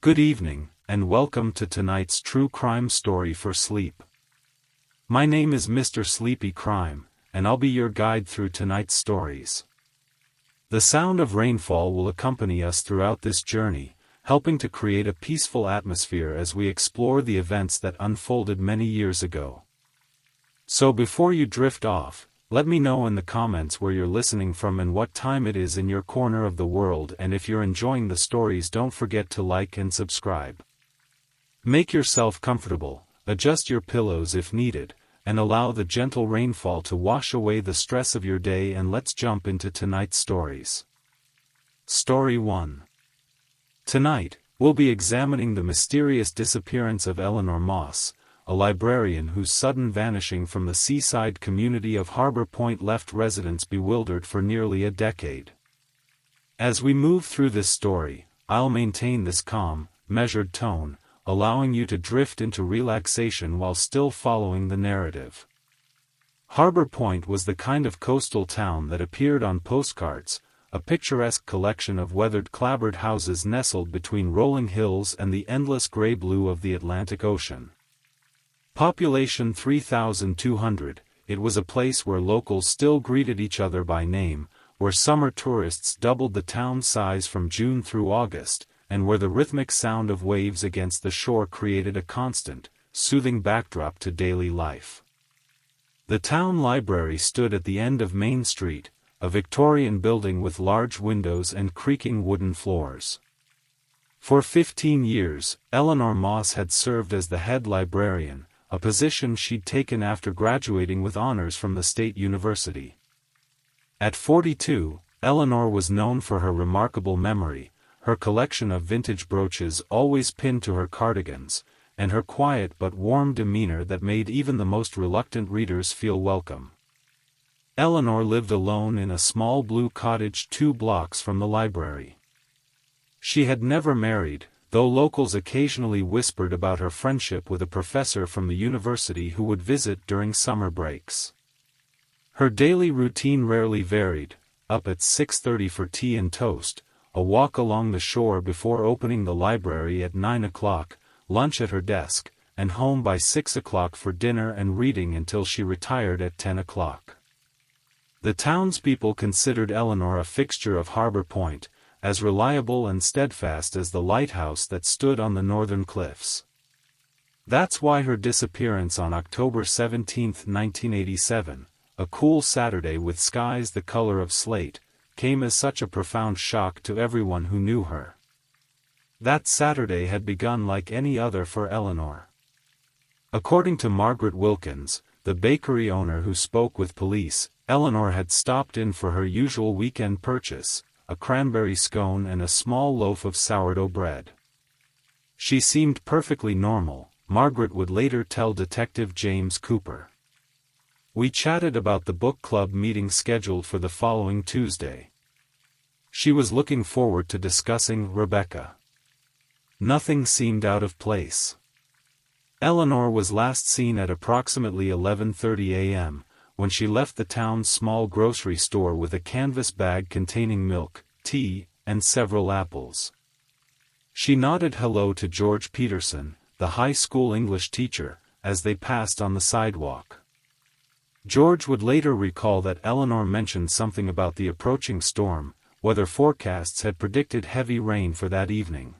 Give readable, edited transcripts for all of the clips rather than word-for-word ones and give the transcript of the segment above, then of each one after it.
Good evening, and welcome to tonight's true crime story for sleep. My name is Mr. Sleepy Crime, and I'll be your guide through tonight's stories. The sound of rainfall will accompany us throughout this journey, helping to create a peaceful atmosphere as we explore the events that unfolded many years ago. So before you drift off, let me know in the comments where you're listening from and what time it is in your corner of the world, and if you're enjoying the stories, don't forget to like and subscribe. Make yourself comfortable, adjust your pillows if needed, and allow the gentle rainfall to wash away the stress of your day, and let's jump into tonight's stories. Story 1. Tonight, we'll be examining the mysterious disappearance of Eleanor Moss, a librarian whose sudden vanishing from the seaside community of Harbor Point left residents bewildered for nearly a decade. As we move through this story, I'll maintain this calm, measured tone, allowing you to drift into relaxation while still following the narrative. Harbor Point was the kind of coastal town that appeared on postcards, a picturesque collection of weathered clapboard houses nestled between rolling hills and the endless gray blue of the Atlantic Ocean. Population 3,200, it was a place where locals still greeted each other by name, where summer tourists doubled the town's size from June through August, and where the rhythmic sound of waves against the shore created a constant, soothing backdrop to daily life. The town library stood at the end of Main Street, a Victorian building with large windows and creaking wooden floors. For 15 years, Eleanor Moss had served as the head librarian, a position she'd taken after graduating with honors from the State University. At 42, Eleanor was known for her remarkable memory, her collection of vintage brooches always pinned to her cardigans, and her quiet but warm demeanor that made even the most reluctant readers feel welcome. Eleanor lived alone in a small blue cottage 2 blocks from the library. She had never married, though locals occasionally whispered about her friendship with a professor from the university who would visit during summer breaks. Her daily routine rarely varied: up at 6:30 for tea and toast, a walk along the shore before opening the library at 9 o'clock, lunch at her desk, and home by 6 o'clock for dinner and reading until she retired at 10 o'clock. The townspeople considered Eleanor a fixture of Harbor Point, as reliable and steadfast as the lighthouse that stood on the northern cliffs. That's why her disappearance on October 17, 1987, a cool Saturday with skies the color of slate, came as such a profound shock to everyone who knew her. That Saturday had begun like any other for Eleanor. According to Margaret Wilkins, the bakery owner who spoke with police, Eleanor had stopped in for her usual weekend purchase, a cranberry scone and a small loaf of sourdough bread. She seemed perfectly normal, Margaret would later tell Detective James Cooper. We chatted about the book club meeting scheduled for the following Tuesday. She was looking forward to discussing Rebecca. Nothing seemed out of place. Eleanor was last seen at approximately 11:30 a.m., when she left the town's small grocery store with a canvas bag containing milk, tea, and several apples. She nodded hello to George Peterson, the high school English teacher, as they passed on the sidewalk. George would later recall that Eleanor mentioned something about the approaching storm. Weather forecasts had predicted heavy rain for that evening.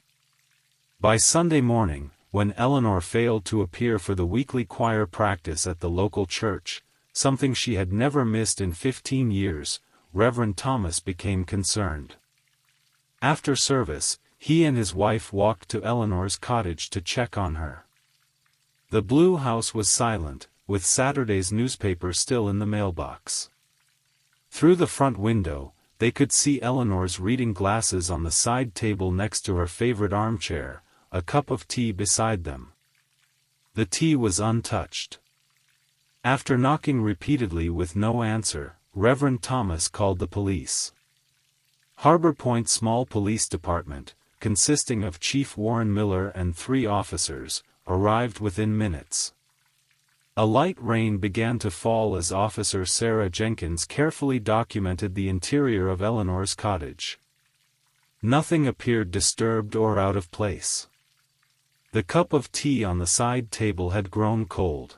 By Sunday morning, when Eleanor failed to appear for the weekly choir practice at the local church, something she had never missed in 15 years, Reverend Thomas became concerned. After service, he and his wife walked to Eleanor's cottage to check on her. The Blue House was silent, with Saturday's newspaper still in the mailbox. Through the front window, they could see Eleanor's reading glasses on the side table next to her favorite armchair, a cup of tea beside them. The tea was untouched. After knocking repeatedly with no answer, Reverend Thomas called the police. Harbor Point Small Police Department, consisting of Chief Warren Miller and 3 officers, arrived within minutes. A light rain began to fall as Officer Sarah Jenkins carefully documented the interior of Eleanor's cottage. Nothing appeared disturbed or out of place. The cup of tea on the side table had grown cold.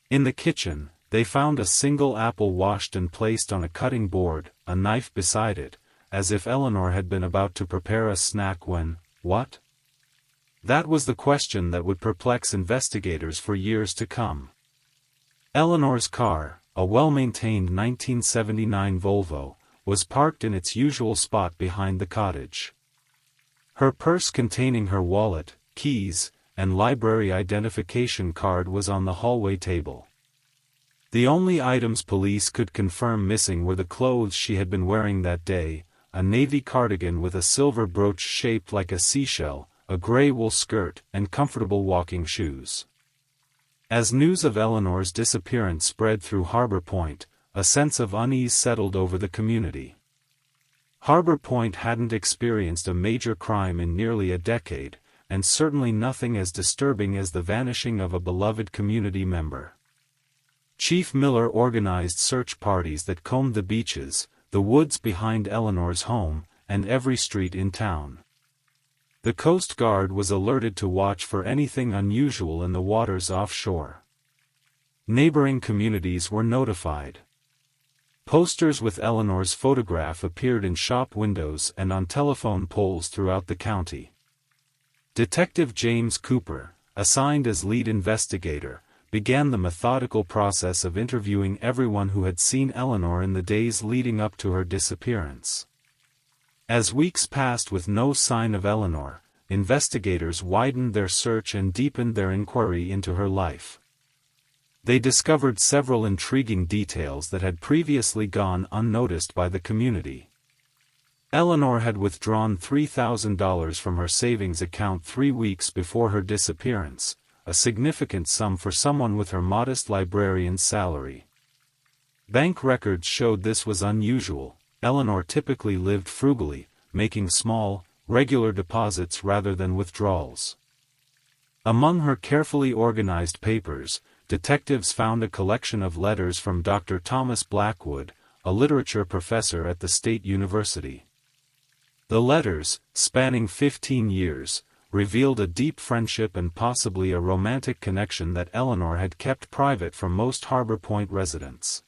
In the kitchen, they found a single apple washed and placed on a cutting board, a knife beside it, as if Eleanor had been about to prepare a snack when, what? That was the question that would perplex investigators for years to come. Eleanor's car, a well-maintained 1979 Volvo, was parked in its usual spot behind the cottage. Her purse containing her wallet, keys, and library identification card was on the hallway table. The only items police could confirm missing were the clothes she had been wearing that day, a navy cardigan with a silver brooch shaped like a seashell, a gray wool skirt, and comfortable walking shoes. As news of Eleanor's disappearance spread through Harbor Point, a sense of unease settled over the community. Harbor Point hadn't experienced a major crime in nearly a decade, and certainly nothing as disturbing as the vanishing of a beloved community member. Chief Miller organized search parties that combed the beaches, the woods behind Eleanor's home, and every street in town. The Coast Guard was alerted to watch for anything unusual in the waters offshore. Neighboring communities were notified. Posters with Eleanor's photograph appeared in shop windows and on telephone poles throughout the county. Detective James Cooper, assigned as lead investigator, began the methodical process of interviewing everyone who had seen Eleanor in the days leading up to her disappearance. As weeks passed with no sign of Eleanor, investigators widened their search and deepened their inquiry into her life. They discovered several intriguing details that had previously gone unnoticed by the community. Eleanor had withdrawn $3,000 from her savings account 3 weeks before her disappearance, a significant sum for someone with her modest librarian's salary. Bank records showed this was unusual. Eleanor typically lived frugally, making small, regular deposits rather than withdrawals. Among her carefully organized papers, detectives found a collection of letters from Dr. Thomas Blackwood, a literature professor at the State University. The letters, spanning 15 years, revealed a deep friendship and possibly a romantic connection that Eleanor had kept private from most Harbor Point residents.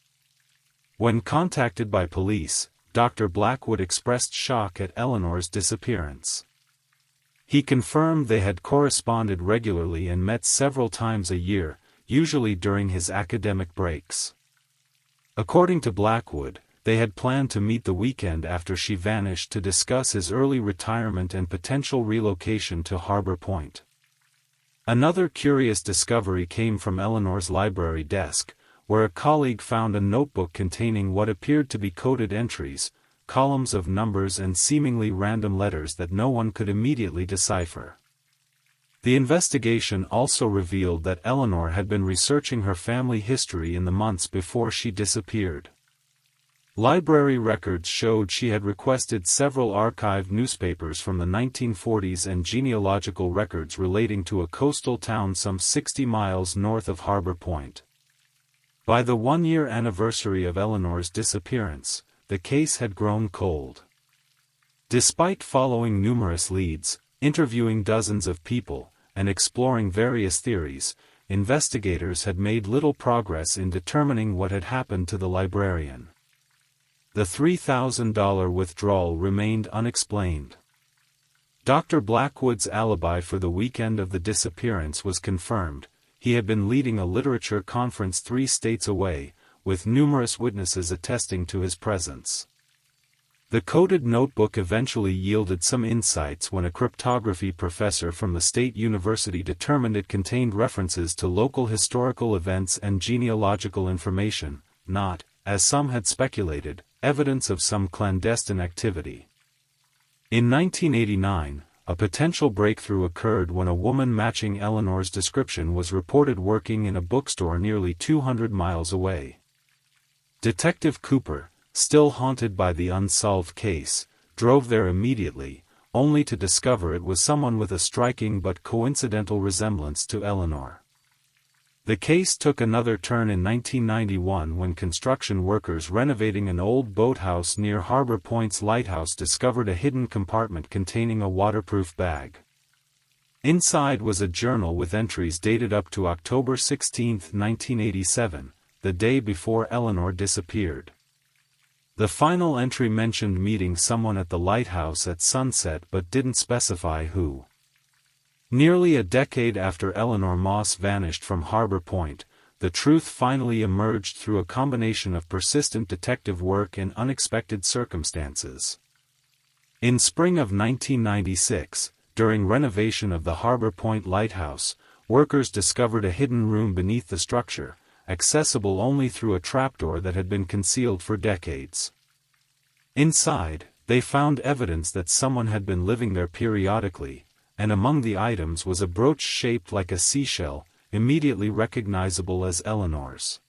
When contacted by police, Dr. Blackwood expressed shock at Eleanor's disappearance. He confirmed they had corresponded regularly and met several times a year, usually during his academic breaks. According to Blackwood, they had planned to meet the weekend after she vanished to discuss his early retirement and potential relocation to Harbor Point. Another curious discovery came from Eleanor's library desk, where a colleague found a notebook containing what appeared to be coded entries, columns of numbers and seemingly random letters that no one could immediately decipher. The investigation also revealed that Eleanor had been researching her family history in the months before she disappeared. Library records showed she had requested several archived newspapers from the 1940s and genealogical records relating to a coastal town some 60 miles north of Harbor Point. By the one-year anniversary of Eleanor's disappearance, the case had grown cold. Despite following numerous leads, interviewing dozens of people, and exploring various theories, investigators had made little progress in determining what had happened to the librarian. The $3,000 withdrawal remained unexplained. Dr. Blackwood's alibi for the weekend of the disappearance was confirmed. He had been leading a literature conference 3 states away, with numerous witnesses attesting to his presence. The coded notebook eventually yielded some insights when a cryptography professor from the State University determined it contained references to local historical events and genealogical information, not, as some had speculated, evidence of some clandestine activity. In 1989, a potential breakthrough occurred when a woman matching Eleanor's description was reported working in a bookstore nearly 200 miles away. Detective Cooper, still haunted by the unsolved case, drove there immediately, only to discover it was someone with a striking but coincidental resemblance to Eleanor. The case took another turn in 1991 when construction workers renovating an old boathouse near Harbor Point's lighthouse discovered a hidden compartment containing a waterproof bag. Inside was a journal with entries dated up to October 16, 1987, the day before Eleanor disappeared. The final entry mentioned meeting someone at the lighthouse at sunset but didn't specify who. Nearly a decade after Eleanor Moss vanished from Harbor Point, the truth finally emerged through a combination of persistent detective work and unexpected circumstances. In spring of 1996, during renovation of the Harbor Point Lighthouse, workers discovered a hidden room beneath the structure, accessible only through a trapdoor that had been concealed for decades. Inside, they found evidence that someone had been living there periodically, and among the items was a brooch shaped like a seashell, immediately recognizable as Eleanor's.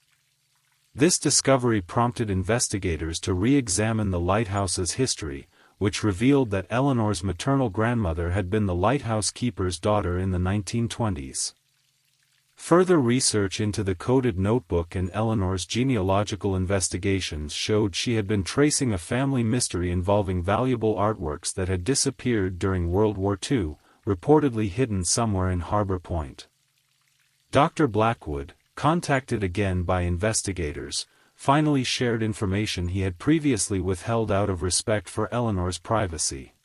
This discovery prompted investigators to re-examine the lighthouse's history, which revealed that Eleanor's maternal grandmother had been the lighthouse keeper's daughter in the 1920s. Further research into the coded notebook and Eleanor's genealogical investigations showed she had been tracing a family mystery involving valuable artworks that had disappeared during World War II, reportedly hidden somewhere in Harbor Point. Dr. Blackwood, contacted again by investigators, finally shared information he had previously withheld out of respect for Eleanor's privacy.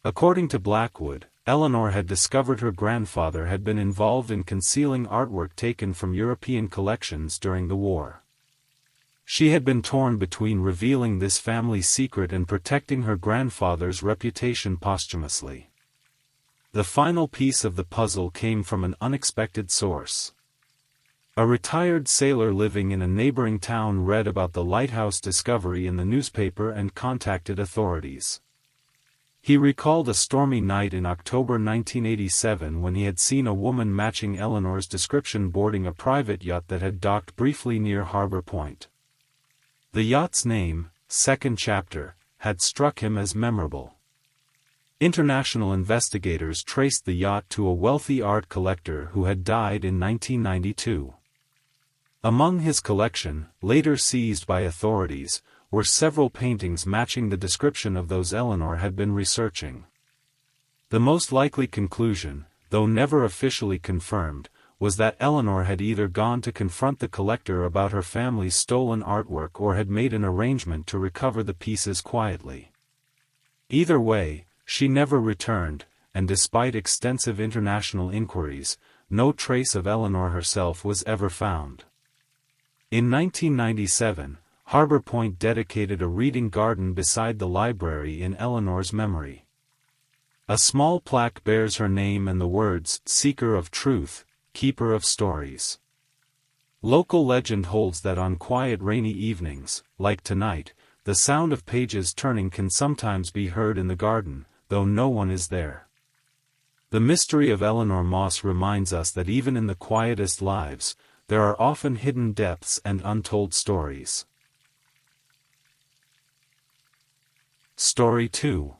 According to Blackwood, Eleanor had discovered her grandfather had been involved in concealing artwork taken from European collections during the war. She had been torn between revealing this family secret and protecting her grandfather's reputation posthumously. The final piece of the puzzle came from an unexpected source. A retired sailor living in a neighboring town read about the lighthouse discovery in the newspaper and contacted authorities. He recalled a stormy night in October 1987 when he had seen a woman matching Eleanor's description boarding a private yacht that had docked briefly near Harbor Point. The yacht's name, Second Chapter, had struck him as memorable. International investigators traced the yacht to a wealthy art collector who had died in 1992. Among his collection, later seized by authorities, were several paintings matching the description of those Eleanor had been researching. The most likely conclusion, though never officially confirmed, was that Eleanor had either gone to confront the collector about her family's stolen artwork or had made an arrangement to recover the pieces quietly. Either way, she never returned, and despite extensive international inquiries, no trace of Eleanor herself was ever found. In 1997, Harbor Point dedicated a reading garden beside the library in Eleanor's memory. A small plaque bears her name and the words, "Seeker of Truth, Keeper of Stories." Local legend holds that on quiet rainy evenings, like tonight, the sound of pages turning can sometimes be heard in the garden, though no one is there. The mystery of Eleanor Moss reminds us that even in the quietest lives, there are often hidden depths and untold stories. Story 2.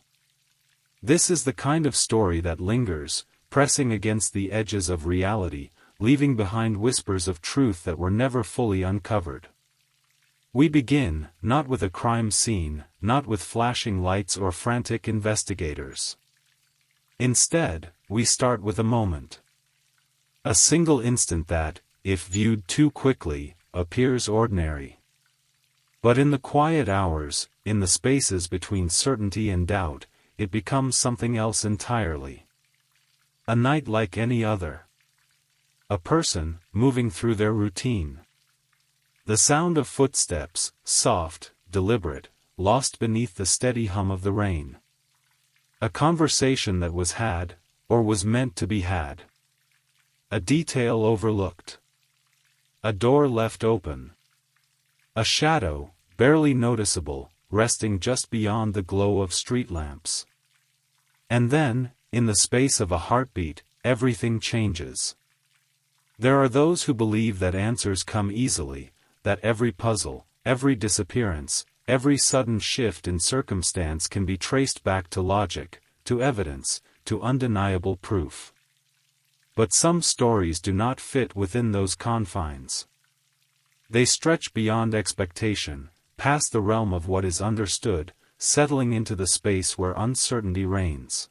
This is the kind of story that lingers, pressing against the edges of reality, leaving behind whispers of truth that were never fully uncovered. We begin, not with a crime scene, not with flashing lights or frantic investigators. Instead, we start with a moment. A single instant that, if viewed too quickly, appears ordinary. But in the quiet hours, in the spaces between certainty and doubt, it becomes something else entirely. A night like any other. A person, moving through their routine. The sound of footsteps, soft, deliberate, lost beneath the steady hum of the rain. A conversation that was had, or was meant to be had. A detail overlooked. A door left open. A shadow, barely noticeable, resting just beyond the glow of street lamps. And then, in the space of a heartbeat, everything changes. There are those who believe that answers come easily, that every puzzle, every disappearance, every sudden shift in circumstance can be traced back to logic, to evidence, to undeniable proof. But some stories do not fit within those confines. They stretch beyond expectation, past the realm of what is understood, settling into the space where uncertainty reigns.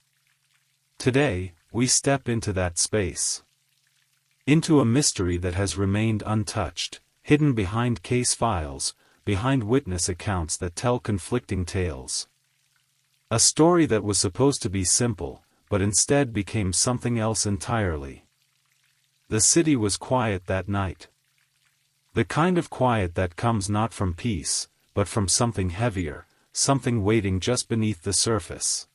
Today, we step into that space. Into a mystery that has remained untouched, hidden behind case files, behind witness accounts that tell conflicting tales. A story that was supposed to be simple, but instead became something else entirely. The city was quiet that night. The kind of quiet that comes not from peace, but from something heavier, something waiting just beneath the surface.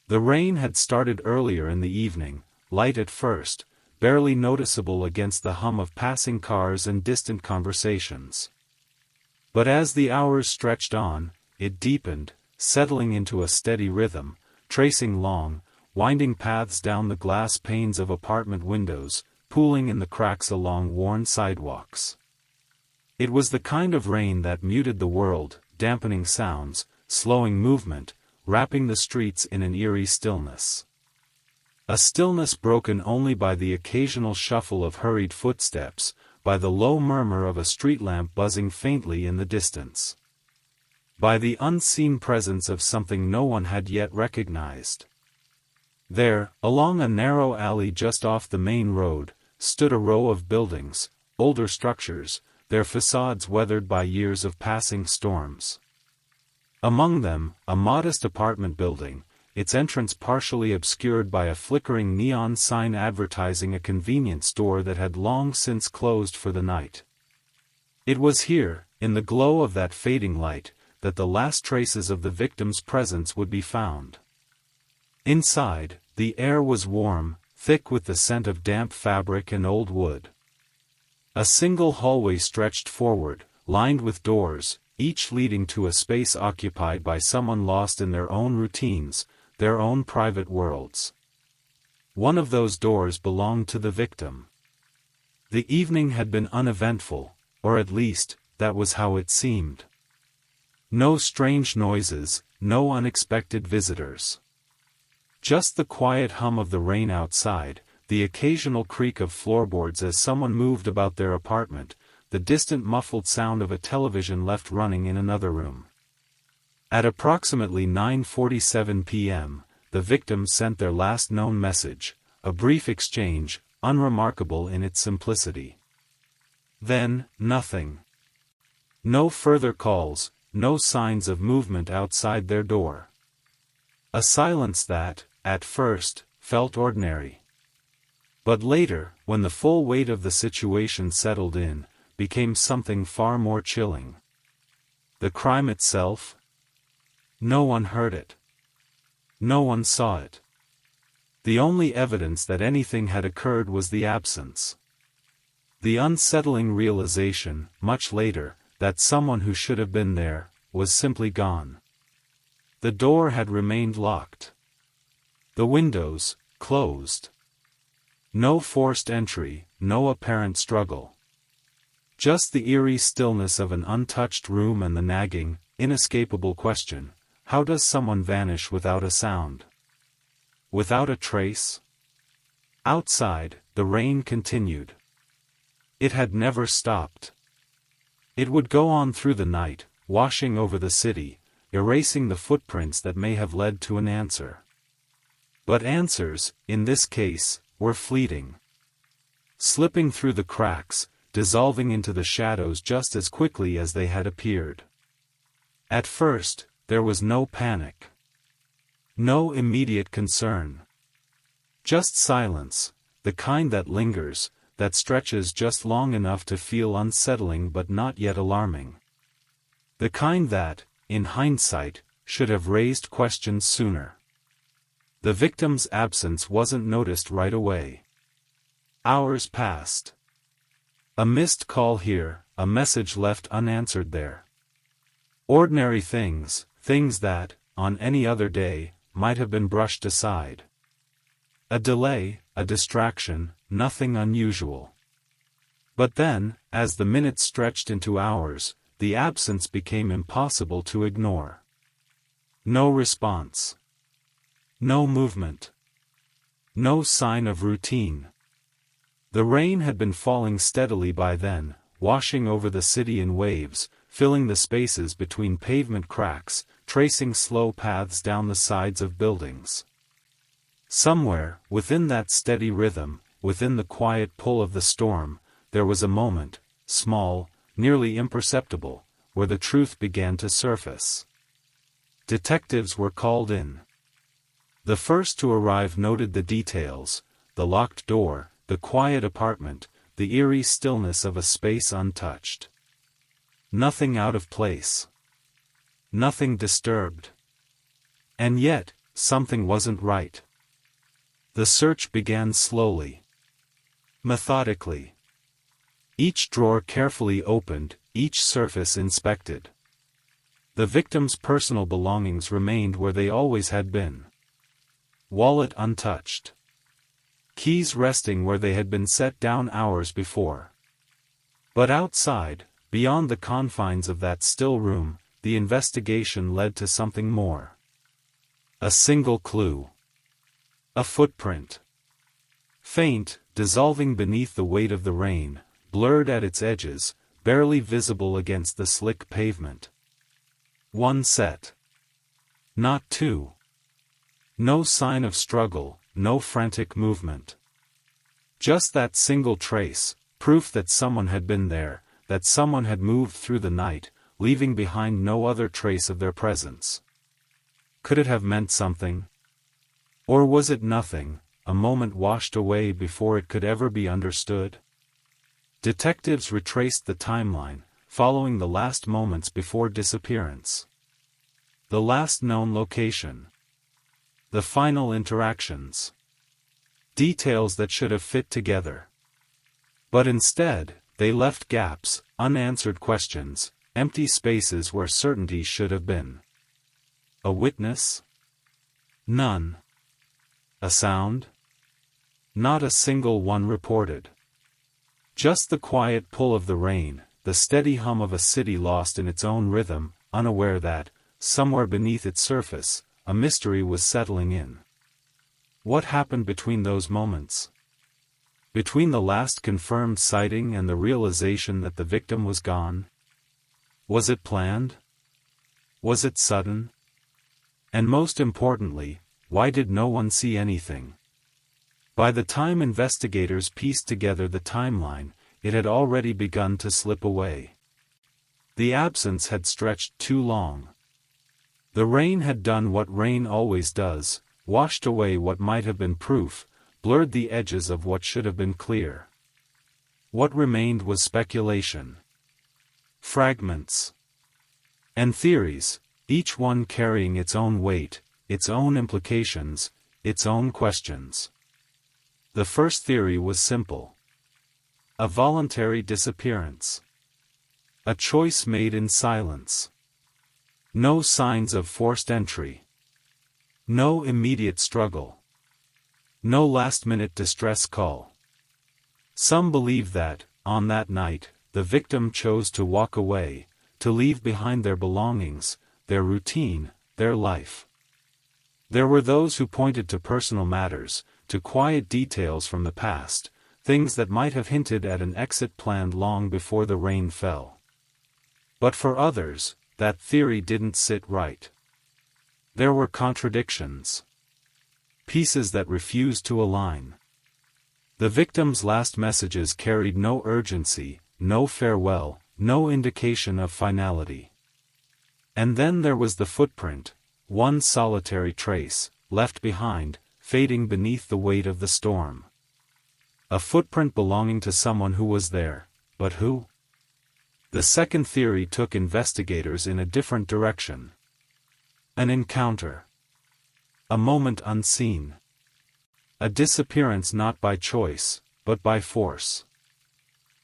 The rain had started earlier in the evening, light at first, barely noticeable against the hum of passing cars and distant conversations. But as the hours stretched on, it deepened, settling into a steady rhythm, tracing long, winding paths down the glass panes of apartment windows, pooling in the cracks along worn sidewalks. It was the kind of rain that muted the world, dampening sounds, slowing movement, wrapping the streets in an eerie stillness. A stillness broken only by the occasional shuffle of hurried footsteps, by the low murmur of a street lamp buzzing faintly in the distance. By the unseen presence of something no one had yet recognized. There, along a narrow alley just off the main road, stood a row of buildings, older structures, their facades weathered by years of passing storms. Among them, a modest apartment building, its entrance partially obscured by a flickering neon sign advertising a convenience store that had long since closed for the night. It was here, in the glow of that fading light, that the last traces of the victim's presence would be found. Inside, the air was warm, thick with the scent of damp fabric and old wood. A single hallway stretched forward, lined with doors, each leading to a space occupied by someone lost in their own routines, their own private worlds. One of those doors belonged to the victim. The evening had been uneventful, or at least, that was how it seemed. No strange noises, no unexpected visitors. Just the quiet hum of the rain outside, the occasional creak of floorboards as someone moved about their apartment, the distant muffled sound of a television left running in another room. At approximately 9:47 p.m., the victims sent their last known message, a brief exchange, unremarkable in its simplicity. Then, nothing. No further calls, no signs of movement outside their door. A silence that, at first, felt ordinary. But later, when the full weight of the situation settled in, became something far more chilling. The crime itself? No one heard it. No one saw it. The only evidence that anything had occurred was the absence. The unsettling realization, much later, that someone who should have been there, was simply gone. The door had remained locked. The windows, closed. No forced entry, no apparent struggle. Just the eerie stillness of an untouched room and the nagging, inescapable question, how does someone vanish without a sound? Without a trace? Outside, the rain continued. It had never stopped. It would go on through the night, washing over the city, erasing the footprints that may have led to an answer. But answers, in this case, were fleeting. Slipping through the cracks, dissolving into the shadows just as quickly as they had appeared. At first, there was no panic. No immediate concern. Just silence, the kind that lingers, that stretches just long enough to feel unsettling but not yet alarming. The kind that, in hindsight, should have raised questions sooner. The victim's absence wasn't noticed right away. Hours passed. A missed call here, a message left unanswered there. Ordinary things, things that, on any other day, might have been brushed aside. A delay, a distraction, nothing unusual. But then, as the minutes stretched into hours, the absence became impossible to ignore. No response. No movement. No sign of routine. The rain had been falling steadily by then, washing over the city in waves, filling the spaces between pavement cracks, tracing slow paths down the sides of buildings. Somewhere, within that steady rhythm, within the quiet pull of the storm, there was a moment, small, nearly imperceptible, where the truth began to surface. Detectives were called in. The first to arrive noted the details: the locked door, the quiet apartment, the eerie stillness of a space untouched. Nothing out of place. Nothing disturbed. And yet, something wasn't right. The search began slowly. Methodically. Each drawer carefully opened, each surface inspected. The victim's personal belongings remained where they always had been. Wallet untouched. Keys resting where they had been set down hours before. But outside, beyond the confines of that still room, the investigation led to something more. A single clue. A footprint. Faint, dissolving beneath the weight of the rain, blurred at its edges, barely visible against the slick pavement. One set. Not two. No sign of struggle, no frantic movement. Just that single trace, proof that someone had been there, that someone had moved through the night, leaving behind no other trace of their presence. Could it have meant something? Or was it nothing, a moment washed away before it could ever be understood? Detectives retraced the timeline, following the last moments before disappearance. The last known location. The final interactions. Details that should have fit together. But instead, they left gaps, unanswered questions, empty spaces where certainty should have been. A witness? None. A sound? Not a single one reported. Just the quiet pull of the rain, the steady hum of a city lost in its own rhythm, unaware that, somewhere beneath its surface, a mystery was settling in. What happened between those moments? Between the last confirmed sighting and the realization that the victim was gone? Was it planned? Was it sudden? And most importantly, why did no one see anything? By the time investigators pieced together the timeline, it had already begun to slip away. The absence had stretched too long. The rain had done what rain always does, washed away what might have been proof, blurred the edges of what should have been clear. What remained was speculation. Fragments. And theories, each one carrying its own weight, its own implications, its own questions. The first theory was simple. A voluntary disappearance. A choice made in silence. No signs of forced entry. No immediate struggle. No last-minute distress call. Some believe that, on that night, the victim chose to walk away, to leave behind their belongings, their routine, their life. There were those who pointed to personal matters, to quiet details from the past, things that might have hinted at an exit planned long before the rain fell. But for others, that theory didn't sit right. There were contradictions. Pieces that refused to align. The victim's last messages carried no urgency, no farewell, no indication of finality. And then there was the footprint, one solitary trace, left behind, fading beneath the weight of the storm. A footprint belonging to someone who was there, but who? The second theory took investigators in a different direction. An encounter. A moment unseen. A disappearance not by choice, but by force.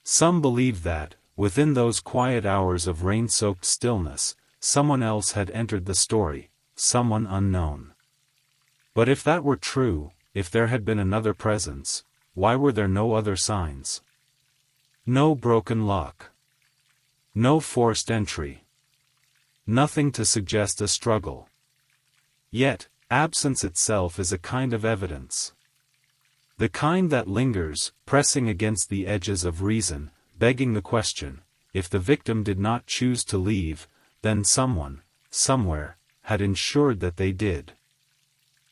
Some believe that, within those quiet hours of rain-soaked stillness, someone else had entered the story, someone unknown. But if that were true, if there had been another presence, why were there no other signs? No broken lock. No forced entry. Nothing to suggest a struggle. Yet, absence itself is a kind of evidence. The kind that lingers, pressing against the edges of reason, begging the question, if the victim did not choose to leave, then someone, somewhere, had ensured that they did.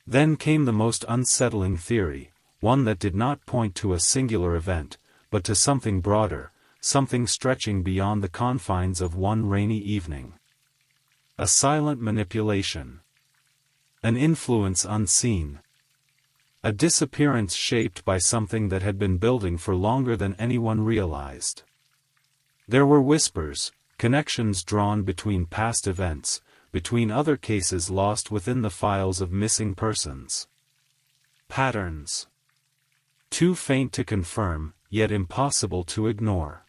Then came the most unsettling theory, one that did not point to a singular event, but to something broader, something stretching beyond the confines of one rainy evening. A silent manipulation. An influence unseen. A disappearance shaped by something that had been building for longer than anyone realized. There were whispers, connections drawn between past events, between other cases lost within the files of missing persons. Patterns. Too faint to confirm, yet impossible to ignore.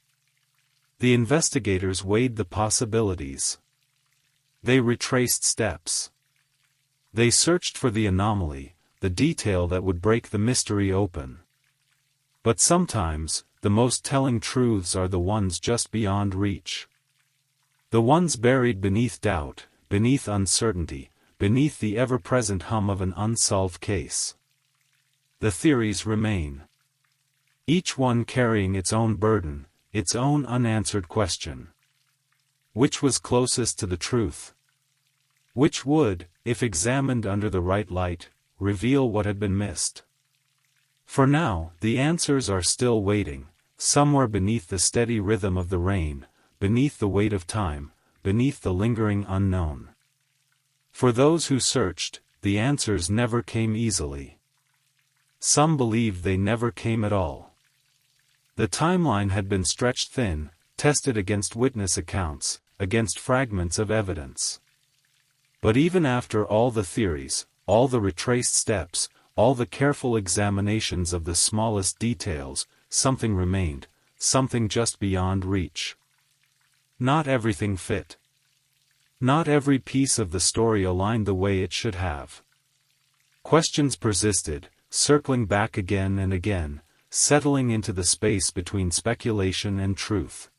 The investigators weighed the possibilities. They retraced steps. They searched for the anomaly, the detail that would break the mystery open. But sometimes, the most telling truths are the ones just beyond reach. The ones buried beneath doubt, beneath uncertainty, beneath the ever-present hum of an unsolved case. The theories remain. Each one carrying its own burden, its own unanswered question. Which was closest to the truth? Which would, if examined under the right light, reveal what had been missed? For now, the answers are still waiting, somewhere beneath the steady rhythm of the rain, beneath the weight of time, beneath the lingering unknown. For those who searched, the answers never came easily. Some believed they never came at all. The timeline had been stretched thin, tested against witness accounts, against fragments of evidence. But even after all the theories, all the retraced steps, all the careful examinations of the smallest details, something remained, something just beyond reach. Not everything fit. Not every piece of the story aligned the way it should have. Questions persisted, circling back again and again, settling into the space between speculation and truth.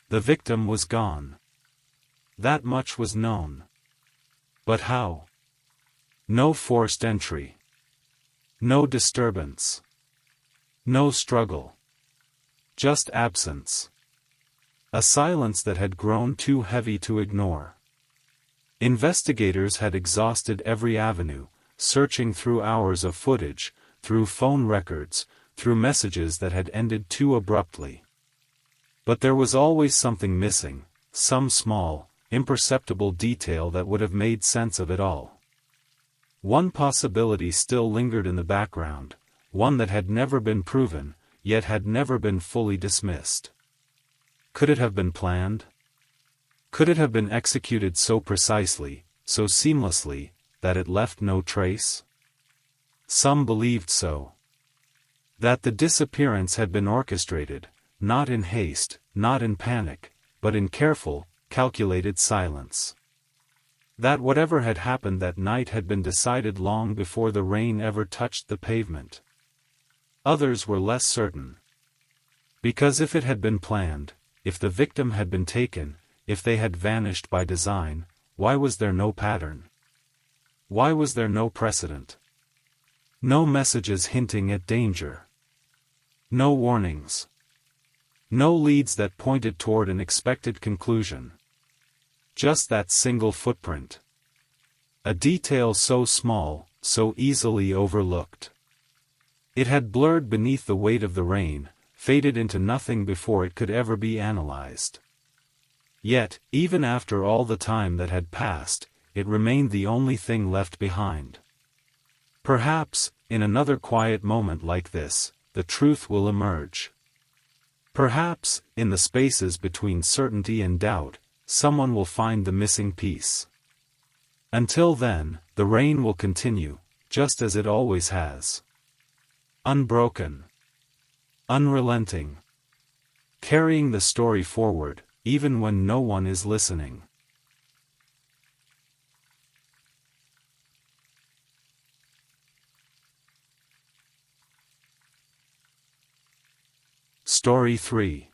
The victim was gone. That much was known. But how? No forced entry. No disturbance. No struggle. Just absence. A silence that had grown too heavy to ignore. Investigators had exhausted every avenue, searching through hours of footage, through phone records, through messages that had ended too abruptly. But there was always something missing, some small, imperceptible detail that would have made sense of it all. One possibility still lingered in the background, one that had never been proven, yet had never been fully dismissed. Could it have been planned? Could it have been executed so precisely, so seamlessly, that it left no trace? Some believed so. That the disappearance had been orchestrated, not in haste, not in panic, but in careful, calculated silence. That whatever had happened that night had been decided long before the rain ever touched the pavement. Others were less certain. Because if it had been planned, if the victim had been taken, if they had vanished by design, why was there no pattern? Why was there no precedent? No messages hinting at danger. No warnings. No leads that pointed toward an expected conclusion. Just that single footprint. A detail so small, so easily overlooked. It had blurred beneath the weight of the rain, faded into nothing before it could ever be analyzed. Yet, even after all the time that had passed, it remained the only thing left behind. Perhaps, in another quiet moment like this, the truth will emerge. Perhaps, in the spaces between certainty and doubt, someone will find the missing piece. Until then, the rain will continue, just as it always has. Unbroken. Unrelenting. Carrying the story forward, even when no one is listening. Story 3.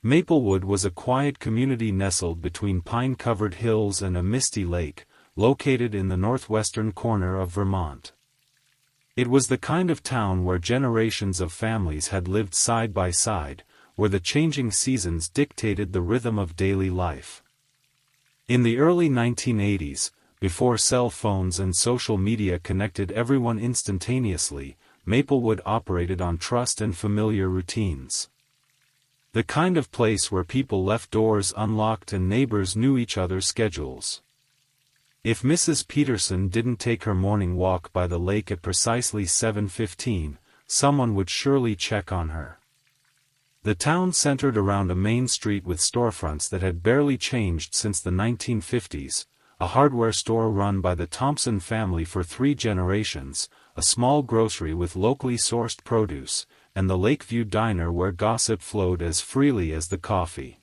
Maplewood was a quiet community nestled between pine-covered hills and a misty lake, located in the northwestern corner of Vermont. It was the kind of town where generations of families had lived side by side, where the changing seasons dictated the rhythm of daily life. In the early 1980s, before cell phones and social media connected everyone instantaneously, Maplewood operated on trust and familiar routines. The kind of place where people left doors unlocked and neighbors knew each other's schedules. If Mrs. Peterson didn't take her morning walk by the lake at precisely 7:15, someone would surely check on her. The town centered around a main street with storefronts that had barely changed since the 1950s, a hardware store run by the Thompson family for 3 generations, a small grocery with locally sourced produce, and the Lakeview Diner where gossip flowed as freely as the coffee.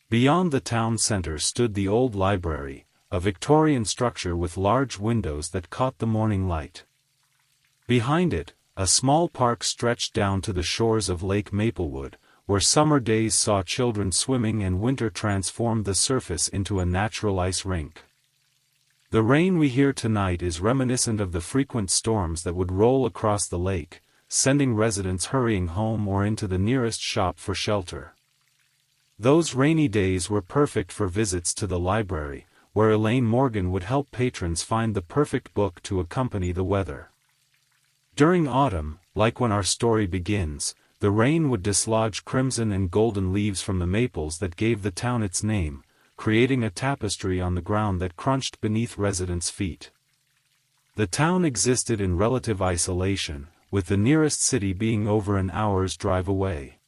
Beyond the town center stood the old library, a Victorian structure with large windows that caught the morning light. Behind it, a small park stretched down to the shores of Lake Maplewood, where summer days saw children swimming and winter transformed the surface into a natural ice rink. The rain we hear tonight is reminiscent of the frequent storms that would roll across the lake, sending residents hurrying home or into the nearest shop for shelter. Those rainy days were perfect for visits to the library, where Elaine Morgan would help patrons find the perfect book to accompany the weather. During autumn, like when our story begins, the rain would dislodge crimson and golden leaves from the maples that gave the town its name, creating a tapestry on the ground that crunched beneath residents' feet. The town existed in relative isolation, with the nearest city being over an hour's drive away.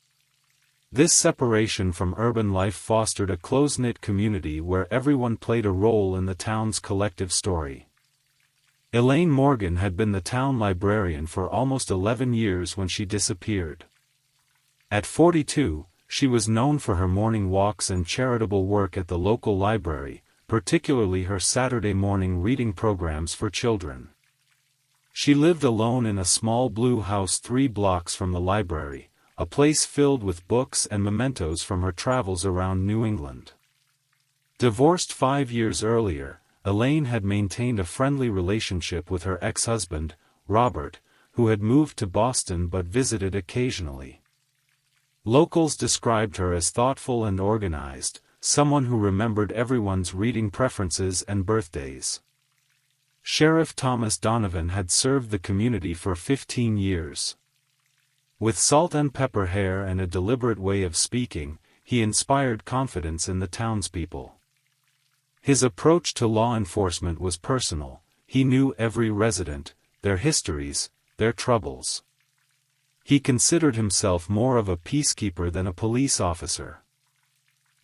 This separation from urban life fostered a close-knit community where everyone played a role in the town's collective story. Elaine Morgan had been the town librarian for almost 11 years when she disappeared. At 42, she was known for her morning walks and charitable work at the local library, particularly her Saturday morning reading programs for children. She lived alone in a small blue house 3 blocks from the library, a place filled with books and mementos from her travels around New England. Divorced 5 years earlier, Elaine had maintained a friendly relationship with her ex-husband, Robert, who had moved to Boston but visited occasionally. Locals described her as thoughtful and organized, someone who remembered everyone's reading preferences and birthdays. Sheriff Thomas Donovan had served the community for 15 years. With salt and pepper hair and a deliberate way of speaking, he inspired confidence in the townspeople. His approach to law enforcement was personal. He knew every resident, their histories, their troubles. He considered himself more of a peacekeeper than a police officer.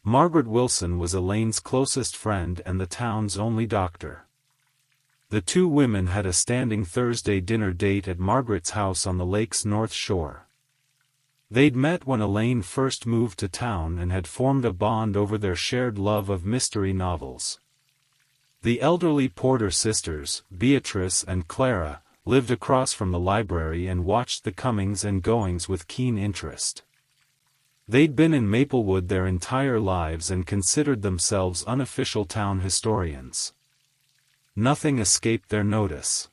Margaret Wilson was Elaine's closest friend and the town's only doctor. The 2 women had a standing Thursday dinner date at Margaret's house on the lake's north shore. They'd met when Elaine first moved to town and had formed a bond over their shared love of mystery novels. The elderly Porter sisters, Beatrice and Clara, lived across from the library and watched the comings and goings with keen interest. They'd been in Maplewood their entire lives and considered themselves unofficial town historians. Nothing escaped their notice.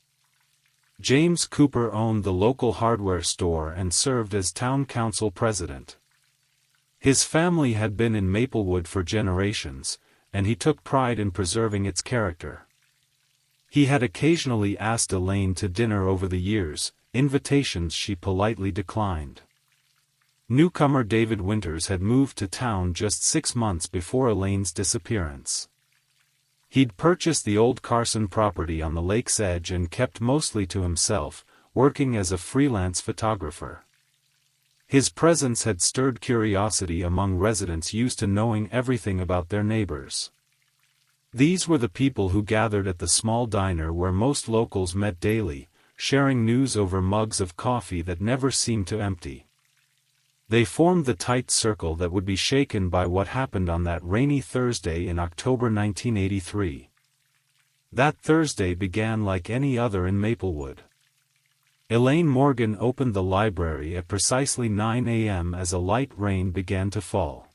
James Cooper owned the local hardware store and served as town council president. His family had been in Maplewood for generations, and he took pride in preserving its character. He had occasionally asked Elaine to dinner over the years, invitations she politely declined. Newcomer David Winters had moved to town just 6 months before Elaine's disappearance. He'd purchased the old Carson property on the lake's edge and kept mostly to himself, working as a freelance photographer. His presence had stirred curiosity among residents used to knowing everything about their neighbors. These were the people who gathered at the small diner where most locals met daily, sharing news over mugs of coffee that never seemed to empty. They formed the tight circle that would be shaken by what happened on that rainy Thursday in October 1983. That Thursday began like any other in Maplewood. Elaine Morgan opened the library at precisely 9 a.m. as a light rain began to fall.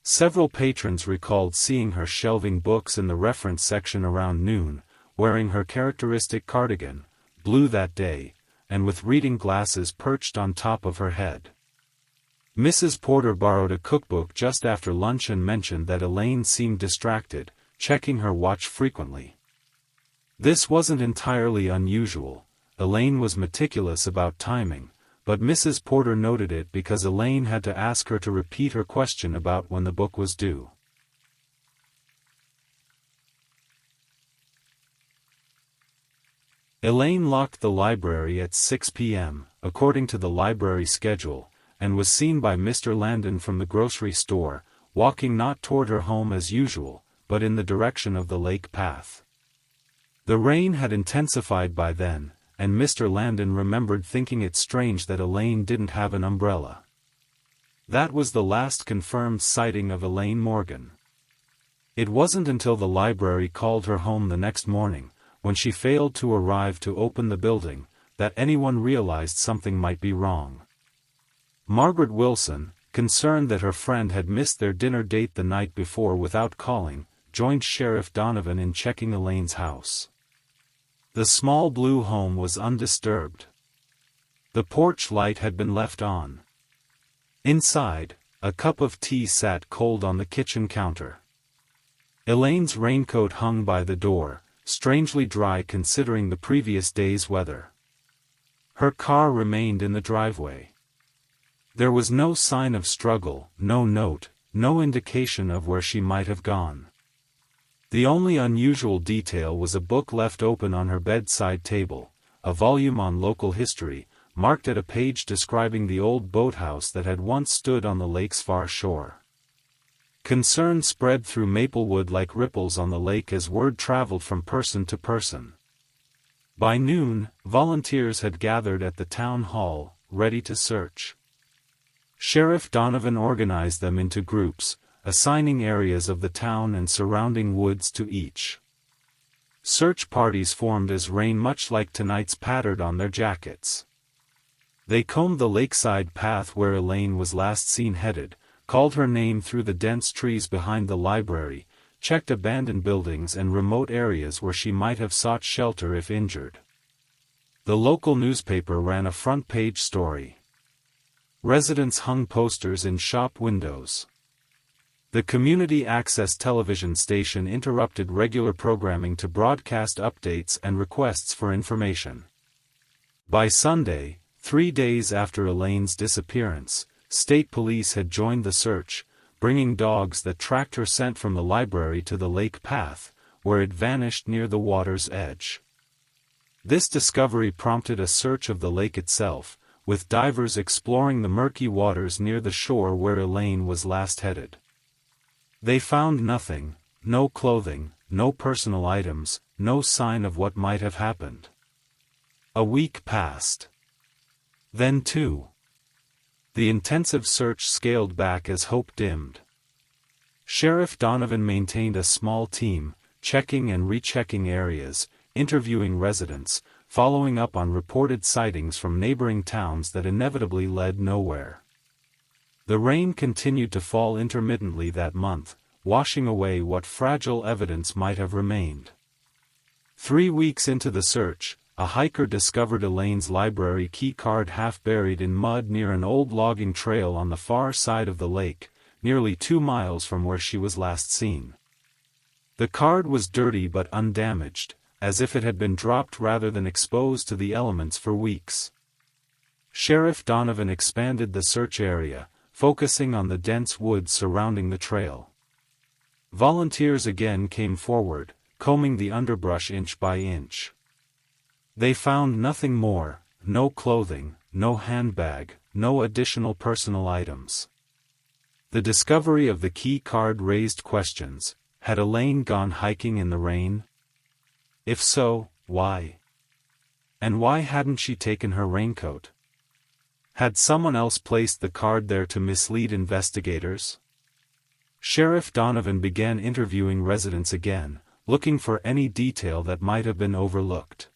Several patrons recalled seeing her shelving books in the reference section around noon, wearing her characteristic cardigan, blue that day, and with reading glasses perched on top of her head. Mrs. Porter borrowed a cookbook just after lunch and mentioned that Elaine seemed distracted, checking her watch frequently. This wasn't entirely unusual. Elaine was meticulous about timing, but Mrs. Porter noted it because Elaine had to ask her to repeat her question about when the book was due. Elaine locked the library at 6 p.m., according to the library schedule, and was seen by Mr. Landon from the grocery store, walking not toward her home as usual, but in the direction of the lake path. The rain had intensified by then, and Mr. Landon remembered thinking it strange that Elaine didn't have an umbrella. That was the last confirmed sighting of Elaine Morgan. It wasn't until the library called her home the next morning, when she failed to arrive to open the building, that anyone realized something might be wrong. Margaret Wilson, concerned that her friend had missed their dinner date the night before without calling, joined Sheriff Donovan in checking Elaine's house. The small blue home was undisturbed. The porch light had been left on. Inside, a cup of tea sat cold on the kitchen counter. Elaine's raincoat hung by the door, strangely dry considering the previous day's weather. Her car remained in the driveway. There was no sign of struggle, no note, no indication of where she might have gone. The only unusual detail was a book left open on her bedside table, a volume on local history, marked at a page describing the old boathouse that had once stood on the lake's far shore. Concern spread through Maplewood like ripples on the lake as word traveled from person to person. By noon, volunteers had gathered at the town hall, ready to search. Sheriff Donovan organized them into groups, assigning areas of the town and surrounding woods to each. Search parties formed as rain much like tonight's pattered on their jackets. They combed the lakeside path where Elaine was last seen headed, called her name through the dense trees behind the library, checked abandoned buildings and remote areas where she might have sought shelter if injured. The local newspaper ran a front-page story. Residents hung posters in shop windows. The community access television station interrupted regular programming to broadcast updates and requests for information. By Sunday, 3 days after Elaine's disappearance, state police had joined the search, bringing dogs that tracked her scent from the library to the lake path, where it vanished near the water's edge. This discovery prompted a search of the lake itself, with divers exploring the murky waters near the shore where Elaine was last headed. They found nothing, no clothing, no personal items, no sign of what might have happened. A week passed. Then 2. The intensive search scaled back as hope dimmed. Sheriff Donovan maintained a small team, checking and rechecking areas, interviewing residents, following up on reported sightings from neighboring towns that inevitably led nowhere. The rain continued to fall intermittently that month, washing away what fragile evidence might have remained. 3 weeks into the search, a hiker discovered Elaine's library key card half buried in mud near an old logging trail on the far side of the lake, nearly 2 miles from where she was last seen. The card was dirty but undamaged, as if it had been dropped rather than exposed to the elements for weeks. Sheriff Donovan expanded the search area, focusing on the dense woods surrounding the trail. Volunteers again came forward, combing the underbrush inch by inch. They found nothing more, no clothing, no handbag, no additional personal items. The discovery of the key card raised questions. Had Elaine gone hiking in the rain? If so, why? And why hadn't she taken her raincoat? Had someone else placed the card there to mislead investigators? Sheriff Donovan began interviewing residents again, looking for any detail that might have been overlooked.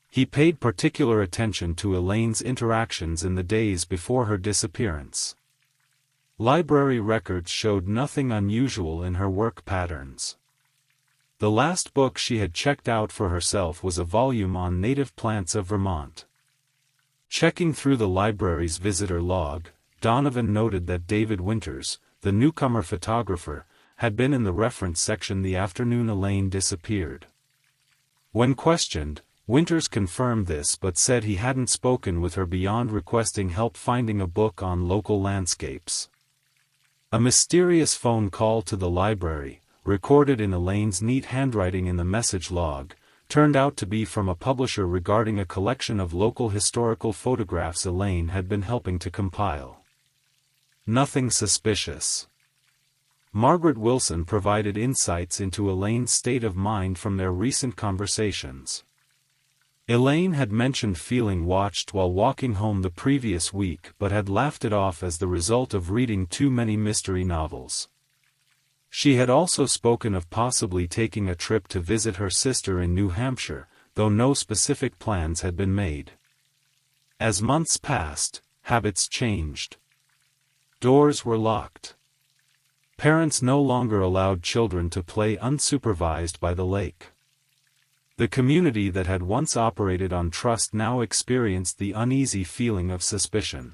He paid particular attention to Elaine's interactions in the days before her disappearance. Library records showed nothing unusual in her work patterns. The last book she had checked out for herself was a volume on native plants of Vermont. Checking through the library's visitor log, Donovan noted that David Winters, the newcomer photographer, had been in the reference section the afternoon Elaine disappeared. When questioned, Winters confirmed this but said he hadn't spoken with her beyond requesting help finding a book on local landscapes. A mysterious phone call to the library, recorded in Elaine's neat handwriting in the message log, turned out to be from a publisher regarding a collection of local historical photographs Elaine had been helping to compile. Nothing suspicious. Margaret Wilson provided insights into Elaine's state of mind from their recent conversations. Elaine had mentioned feeling watched while walking home the previous week but had laughed it off as the result of reading too many mystery novels. She had also spoken of possibly taking a trip to visit her sister in New Hampshire, though no specific plans had been made. As months passed, habits changed. Doors were locked. Parents no longer allowed children to play unsupervised by the lake. The community that had once operated on trust now experienced the uneasy feeling of suspicion.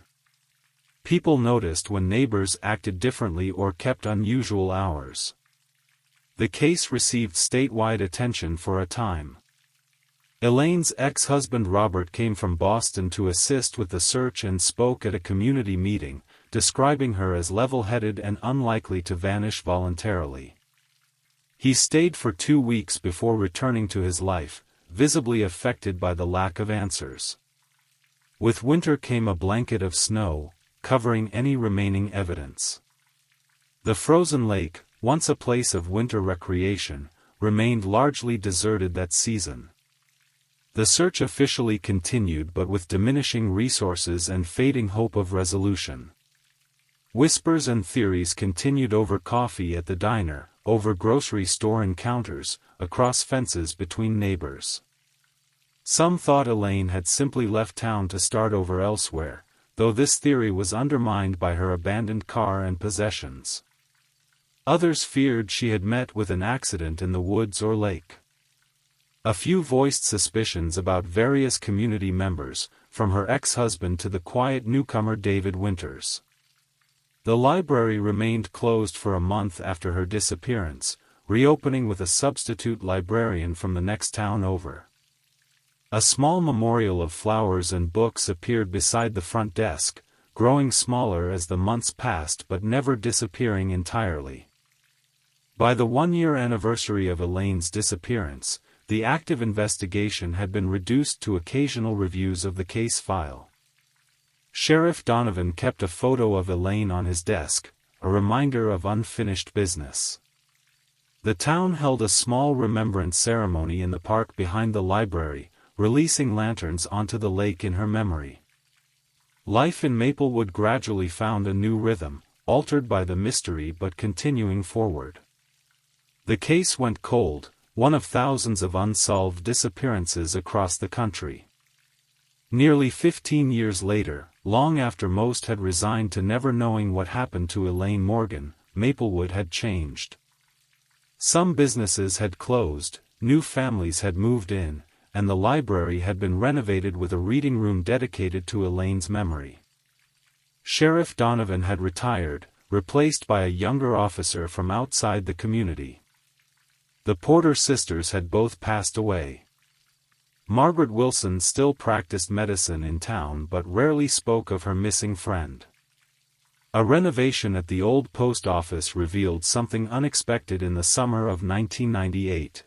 People noticed when neighbors acted differently or kept unusual hours. The case received statewide attention for a time. Elaine's ex-husband Robert came from Boston to assist with the search and spoke at a community meeting, describing her as level-headed and unlikely to vanish voluntarily. He stayed for 2 weeks before returning to his life, visibly affected by the lack of answers. With winter came a blanket of snow, covering any remaining evidence. The frozen lake, once a place of winter recreation, remained largely deserted that season. The search officially continued but with diminishing resources and fading hope of resolution. Whispers and theories continued over coffee at the diner, over grocery store encounters, across fences between neighbors. Some thought Elaine had simply left town to start over elsewhere, though this theory was undermined by her abandoned car and possessions. Others feared she had met with an accident in the woods or lake. A few voiced suspicions about various community members, from her ex-husband to the quiet newcomer David Winters. The library remained closed for a month after her disappearance, reopening with a substitute librarian from the next town over. A small memorial of flowers and books appeared beside the front desk, growing smaller as the months passed but never disappearing entirely. By the 1-year anniversary of Elaine's disappearance, the active investigation had been reduced to occasional reviews of the case file. Sheriff Donovan kept a photo of Elaine on his desk, a reminder of unfinished business. The town held a small remembrance ceremony in the park behind the library, releasing lanterns onto the lake in her memory. Life in Maplewood gradually found a new rhythm, altered by the mystery but continuing forward. The case went cold, one of thousands of unsolved disappearances across the country. Nearly 15 years later, long after most had resigned to never knowing what happened to Elaine Morgan, Maplewood had changed. Some businesses had closed, new families had moved in, and the library had been renovated with a reading room dedicated to Elaine's memory. Sheriff Donovan had retired, replaced by a younger officer from outside the community. The Porter sisters had both passed away. Margaret Wilson still practiced medicine in town but rarely spoke of her missing friend. A renovation at the old post office revealed something unexpected in the summer of 1998.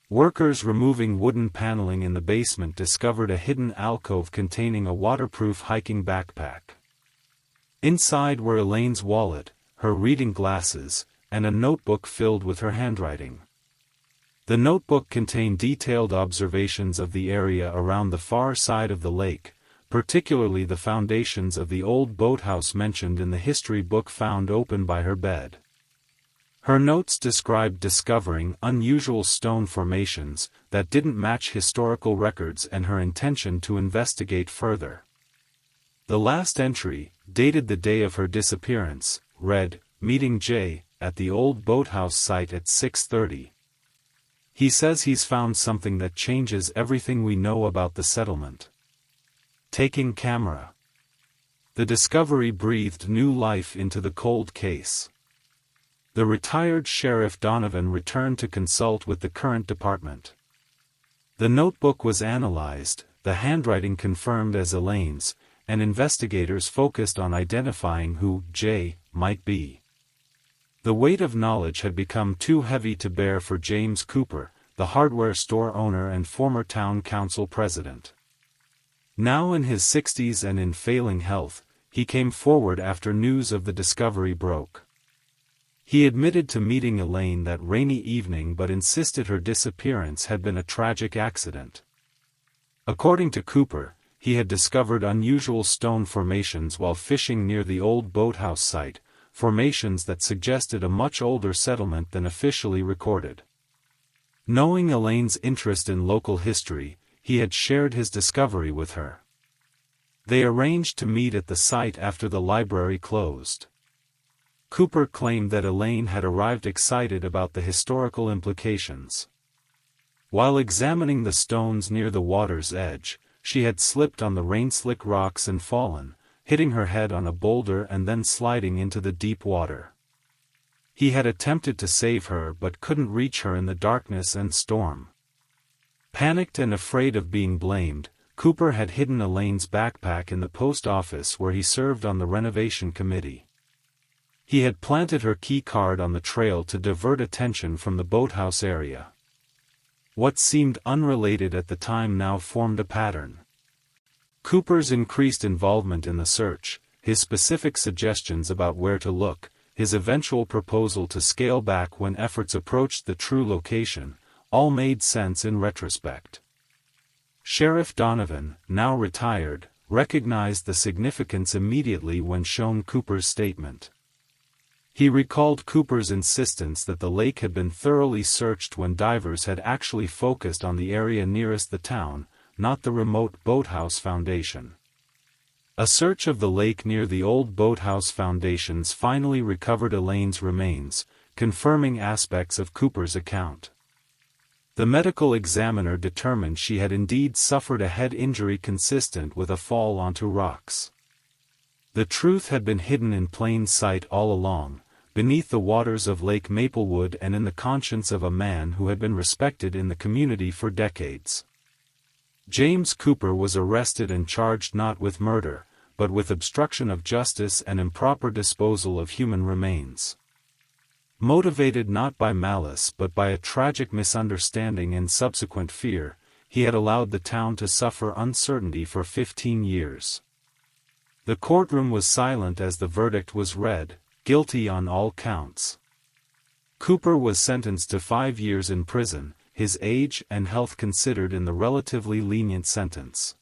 Workers removing wooden paneling in the basement discovered a hidden alcove containing a waterproof hiking backpack. Inside were Elaine's wallet, her reading glasses, and a notebook filled with her handwriting. The notebook contained detailed observations of the area around the far side of the lake, particularly the foundations of the old boathouse mentioned in the history book found open by her bed. Her notes described discovering unusual stone formations that didn't match historical records and her intention to investigate further. The last entry, dated the day of her disappearance, read, "Meeting Jay, at the old boathouse site at 6:30. He says he's found something that changes everything we know about the settlement. Taking camera." The discovery breathed new life into the cold case. The retired Sheriff Donovan returned to consult with the current department. The notebook was analyzed, the handwriting confirmed as Elaine's, and investigators focused on identifying who J might be. The weight of knowledge had become too heavy to bear for James Cooper, the hardware store owner and former town council president. Now in his 60s and in failing health, he came forward after news of the discovery broke. He admitted to meeting Elaine that rainy evening but insisted her disappearance had been a tragic accident. According to Cooper, he had discovered unusual stone formations while fishing near the old boathouse site, formations that suggested a much older settlement than officially recorded. Knowing Elaine's interest in local history, he had shared his discovery with her. They arranged to meet at the site after the library closed. Cooper claimed that Elaine had arrived excited about the historical implications. While examining the stones near the water's edge, she had slipped on the rain-slick rocks and fallen, hitting her head on a boulder and then sliding into the deep water. He had attempted to save her but couldn't reach her in the darkness and storm. Panicked and afraid of being blamed, Cooper had hidden Elaine's backpack in the post office where he served on the renovation committee. He had planted her key card on the trail to divert attention from the boathouse area. What seemed unrelated at the time now formed a pattern. Cooper's increased involvement in the search, his specific suggestions about where to look, his eventual proposal to scale back when efforts approached the true location, all made sense in retrospect. Sheriff Donovan, now retired, recognized the significance immediately when shown Cooper's statement. He recalled Cooper's insistence that the lake had been thoroughly searched when divers had actually focused on the area nearest the town, not the remote boathouse foundation. A search of the lake near the old boathouse foundations finally recovered Elaine's remains, confirming aspects of Cooper's account. The medical examiner determined she had indeed suffered a head injury consistent with a fall onto rocks. The truth had been hidden in plain sight all along, beneath the waters of Lake Maplewood and in the conscience of a man who had been respected in the community for decades. James Cooper was arrested and charged not with murder, but with obstruction of justice and improper disposal of human remains. Motivated not by malice but by a tragic misunderstanding and subsequent fear, he had allowed the town to suffer uncertainty for 15 years. The courtroom was silent as the verdict was read, guilty on all counts. Cooper was sentenced to 5 years in prison, his age and health considered in the relatively lenient sentence.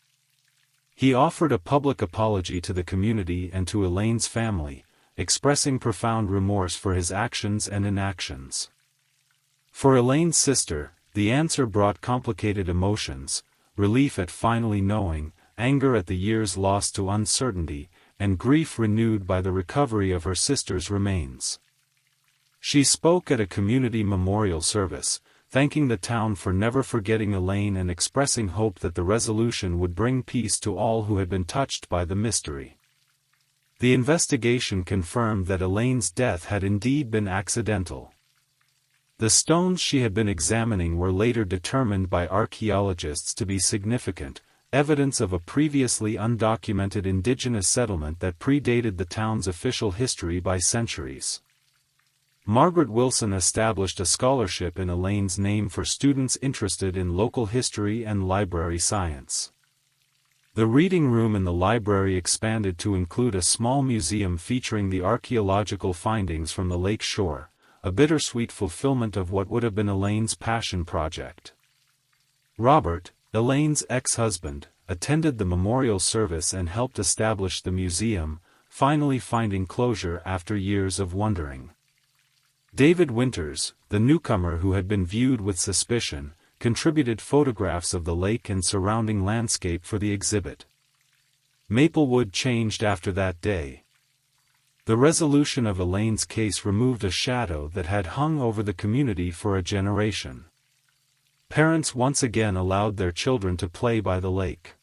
He offered a public apology to the community and to Elaine's family, expressing profound remorse for his actions and inactions. For Elaine's sister, the answer brought complicated emotions, relief at finally knowing, anger at the years lost to uncertainty, and grief renewed by the recovery of her sister's remains. She spoke at a community memorial service, thanking the town for never forgetting Elaine and expressing hope that the resolution would bring peace to all who had been touched by the mystery. The investigation confirmed that Elaine's death had indeed been accidental. The stones she had been examining were later determined by archaeologists to be significant, evidence of a previously undocumented indigenous settlement that predated the town's official history by centuries. Margaret Wilson established a scholarship in Elaine's name for students interested in local history and library science. The reading room in the library expanded to include a small museum featuring the archaeological findings from the lake shore, a bittersweet fulfillment of what would have been Elaine's passion project. Robert, Elaine's ex-husband, attended the memorial service and helped establish the museum, finally finding closure after years of wondering. David Winters, the newcomer who had been viewed with suspicion, contributed photographs of the lake and surrounding landscape for the exhibit. Maplewood changed after that day. The resolution of Elaine's case removed a shadow that had hung over the community for a generation. Parents once again allowed their children to play by the lake.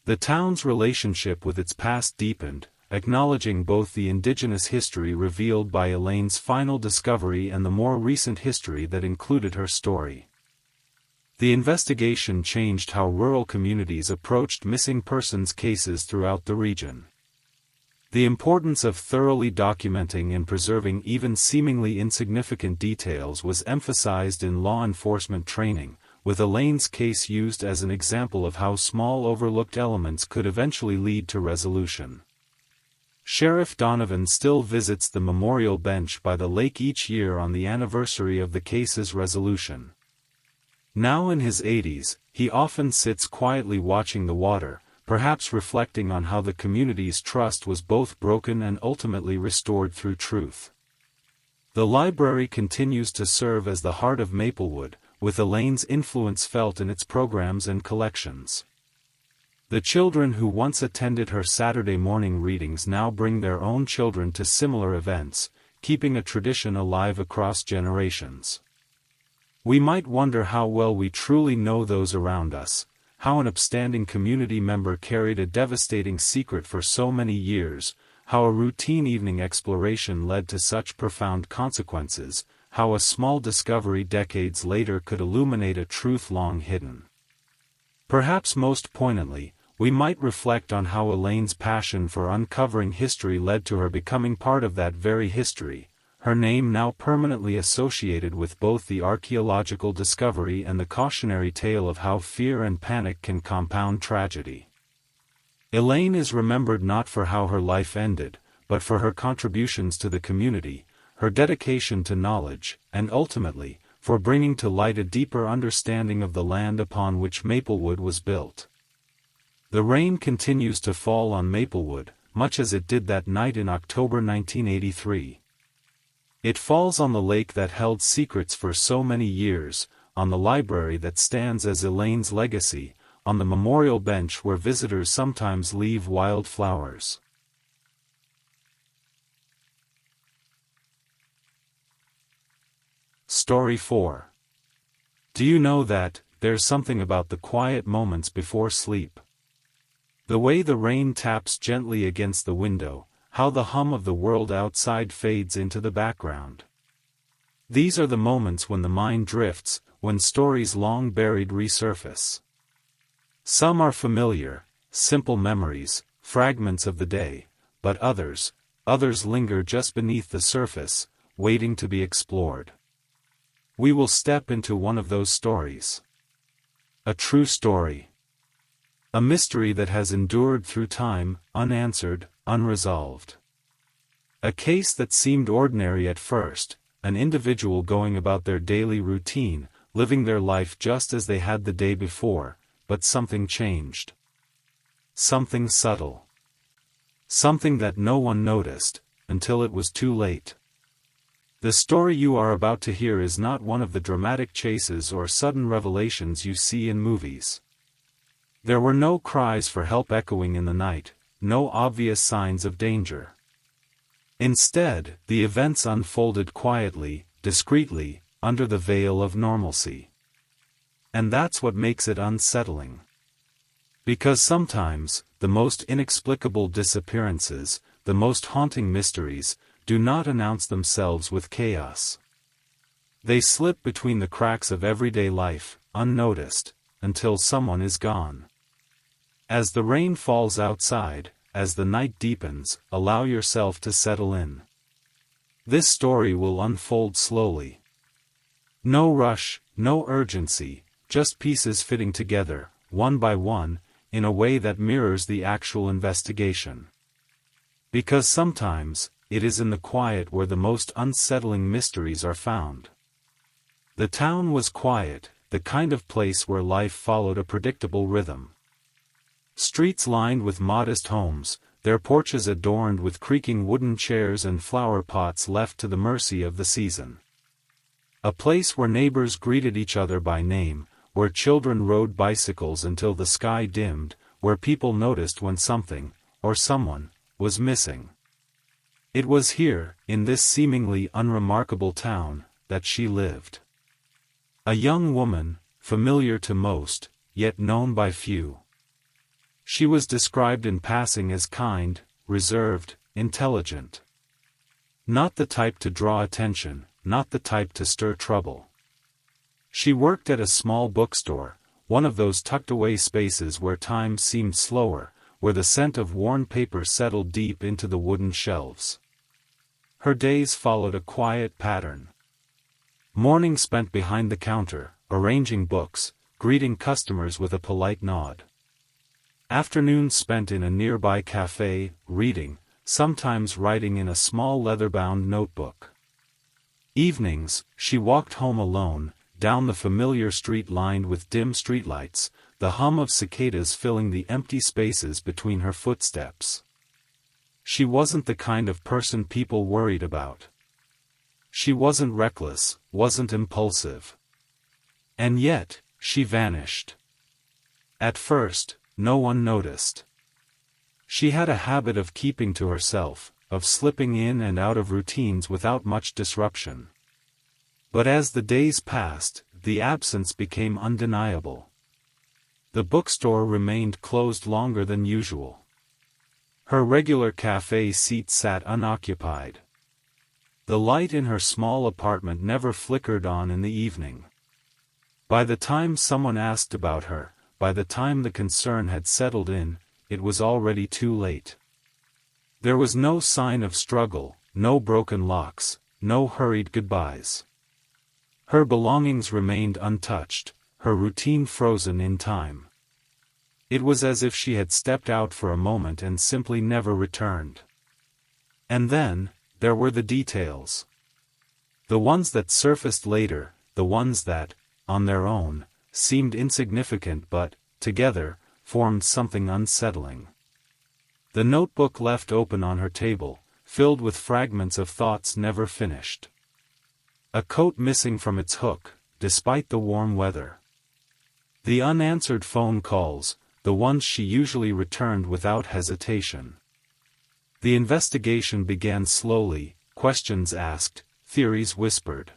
The town's relationship with its past deepened, acknowledging both the indigenous history revealed by Elaine's final discovery and the more recent history that included her story. The investigation changed how rural communities approached missing persons cases throughout the region. The importance of thoroughly documenting and preserving even seemingly insignificant details was emphasized in law enforcement training, with Elaine's case used as an example of how small overlooked elements could eventually lead to resolution. Sheriff Donovan still visits the memorial bench by the lake each year on the anniversary of the case's resolution. Now in his 80s, he often sits quietly watching the water, perhaps reflecting on how the community's trust was both broken and ultimately restored through truth. The library continues to serve as the heart of Maplewood, with Elaine's influence felt in its programs and collections. The children who once attended her Saturday morning readings now bring their own children to similar events, keeping a tradition alive across generations. We might wonder how well we truly know those around us, how an upstanding community member carried a devastating secret for so many years, how a routine evening exploration led to such profound consequences, how a small discovery decades later could illuminate a truth long hidden. Perhaps most poignantly, we might reflect on how Elaine's passion for uncovering history led to her becoming part of that very history, her name now permanently associated with both the archaeological discovery and the cautionary tale of how fear and panic can compound tragedy. Elaine is remembered not for how her life ended, but for her contributions to the community, her dedication to knowledge, and ultimately, for bringing to light a deeper understanding of the land upon which Maplewood was built. The rain continues to fall on Maplewood, much as it did that night in October 1983. It falls on the lake that held secrets for so many years, on the library that stands as Elaine's legacy, on the memorial bench where visitors sometimes leave wild flowers. Story 4. Do you know that, there's something about the quiet moments before sleep? The way the rain taps gently against the window, how the hum of the world outside fades into the background. These are the moments when the mind drifts, when stories long buried resurface. Some are familiar, simple memories, fragments of the day, but others linger just beneath the surface, waiting to be explored. We will step into one of those stories. A true story. A mystery that has endured through time, unanswered, unresolved. A case that seemed ordinary at first, an individual going about their daily routine, living their life just as they had the day before, but something changed. Something subtle. Something that no one noticed, until it was too late. The story you are about to hear is not one of the dramatic chases or sudden revelations you see in movies. There were no cries for help echoing in the night, no obvious signs of danger. Instead, the events unfolded quietly, discreetly, under the veil of normalcy. And that's what makes it unsettling. Because sometimes, the most inexplicable disappearances, the most haunting mysteries, do not announce themselves with chaos. They slip between the cracks of everyday life, unnoticed, until someone is gone. As the rain falls outside, as the night deepens, allow yourself to settle in. This story will unfold slowly. No rush, no urgency, just pieces fitting together, one by one, in a way that mirrors the actual investigation. Because sometimes, it is in the quiet where the most unsettling mysteries are found. The town was quiet, the kind of place where life followed a predictable rhythm. Streets lined with modest homes, their porches adorned with creaking wooden chairs and flower pots left to the mercy of the season. A place where neighbors greeted each other by name, where children rode bicycles until the sky dimmed, where people noticed when something, or someone, was missing. It was here, in this seemingly unremarkable town, that she lived. A young woman, familiar to most, yet known by few. She was described in passing as kind, reserved, intelligent. Not the type to draw attention, not the type to stir trouble. She worked at a small bookstore, one of those tucked-away spaces where time seemed slower, where the scent of worn paper settled deep into the wooden shelves. Her days followed a quiet pattern. Morning spent behind the counter, arranging books, greeting customers with a polite nod. Afternoons spent in a nearby cafe, reading, sometimes writing in a small leather-bound notebook. Evenings, she walked home alone, down the familiar street lined with dim streetlights, the hum of cicadas filling the empty spaces between her footsteps. She wasn't the kind of person people worried about. She wasn't reckless, wasn't impulsive. And yet, she vanished. At first, no one noticed. She had a habit of keeping to herself, of slipping in and out of routines without much disruption. But as the days passed, the absence became undeniable. The bookstore remained closed longer than usual. Her regular cafe seat sat unoccupied. The light in her small apartment never flickered on in the evening. By the time someone asked about her, by the time the concern had settled in, it was already too late. There was no sign of struggle, no broken locks, no hurried goodbyes. Her belongings remained untouched, her routine frozen in time. It was as if she had stepped out for a moment and simply never returned. And then, there were the details. The ones that surfaced later, the ones that, on their own, seemed insignificant but, together, formed something unsettling. The notebook left open on her table, filled with fragments of thoughts never finished. A coat missing from its hook, despite the warm weather. The unanswered phone calls, the ones she usually returned without hesitation. The investigation began slowly, questions asked, theories whispered.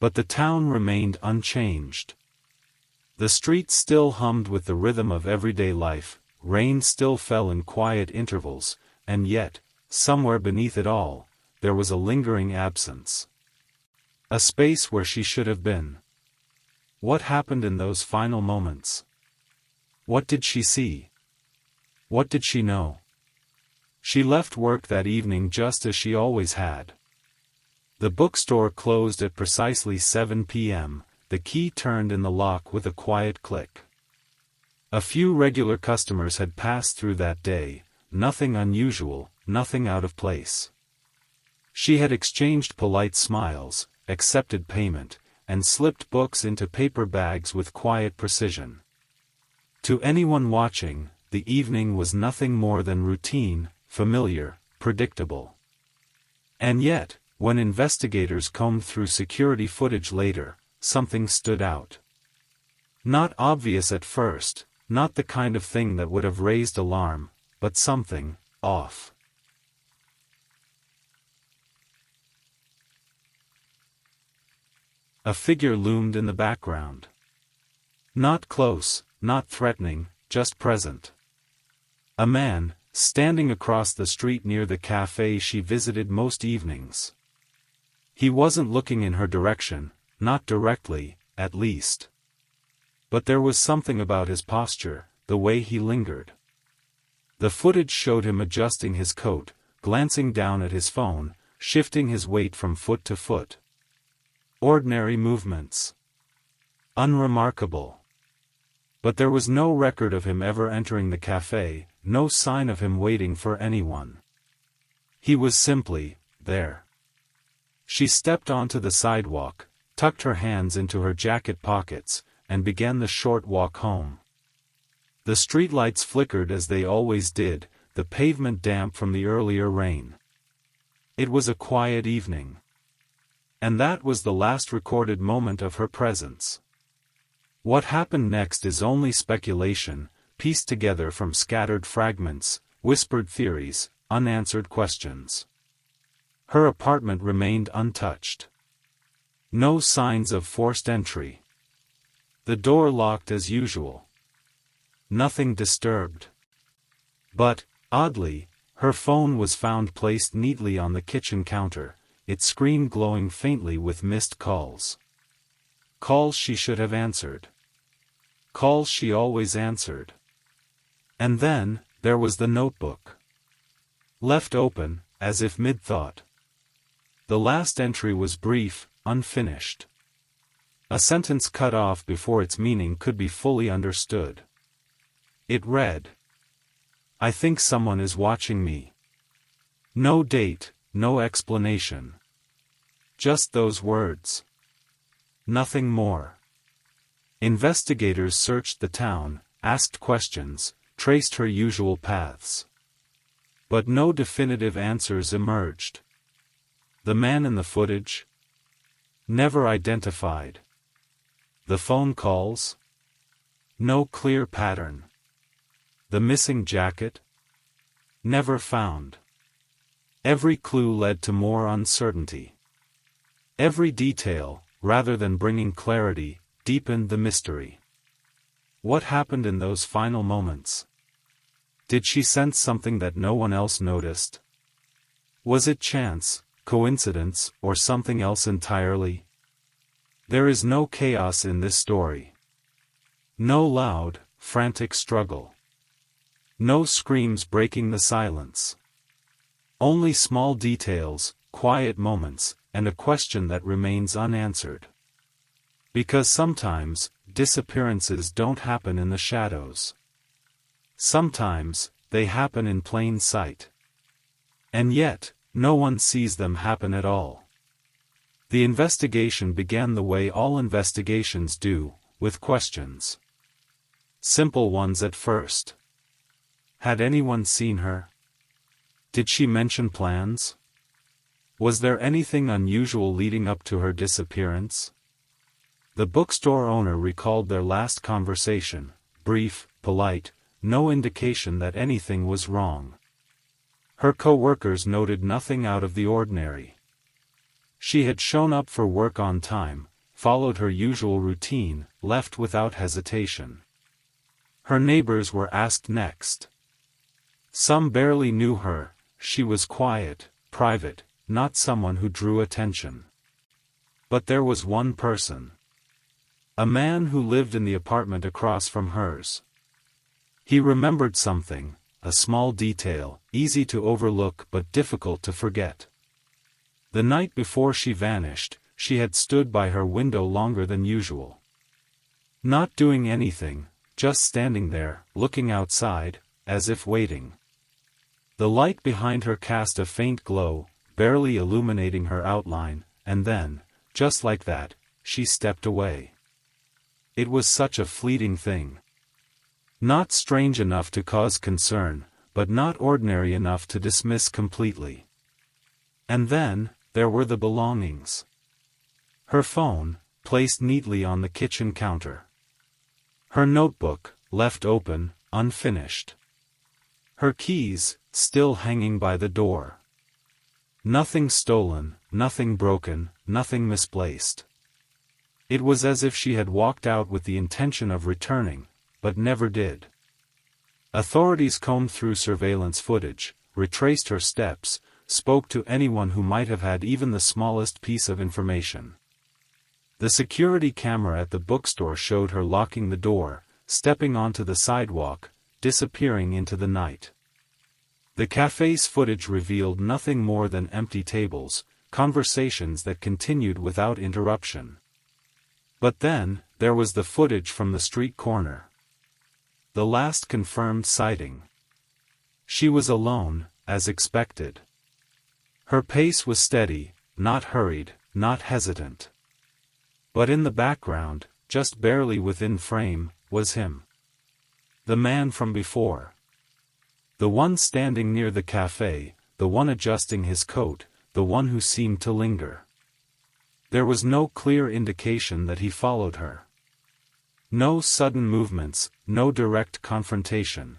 But the town remained unchanged. The streets still hummed with the rhythm of everyday life, rain still fell in quiet intervals, and yet, somewhere beneath it all, there was a lingering absence. A space where she should have been. What happened in those final moments? What did she see? What did she know? She left work that evening just as she always had. The bookstore closed at precisely 7 p.m., the key turned in the lock with a quiet click. A few regular customers had passed through that day, nothing unusual, nothing out of place. She had exchanged polite smiles, accepted payment, and slipped books into paper bags with quiet precision. To anyone watching, the evening was nothing more than routine, familiar, predictable. And yet, when investigators combed through security footage later, something stood out. Not obvious at first, not the kind of thing that would have raised alarm, but something off. A figure loomed in the background. Not close, not threatening, just present. A man, standing across the street near the cafe she visited most evenings. He wasn't looking in her direction, not directly, at least. But there was something about his posture, the way he lingered. The footage showed him adjusting his coat, glancing down at his phone, shifting his weight from foot to foot. Ordinary movements. Unremarkable. But there was no record of him ever entering the cafe, no sign of him waiting for anyone. He was simply there. She stepped onto the sidewalk, tucked her hands into her jacket pockets, and began the short walk home. The streetlights flickered as they always did, the pavement damp from the earlier rain. It was a quiet evening. And that was the last recorded moment of her presence. What happened next is only speculation, pieced together from scattered fragments, whispered theories, unanswered questions. Her apartment remained untouched. No signs of forced entry. The door locked as usual. Nothing disturbed. But, oddly, Her phone was found placed neatly on the kitchen counter, its screen glowing faintly with missed calls. Calls she should have answered. Calls she always answered. And then, there was the notebook. Left open, as if mid-thought. The last entry was brief, unfinished. A sentence cut off before its meaning could be fully understood. It read, "I think someone is watching me." No date, no explanation. Just those words. Nothing more. Investigators searched the town, asked questions, traced her usual paths. But no definitive answers emerged. The man in the footage? Never identified. The phone calls? No clear pattern. The missing jacket? Never found. Every clue led to more uncertainty. Every detail, rather than bringing clarity, deepened the mystery. What happened in those final moments? Did she sense something that no one else noticed? Was it chance, coincidence, or something else entirely? There is no chaos in this story. No loud, frantic struggle. No screams breaking the silence. Only small details, quiet moments, and a question that remains unanswered. Because sometimes, disappearances don't happen in the shadows. Sometimes, they happen in plain sight. And yet, no one sees them happen at all. The investigation began the way all investigations do, with questions. Simple ones at first. Had anyone seen her? Did she mention plans? Was there anything unusual leading up to her disappearance? The bookstore owner recalled their last conversation, brief, polite, no indication that anything was wrong. Her co-workers noted nothing out of the ordinary. She had shown up for work on time, followed her usual routine, left without hesitation. Her neighbors were asked next. Some barely knew her. She was quiet, private, not someone who drew attention. But there was one person. A man who lived in the apartment across from hers. He remembered something, a small detail, easy to overlook but difficult to forget. The night before she vanished, she had stood by her window longer than usual. Not doing anything, just standing there, looking outside, as if waiting. The light behind her cast a faint glow, barely illuminating her outline, and then, just like that, she stepped away. It was such a fleeting thing. Not strange enough to cause concern, but not ordinary enough to dismiss completely. And then, there were the belongings. Her phone, placed neatly on the kitchen counter. Her notebook, left open, unfinished. Her keys, still hanging by the door. Nothing stolen, nothing broken, nothing misplaced. It was as if she had walked out with the intention of returning, but never did. Authorities combed through surveillance footage, retraced her steps, spoke to anyone who might have had even the smallest piece of information. The security camera at the bookstore showed her locking the door, stepping onto the sidewalk, disappearing into the night. The cafe's footage revealed nothing more than empty tables, conversations that continued without interruption. But then, there was the footage from the street corner. The last confirmed sighting. She was alone, as expected. Her pace was steady, not hurried, not hesitant. But in the background, just barely within frame, was him. The man from before. The one standing near the cafe, the one adjusting his coat, the one who seemed to linger. There was no clear indication that he followed her. No sudden movements, no direct confrontation.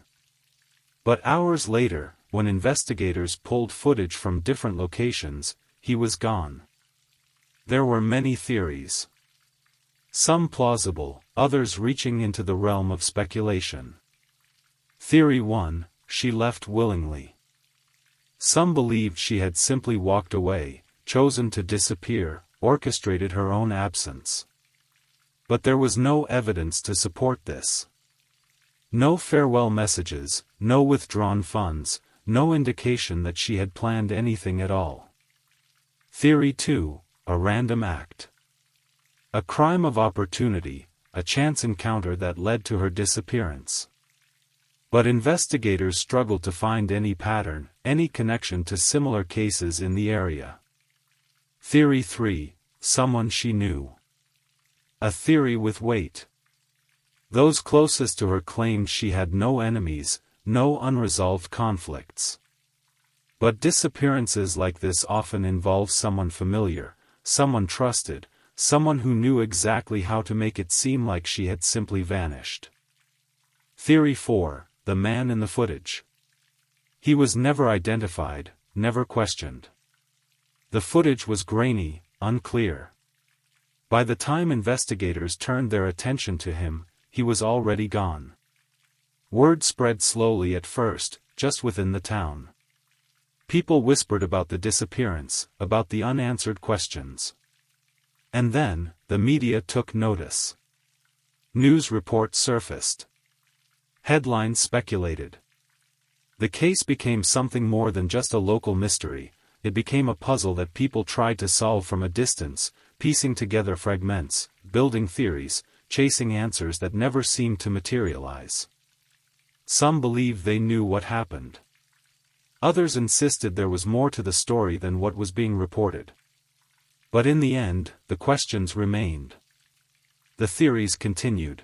But hours later, when investigators pulled footage from different locations, he was gone. There were many theories. Some plausible, others reaching into the realm of speculation. Theory 1, she left willingly. Some believed she had simply walked away, chosen to disappear, orchestrated her own absence. But there was no evidence to support this. No farewell messages, no withdrawn funds, no indication that she had planned anything at all. Theory 2, a random act. A crime of opportunity, a chance encounter that led to her disappearance. But investigators struggled to find any pattern, any connection to similar cases in the area. Theory 3, someone she knew. A theory with weight. Those closest to her claimed she had no enemies, no unresolved conflicts. But disappearances like this often involve someone familiar, someone trusted, someone who knew exactly how to make it seem like she had simply vanished. Theory 4, the man in the footage. He was never identified, never questioned. The footage was grainy, unclear. By the time investigators turned their attention to him, he was already gone. Word spread slowly at first, just within the town. People whispered about the disappearance, about the unanswered questions. And then, the media took notice. News reports surfaced. Headlines speculated. The case became something more than just a local mystery. It became a puzzle that people tried to solve from a distance, piecing together fragments, building theories, chasing answers that never seemed to materialize. Some believed they knew what happened. Others insisted there was more to the story than what was being reported. But in the end, the questions remained. The theories continued.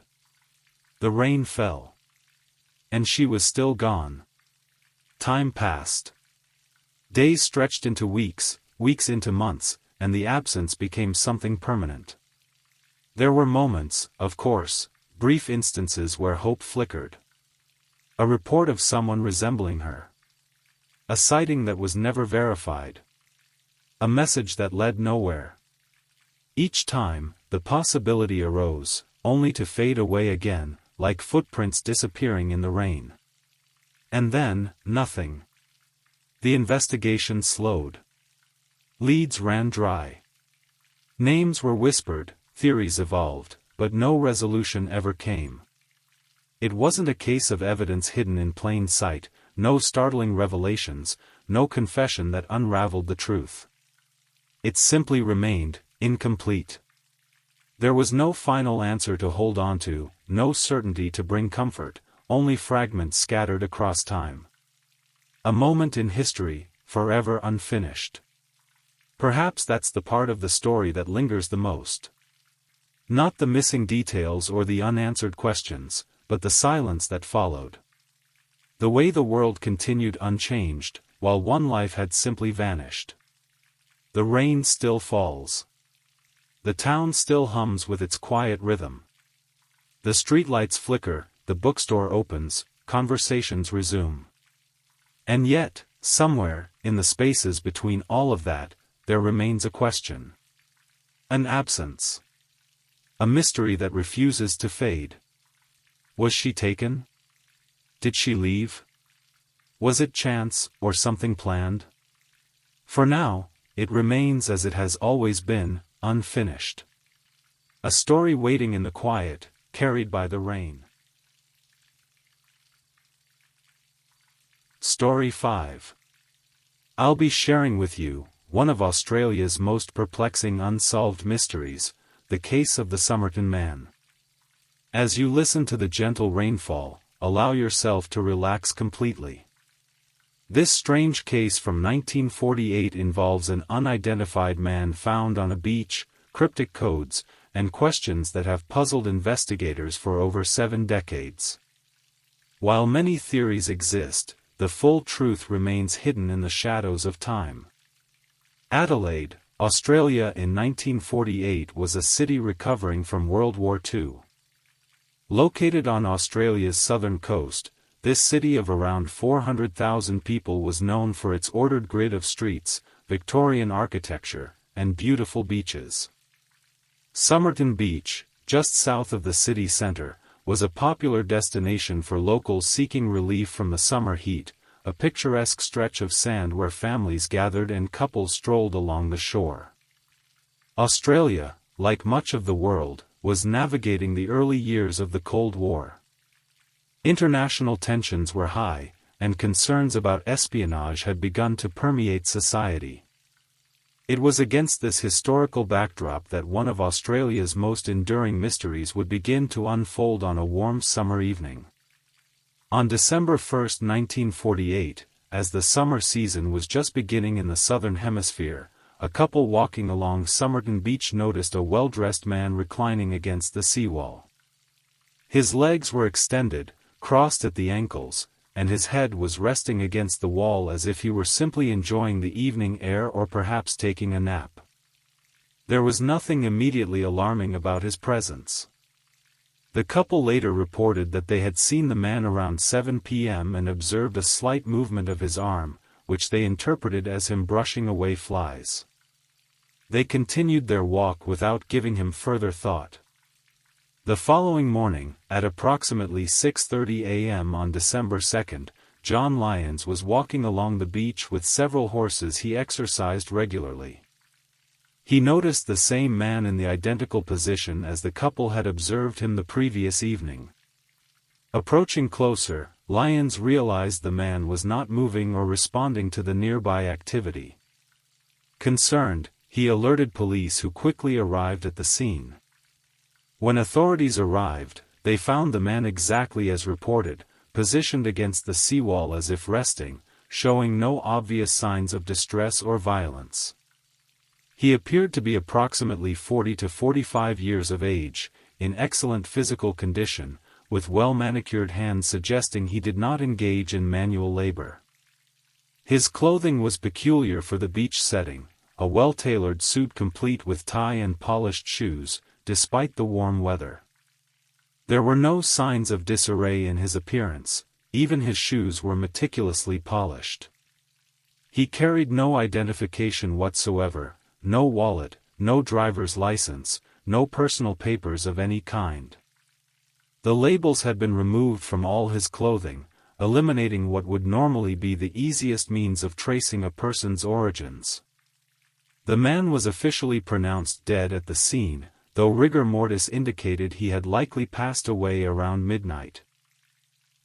The rain fell. And she was still gone. Time passed. Days stretched into weeks, weeks into months, and the absence became something permanent. There were moments, of course, brief instances where hope flickered. A report of someone resembling her. A sighting that was never verified. A message that led nowhere. Each time, the possibility arose, only to fade away again, like footprints disappearing in the rain. And then, nothing. The investigation slowed. Leads ran dry. Names were whispered, theories evolved, but no resolution ever came. It wasn't a case of evidence hidden in plain sight, no startling revelations, no confession that unraveled the truth. It simply remained incomplete. There was no final answer to hold on to, no certainty to bring comfort, only fragments scattered across time. A moment in history, forever unfinished. Perhaps that's the part of the story that lingers the most. Not the missing details or the unanswered questions, but the silence that followed. The way the world continued unchanged, while one life had simply vanished. The rain still falls. The town still hums with its quiet rhythm. The streetlights flicker, the bookstore opens, conversations resume. And yet, somewhere, in the spaces between all of that, there remains a question. An absence. A mystery that refuses to fade. Was she taken? Did she leave? Was it chance, or something planned? For now, it remains as it has always been, unfinished. A story waiting in the quiet, carried by the rain. Story 5. I'll be sharing with you, one of Australia's most perplexing unsolved mysteries, the case of the Somerton Man. As you listen to the gentle rainfall, allow yourself to relax completely. This strange case from 1948 involves an unidentified man found on a beach, cryptic codes, and questions that have puzzled investigators for over 7 decades. While many theories exist, the full truth remains hidden in the shadows of time. Adelaide, Australia in 1948 was a city recovering from World War II. Located on Australia's southern coast, this city of around 400,000 people was known for its ordered grid of streets, Victorian architecture, and beautiful beaches. Somerton Beach, just south of the city centre, was a popular destination for locals seeking relief from the summer heat, a picturesque stretch of sand where families gathered and couples strolled along the shore. Australia, like much of the world, was navigating the early years of the Cold War. International tensions were high, and concerns about espionage had begun to permeate society. It was against this historical backdrop that one of Australia's most enduring mysteries would begin to unfold on a warm summer evening. On December 1, 1948, as the summer season was just beginning in the southern hemisphere, a couple walking along Somerton Beach noticed a well-dressed man reclining against the seawall. His legs were extended, crossed at the ankles, and his head was resting against the wall as if he were simply enjoying the evening air or perhaps taking a nap. There was nothing immediately alarming about his presence. The couple later reported that they had seen the man around 7 p.m. and observed a slight movement of his arm, which they interpreted as him brushing away flies. They continued their walk without giving him further thought. The following morning, at approximately 6:30 a.m. on December 2, John Lyons was walking along the beach with several horses he exercised regularly. He noticed the same man in the identical position as the couple had observed him the previous evening. Approaching closer, Lyons realized the man was not moving or responding to the nearby activity. Concerned, he alerted police who quickly arrived at the scene. When authorities arrived, they found the man exactly as reported, positioned against the seawall as if resting, showing no obvious signs of distress or violence. He appeared to be approximately 40 to 45 years of age, in excellent physical condition, with well-manicured hands suggesting he did not engage in manual labor. His clothing was peculiar for the beach setting, a well-tailored suit complete with tie and polished shoes, despite the warm weather. There were no signs of disarray in his appearance, even his shoes were meticulously polished. He carried no identification whatsoever, no wallet, no driver's license, no personal papers of any kind. The labels had been removed from all his clothing, eliminating what would normally be the easiest means of tracing a person's origins. The man was officially pronounced dead at the scene, though rigor mortis indicated he had likely passed away around midnight.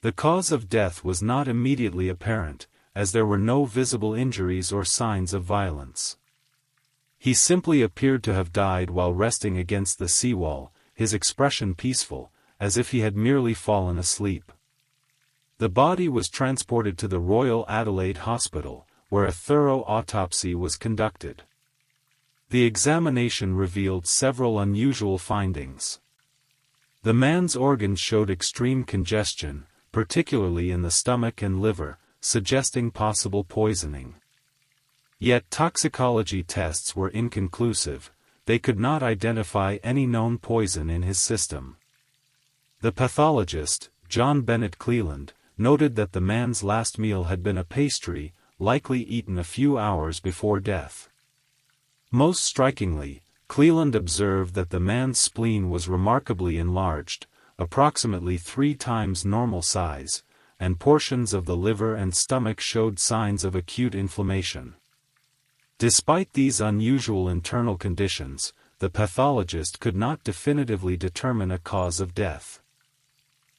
The cause of death was not immediately apparent, as there were no visible injuries or signs of violence. He simply appeared to have died while resting against the seawall, his expression peaceful, as if he had merely fallen asleep. The body was transported to the Royal Adelaide Hospital, where a thorough autopsy was conducted. The examination revealed several unusual findings. The man's organs showed extreme congestion, particularly in the stomach and liver, suggesting possible poisoning. Yet toxicology tests were inconclusive, they could not identify any known poison in his system. The pathologist, John Bennett Cleland, noted that the man's last meal had been a pastry, likely eaten a few hours before death. Most strikingly, Cleland observed that the man's spleen was remarkably enlarged, approximately 3 times normal size, and portions of the liver and stomach showed signs of acute inflammation. Despite these unusual internal conditions, the pathologist could not definitively determine a cause of death.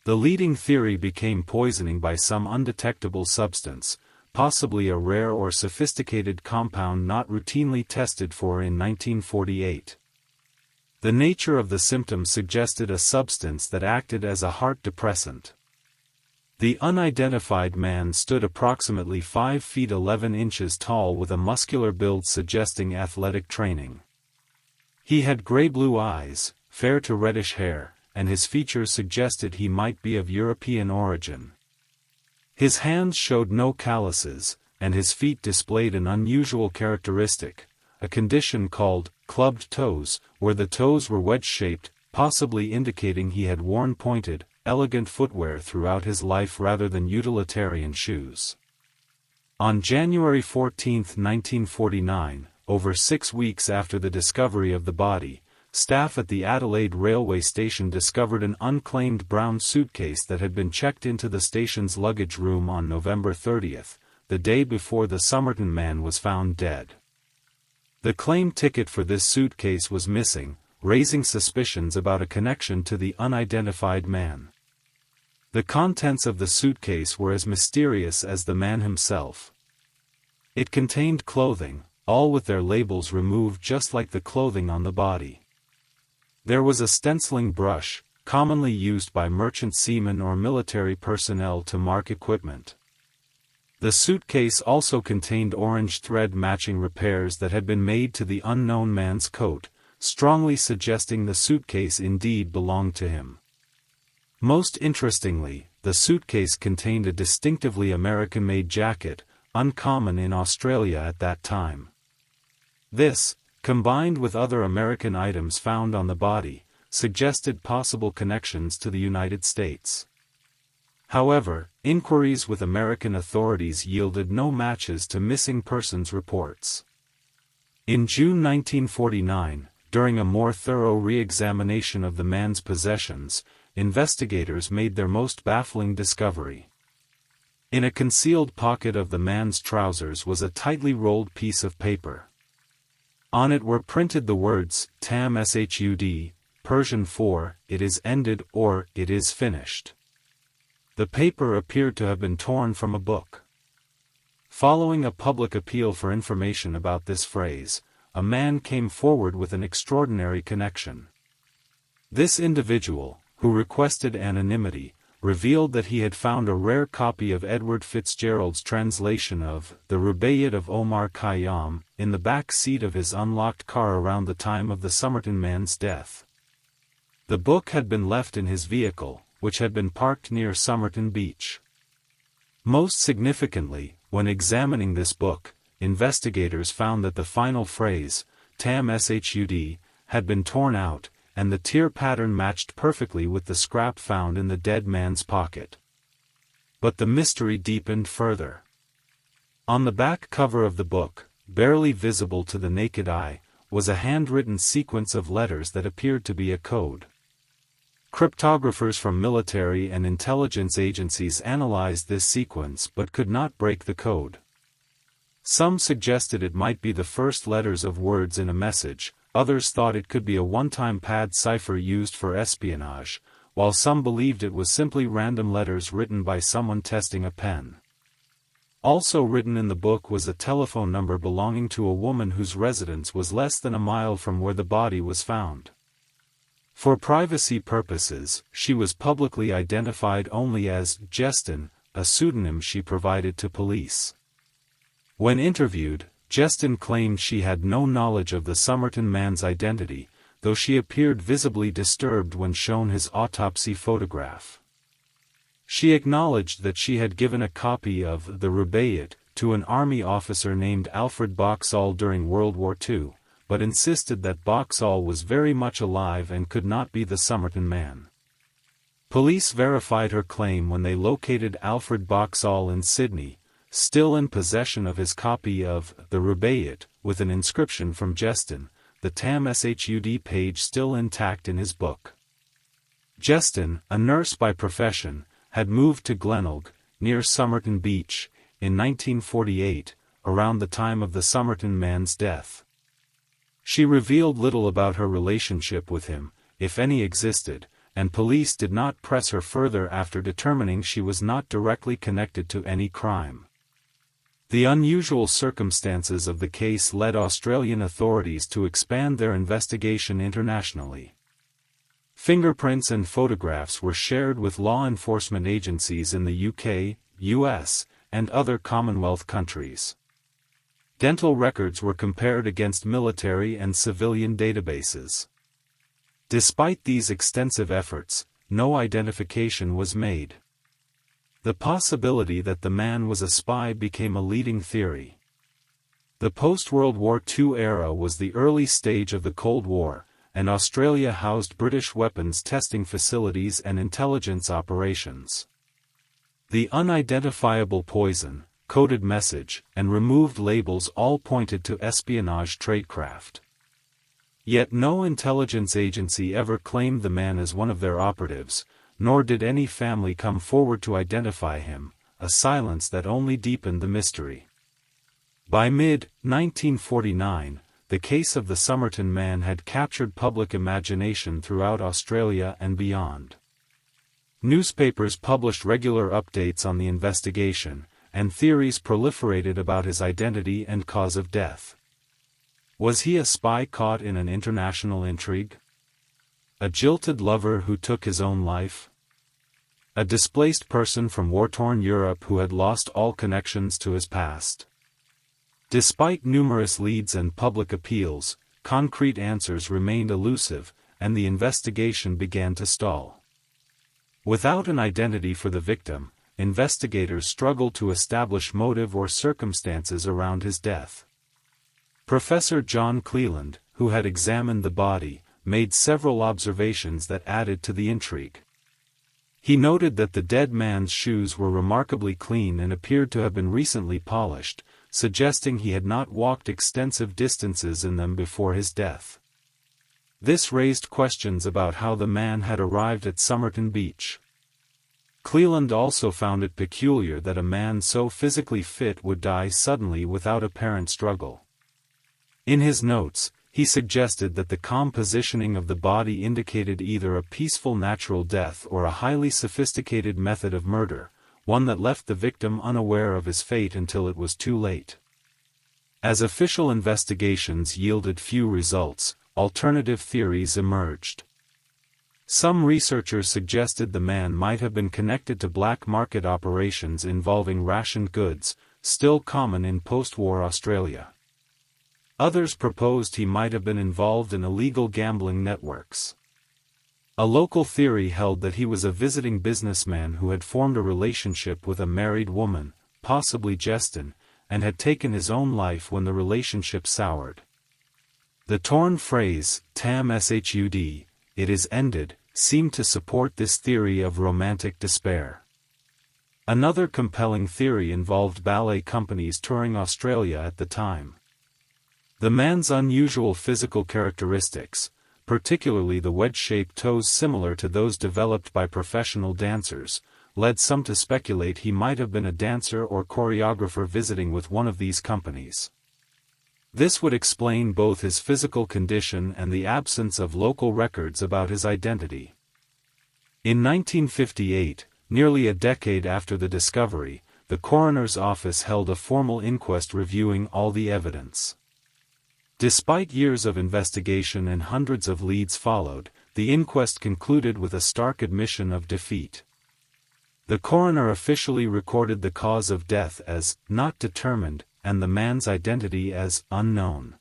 The leading theory became poisoning by some undetectable substance, possibly a rare or sophisticated compound not routinely tested for in 1948. The nature of the symptoms suggested a substance that acted as a heart depressant. The unidentified man stood approximately 5 feet 11 inches tall with a muscular build suggesting athletic training. He had gray-blue eyes, fair to reddish hair, and his features suggested he might be of European origin. His hands showed no calluses, and his feet displayed an unusual characteristic, a condition called clubbed toes, where the toes were wedge-shaped, possibly indicating he had worn pointed, elegant footwear throughout his life rather than utilitarian shoes. On January 14, 1949, over 6 weeks after the discovery of the body, staff at the Adelaide railway station discovered an unclaimed brown suitcase that had been checked into the station's luggage room on November 30, the day before the Somerton man was found dead. The claim ticket for this suitcase was missing, raising suspicions about a connection to the unidentified man. The contents of the suitcase were as mysterious as the man himself. It contained clothing, all with their labels removed just like the clothing on the body. There was a stenciling brush, commonly used by merchant seamen or military personnel to mark equipment. The suitcase also contained orange thread matching repairs that had been made to the unknown man's coat, strongly suggesting the suitcase indeed belonged to him. Most interestingly, the suitcase contained a distinctively American-made jacket, uncommon in Australia at that time. This, combined with other American items found on the body, suggested possible connections to the United States. However, inquiries with American authorities yielded no matches to missing persons reports. In June 1949, during a more thorough re-examination of the man's possessions, investigators made their most baffling discovery. In a concealed pocket of the man's trousers was a tightly rolled piece of paper. On it were printed the words, "Tam Shud, Persian for, it is ended or, it is finished." The paper appeared to have been torn from a book. Following a public appeal for information about this phrase, a man came forward with an extraordinary connection. This individual, who requested anonymity, revealed that he had found a rare copy of Edward Fitzgerald's translation of The Rubaiyat of Omar Khayyam in the back seat of his unlocked car around the time of the Somerton man's death. The book had been left in his vehicle, which had been parked near Somerton Beach. Most significantly, when examining this book, investigators found that the final phrase, "Tam Shud," had been torn out, and the tear pattern matched perfectly with the scrap found in the dead man's pocket. But the mystery deepened further. On the back cover of the book, barely visible to the naked eye, was a handwritten sequence of letters that appeared to be a code. Cryptographers from military and intelligence agencies analyzed this sequence but could not break the code. Some suggested it might be the first letters of words in a message, others thought it could be a one-time pad cipher used for espionage, while some believed it was simply random letters written by someone testing a pen. Also written in the book was a telephone number belonging to a woman whose residence was less than a mile from where the body was found. For privacy purposes, she was publicly identified only as Jestin, a pseudonym she provided to police. When interviewed, Jestin claimed she had no knowledge of the Somerton man's identity, though she appeared visibly disturbed when shown his autopsy photograph. She acknowledged that she had given a copy of The Rubaiyat to an army officer named Alfred Boxall during World War II, but insisted that Boxall was very much alive and could not be the Somerton man. Police verified her claim when they located Alfred Boxall in Sydney, still in possession of his copy of The Rubaiyat, with an inscription from Jestin, the Tam Shud page still intact in his book. Jestin, a nurse by profession, had moved to Glenelg, near Somerton Beach, in 1948, around the time of the Somerton man's death. She revealed little about her relationship with him, if any existed, and police did not press her further after determining she was not directly connected to any crime. The unusual circumstances of the case led Australian authorities to expand their investigation internationally. Fingerprints and photographs were shared with law enforcement agencies in the UK, US, and other Commonwealth countries. Dental records were compared against military and civilian databases. Despite these extensive efforts, no identification was made. The possibility that the man was a spy became a leading theory. The post-World War II era was the early stage of the Cold War, and Australia housed British weapons testing facilities and intelligence operations. The unidentifiable poison, coded message, and removed labels all pointed to espionage tradecraft. Yet no intelligence agency ever claimed the man as one of their operatives, nor did any family come forward to identify him, a silence that only deepened the mystery. By mid-1949, the case of the Somerton man had captured public imagination throughout Australia and beyond. Newspapers published regular updates on the investigation, and theories proliferated about his identity and cause of death. Was he a spy caught in an international intrigue? A jilted lover who took his own life? A displaced person from war-torn Europe who had lost all connections to his past? Despite numerous leads and public appeals, concrete answers remained elusive, and the investigation began to stall. Without an identity for the victim, investigators struggled to establish motive or circumstances around his death. Professor John Cleland, who had examined the body, made several observations that added to the intrigue. He noted that the dead man's shoes were remarkably clean and appeared to have been recently polished, suggesting he had not walked extensive distances in them before his death. This raised questions about how the man had arrived at Somerton Beach. Cleland also found it peculiar that a man so physically fit would die suddenly without apparent struggle. In his notes, he suggested that the calm positioning of the body indicated either a peaceful natural death or a highly sophisticated method of murder, one that left the victim unaware of his fate until it was too late. As official investigations yielded few results, alternative theories emerged. Some researchers suggested the man might have been connected to black market operations involving rationed goods, still common in post-war Australia. Others proposed he might have been involved in illegal gambling networks. A local theory held that he was a visiting businessman who had formed a relationship with a married woman, possibly Justin, and had taken his own life when the relationship soured. The torn phrase, "tam shud, it is ended," seemed to support this theory of romantic despair. Another compelling theory involved ballet companies touring Australia at the time. The man's unusual physical characteristics, particularly the wedge-shaped toes similar to those developed by professional dancers, led some to speculate he might have been a dancer or choreographer visiting with one of these companies. This would explain both his physical condition and the absence of local records about his identity. In 1958, nearly a decade after the discovery, the coroner's office held a formal inquest reviewing all the evidence. Despite years of investigation and hundreds of leads followed, the inquest concluded with a stark admission of defeat. The coroner officially recorded the cause of death as "not determined," and the man's identity as "unknown."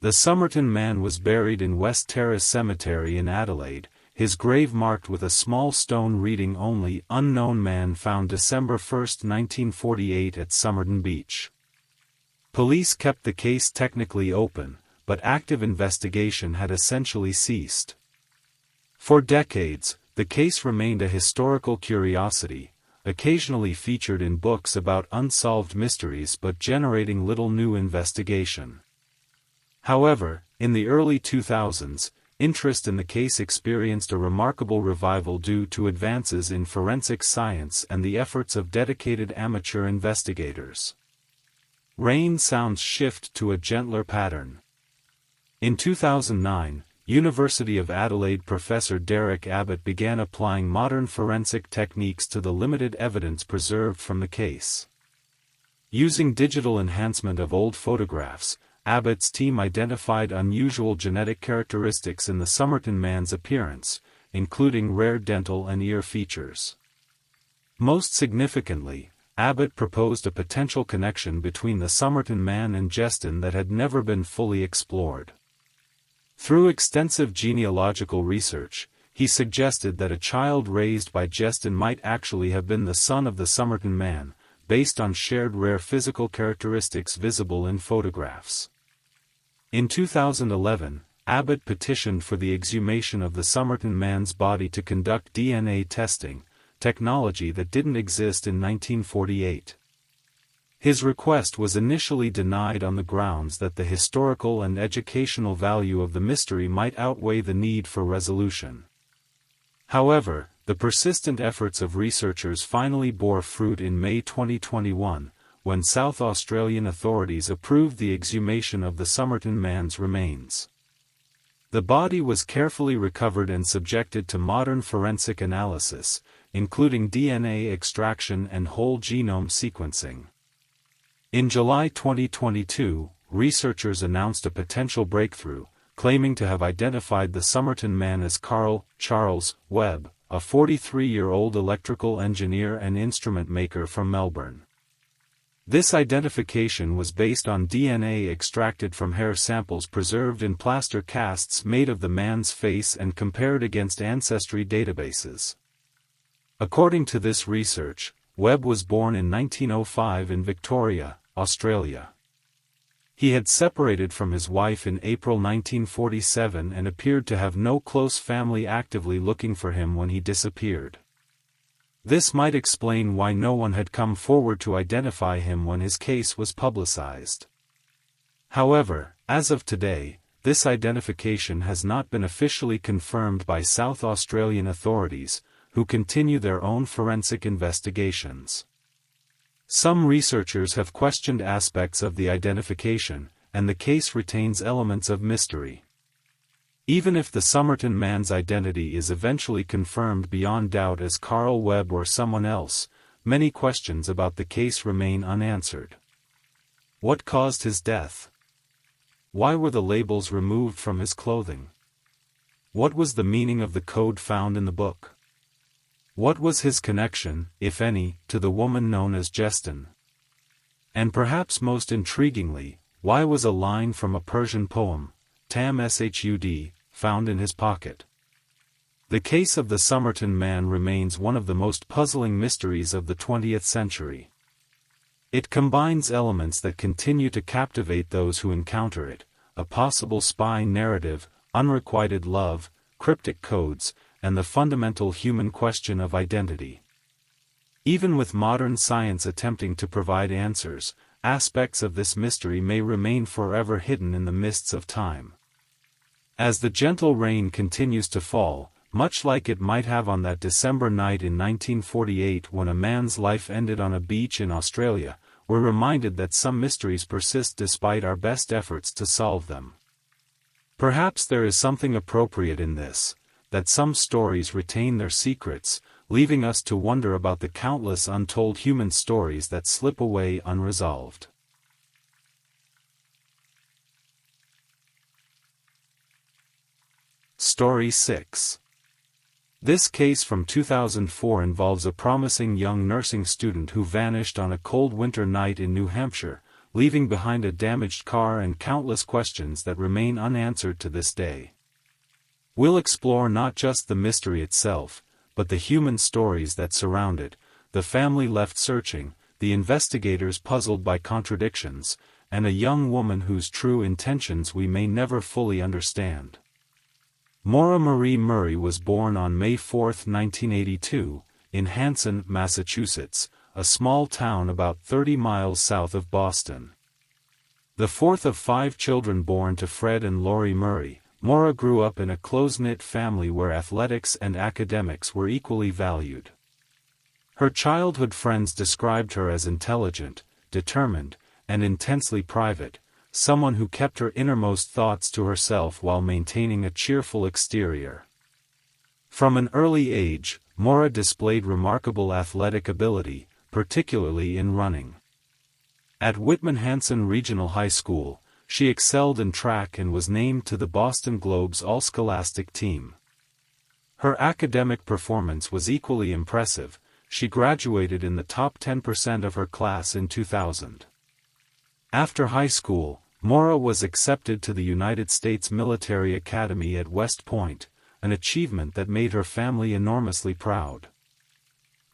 The Somerton man was buried in West Terrace Cemetery in Adelaide, his grave marked with a small stone reading only "Unknown man found December 1, 1948 at Somerton Beach." Police kept the case technically open, but active investigation had essentially ceased. For decades, the case remained a historical curiosity, occasionally featured in books about unsolved mysteries but generating little new investigation. However, in the early 2000s, interest in the case experienced a remarkable revival due to advances in forensic science and the efforts of dedicated amateur investigators. Rain sounds shift to a gentler pattern. In 2009, University of Adelaide professor Derek Abbott began applying modern forensic techniques to the limited evidence preserved from the case. Using digital enhancement of old photographs, Abbott's team identified unusual genetic characteristics in the Somerton man's appearance, including rare dental and ear features. Most significantly, Abbott proposed a potential connection between the Somerton man and Justin that had never been fully explored. Through extensive genealogical research, he suggested that a child raised by Justin might actually have been the son of the Somerton man, based on shared rare physical characteristics visible in photographs. In 2011, Abbott petitioned for the exhumation of the Somerton man's body to conduct DNA testing, technology that didn't exist in 1948. His request was initially denied on the grounds that the historical and educational value of the mystery might outweigh the need for resolution. However, the persistent efforts of researchers finally bore fruit in May 2021, when South Australian authorities approved the exhumation of the Somerton man's remains. The body was carefully recovered and subjected to modern forensic analysis, including DNA extraction and whole genome sequencing. In July 2022, researchers announced a potential breakthrough, claiming to have identified the Somerton man as Carl Charles Webb, a 43-year-old electrical engineer and instrument maker from Melbourne. This identification was based on DNA extracted from hair samples preserved in plaster casts made of the man's face and compared against ancestry databases. According to this research, Webb was born in 1905 in Victoria, Australia. He had separated from his wife in April 1947 and appeared to have no close family actively looking for him when he disappeared. This might explain why no one had come forward to identify him when his case was publicized. However, as of today, this identification has not been officially confirmed by South Australian authorities, who continue their own forensic investigations. Some researchers have questioned aspects of the identification, and the case retains elements of mystery. Even if the Somerton man's identity is eventually confirmed beyond doubt as Carl Webb or someone else, many questions about the case remain unanswered. What caused his death? Why were the labels removed from his clothing? What was the meaning of the code found in the book? What was his connection, if any, to the woman known as Jestin? And perhaps most intriguingly, why was a line from a Persian poem, Tam Shud, found in his pocket? The case of the Somerton man remains one of the most puzzling mysteries of the 20th century. It combines elements that continue to captivate those who encounter it: a possible spy narrative, unrequited love, cryptic codes, and the fundamental human question of identity. Even with modern science attempting to provide answers, aspects of this mystery may remain forever hidden in the mists of time. As the gentle rain continues to fall, much like it might have on that December night in 1948 when a man's life ended on a beach in Australia, we're reminded that some mysteries persist despite our best efforts to solve them. Perhaps there is something appropriate in this, that some stories retain their secrets, leaving us to wonder about the countless untold human stories that slip away unresolved. Story 6. This case from 2004 involves a promising young nursing student who vanished on a cold winter night in New Hampshire, leaving behind a damaged car and countless questions that remain unanswered to this day. We'll explore not just the mystery itself, but the human stories that surround it, the family left searching, the investigators puzzled by contradictions, and a young woman whose true intentions we may never fully understand. Maura Marie Murray was born on May 4, 1982, in Hanson, Massachusetts, a small town about 30 miles south of Boston. The fourth of 5 children born to Fred and Lori Murray, Maura grew up in a close-knit family where athletics and academics were equally valued. Her childhood friends described her as intelligent, determined, and intensely private, someone who kept her innermost thoughts to herself while maintaining a cheerful exterior. From an early age, Maura displayed remarkable athletic ability, particularly in running. At Whitman-Hanson Regional High School, she excelled in track and was named to the Boston Globe's all-scholastic team. Her academic performance was equally impressive. She graduated in the top 10% of her class in 2000. After high school, Maura was accepted to the United States Military Academy at West Point, an achievement that made her family enormously proud.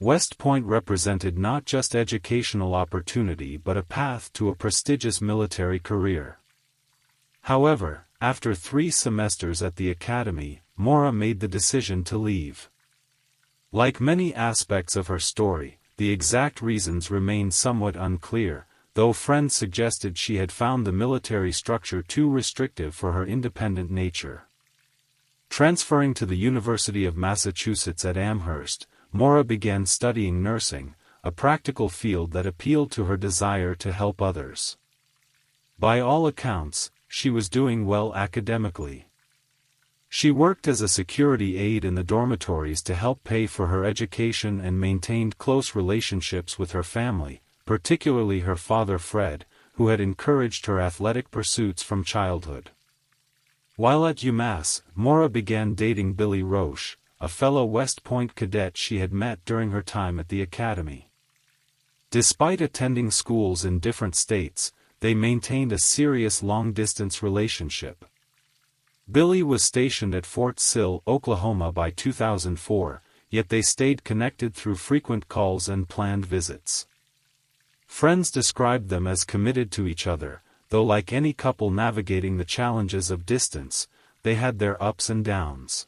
West Point represented not just educational opportunity but a path to a prestigious military career. However, after 3 semesters at the academy, Maura made the decision to leave. Like many aspects of her story, the exact reasons remain somewhat unclear, though friends suggested she had found the military structure too restrictive for her independent nature. Transferring to the University of Massachusetts at Amherst, Maura began studying nursing, a practical field that appealed to her desire to help others. By all accounts, she was doing well academically. She worked as a security aide in the dormitories to help pay for her education and maintained close relationships with her family, particularly her father Fred, who had encouraged her athletic pursuits from childhood. While at UMass, Maura began dating Billy Roche, a fellow West Point cadet she had met during her time at the academy. Despite attending schools in different states, they maintained a serious long-distance relationship. Billy was stationed at Fort Sill, Oklahoma by 2004, yet they stayed connected through frequent calls and planned visits. Friends described them as committed to each other, though like any couple navigating the challenges of distance, they had their ups and downs.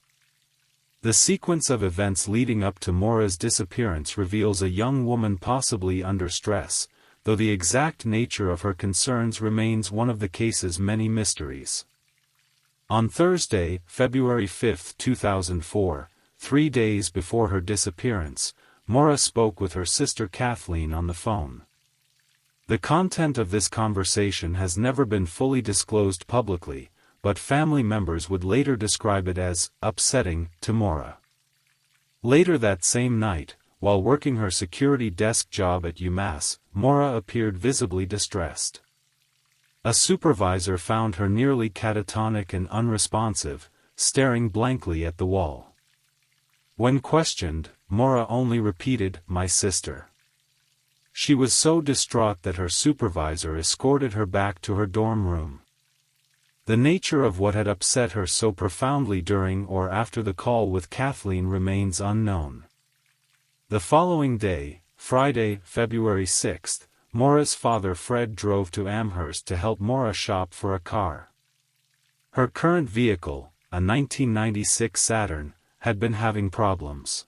The sequence of events leading up to Maura's disappearance reveals a young woman possibly under stress, though the exact nature of her concerns remains one of the case's many mysteries. On Thursday, February 5, 2004, 3 days before her disappearance, Maura spoke with her sister Kathleen on the phone. The content of this conversation has never been fully disclosed publicly, but family members would later describe it as upsetting to Maura. Later that same night, while working her security desk job at UMass, Maura appeared visibly distressed. A supervisor found her nearly catatonic and unresponsive, staring blankly at the wall. When questioned, Maura only repeated, "My sister." She was so distraught that her supervisor escorted her back to her dorm room. The nature of what had upset her so profoundly during or after the call with Kathleen remains unknown. The following day, Friday, February 6, Maura's father Fred drove to Amherst to help Maura shop for a car. Her current vehicle, a 1996 Saturn, had been having problems.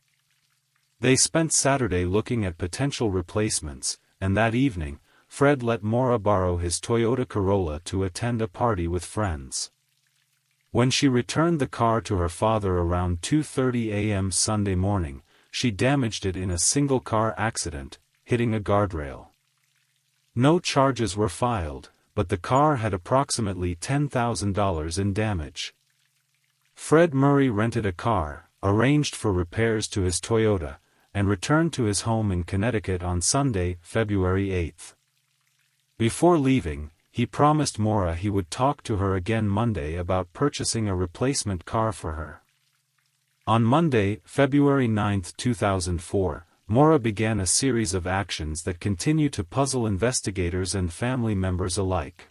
They spent Saturday looking at potential replacements, and that evening, Fred let Maura borrow his Toyota Corolla to attend a party with friends. When she returned the car to her father around 2:30 a.m. Sunday morning, she damaged it in a single-car accident, hitting a guardrail. No charges were filed, but the car had approximately $10,000 in damage. Fred Murray rented a car, arranged for repairs to his Toyota, and returned to his home in Connecticut on Sunday, February 8. Before leaving, he promised Maura he would talk to her again Monday about purchasing a replacement car for her. On Monday, February 9, 2004, Maura began a series of actions that continue to puzzle investigators and family members alike.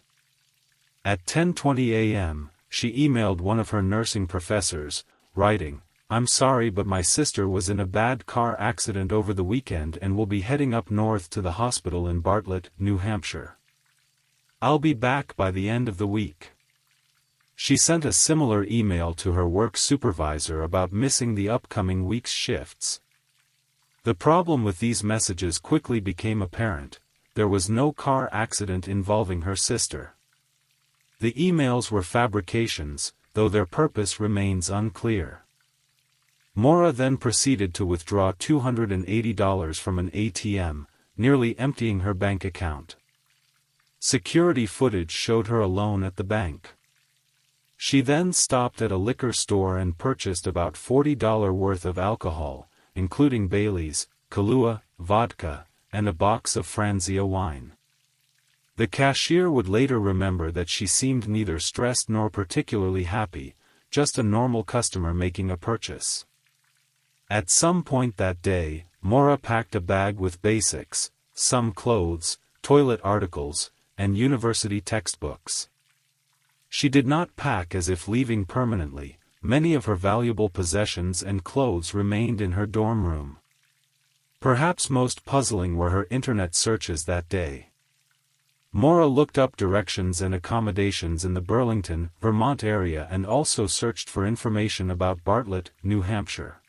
At 10:20 a.m., she emailed one of her nursing professors, writing, "I'm sorry but my sister was in a bad car accident over the weekend and will be heading up north to the hospital in Bartlett, New Hampshire. I'll be back by the end of the week." She sent a similar email to her work supervisor about missing the upcoming week's shifts. The problem with these messages quickly became apparent: there was no car accident involving her sister. The emails were fabrications, though their purpose remains unclear. Maura then proceeded to withdraw $280 from an ATM, nearly emptying her bank account. Security footage showed her alone at the bank. She then stopped at a liquor store and purchased about $40 worth of alcohol, including Bailey's, Kahlua, vodka, and a box of Franzia wine. The cashier would later remember that she seemed neither stressed nor particularly happy, just a normal customer making a purchase. At some point that day, Maura packed a bag with basics, some clothes, toilet articles, and university textbooks. She did not pack as if leaving permanently. Many of her valuable possessions and clothes remained in her dorm room. Perhaps most puzzling were her internet searches that day. Maura looked up directions and accommodations in the Burlington, Vermont area and also searched for information about Bartlett, New Hampshire.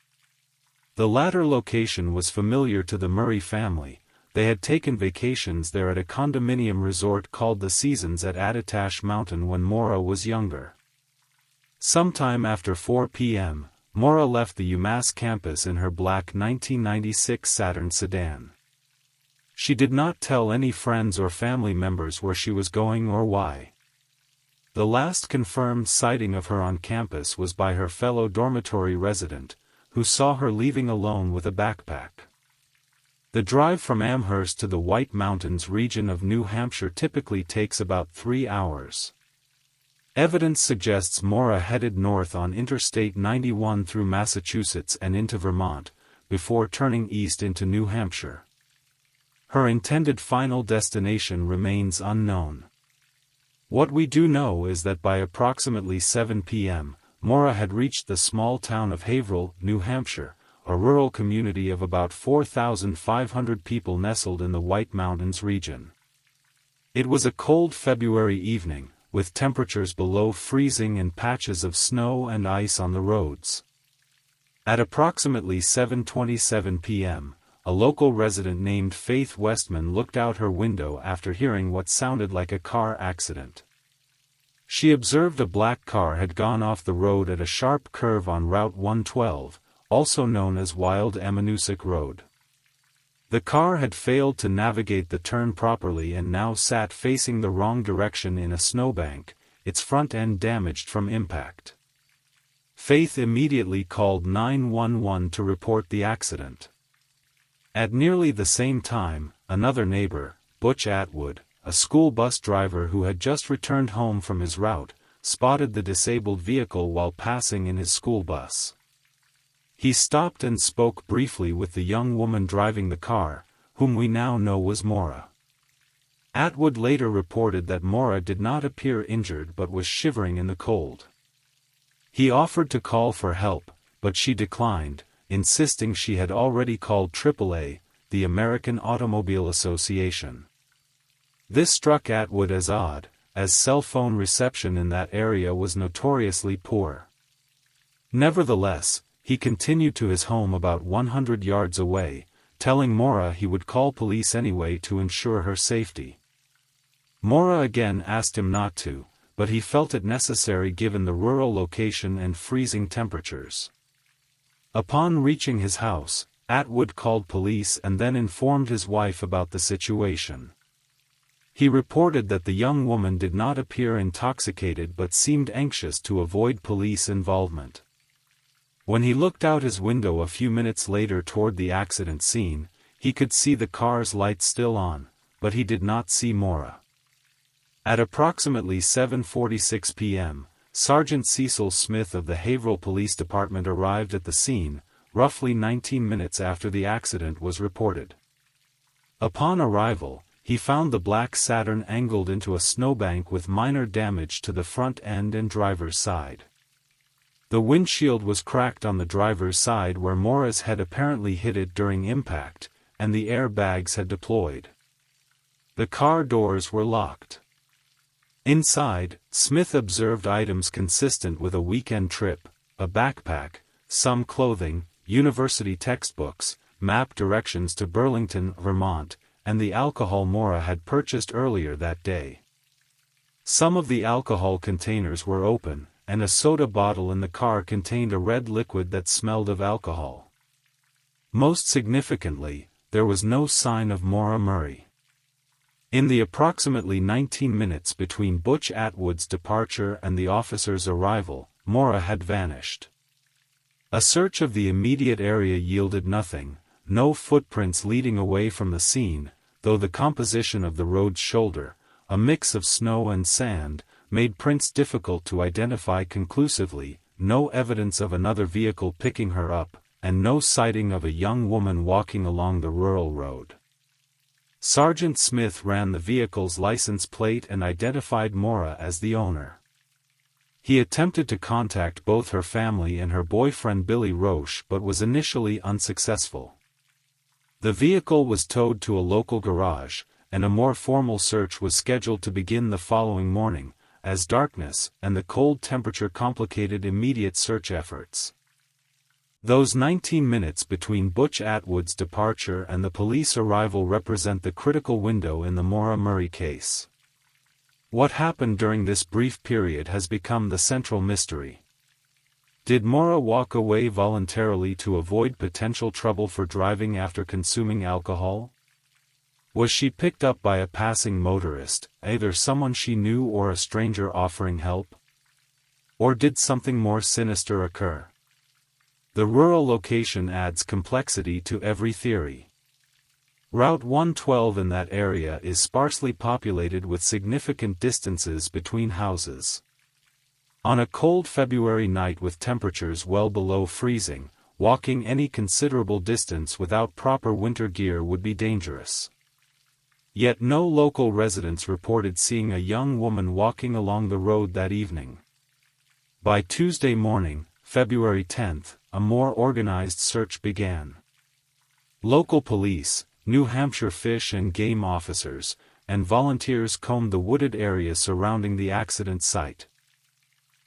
The latter location was familiar to the Murray family, they had taken vacations there at a condominium resort called the Seasons at Attitash Mountain when Maura was younger. Sometime after 4 p.m., Maura left the UMass campus in her black 1996 Saturn sedan. She did not tell any friends or family members where she was going or why. The last confirmed sighting of her on campus was by her fellow dormitory resident, who saw her leaving alone with a backpack. The drive from Amherst to the White Mountains region of New Hampshire typically takes about 3 hours. Evidence suggests Maura headed north on Interstate 91 through Massachusetts and into Vermont, before turning east into New Hampshire. Her intended final destination remains unknown. What we do know is that by approximately 7 p.m., Maura had reached the small town of Haverhill, New Hampshire, a rural community of about 4,500 people nestled in the White Mountains region. It was a cold February evening, with temperatures below freezing and patches of snow and ice on the roads. At approximately 7:27 p.m., a local resident named Faith Westman looked out her window after hearing what sounded like a car accident. She observed a black car had gone off the road at a sharp curve on Route 112, also known as Wild Amanuset Road. The car had failed to navigate the turn properly and now sat facing the wrong direction in a snowbank, its front end damaged from impact. Faith immediately called 911 to report the accident. At nearly the same time, another neighbor, Butch Atwood, a school bus driver who had just returned home from his route, spotted the disabled vehicle while passing in his school bus. He stopped and spoke briefly with the young woman driving the car, whom we now know was Maura. Atwood later reported that Maura did not appear injured but was shivering in the cold. He offered to call for help, but she declined, insisting she had already called AAA, the American Automobile Association. This struck Atwood as odd, as cell phone reception in that area was notoriously poor. Nevertheless, he continued to his home about 100 yards away, telling Maura he would call police anyway to ensure her safety. Maura again asked him not to, but he felt it necessary given the rural location and freezing temperatures. Upon reaching his house, Atwood called police and then informed his wife about the situation. He reported that the young woman did not appear intoxicated but seemed anxious to avoid police involvement. When he looked out his window a few minutes later toward the accident scene, he could see the car's lights still on, but he did not see Maura. At approximately 7:46 p.m., Sergeant Cecil Smith of the Haverhill Police Department arrived at the scene, roughly 19 minutes after the accident was reported. Upon arrival, he found the black Saturn angled into a snowbank with minor damage to the front end and driver's side. The windshield was cracked on the driver's side where Maura's had apparently hit it during impact, and the airbags had deployed. The car doors were locked. Inside, Smith observed items consistent with a weekend trip, a backpack, some clothing, university textbooks, map directions to Burlington, Vermont, and the alcohol Maura had purchased earlier that day. Some of the alcohol containers were open, and a soda bottle in the car contained a red liquid that smelled of alcohol. Most significantly, there was no sign of Maura Murray. In the approximately 19 minutes between Butch Atwood's departure and the officer's arrival, Maura had vanished. A search of the immediate area yielded nothing, no footprints leading away from the scene, though the composition of the road's shoulder, a mix of snow and sand, made prints difficult to identify conclusively, no evidence of another vehicle picking her up, and no sighting of a young woman walking along the rural road. Sergeant Smith ran the vehicle's license plate and identified Maura as the owner. He attempted to contact both her family and her boyfriend Billy Roche but was initially unsuccessful. The vehicle was towed to a local garage, and a more formal search was scheduled to begin the following morning, as darkness and the cold temperature complicated immediate search efforts. Those 19 minutes between Butch Atwood's departure and the police arrival represent the critical window in the Maura Murray case. What happened during this brief period has become the central mystery. Did Maura walk away voluntarily to avoid potential trouble for driving after consuming alcohol? Was she picked up by a passing motorist, either someone she knew or a stranger offering help? Or did something more sinister occur? The rural location adds complexity to every theory. Route 112 in that area is sparsely populated with significant distances between houses. On a cold February night with temperatures well below freezing, walking any considerable distance without proper winter gear would be dangerous. Yet no local residents reported seeing a young woman walking along the road that evening. By Tuesday morning, February 10th, a more organized search began. Local police, New Hampshire fish and game officers, and volunteers combed the wooded area surrounding the accident site.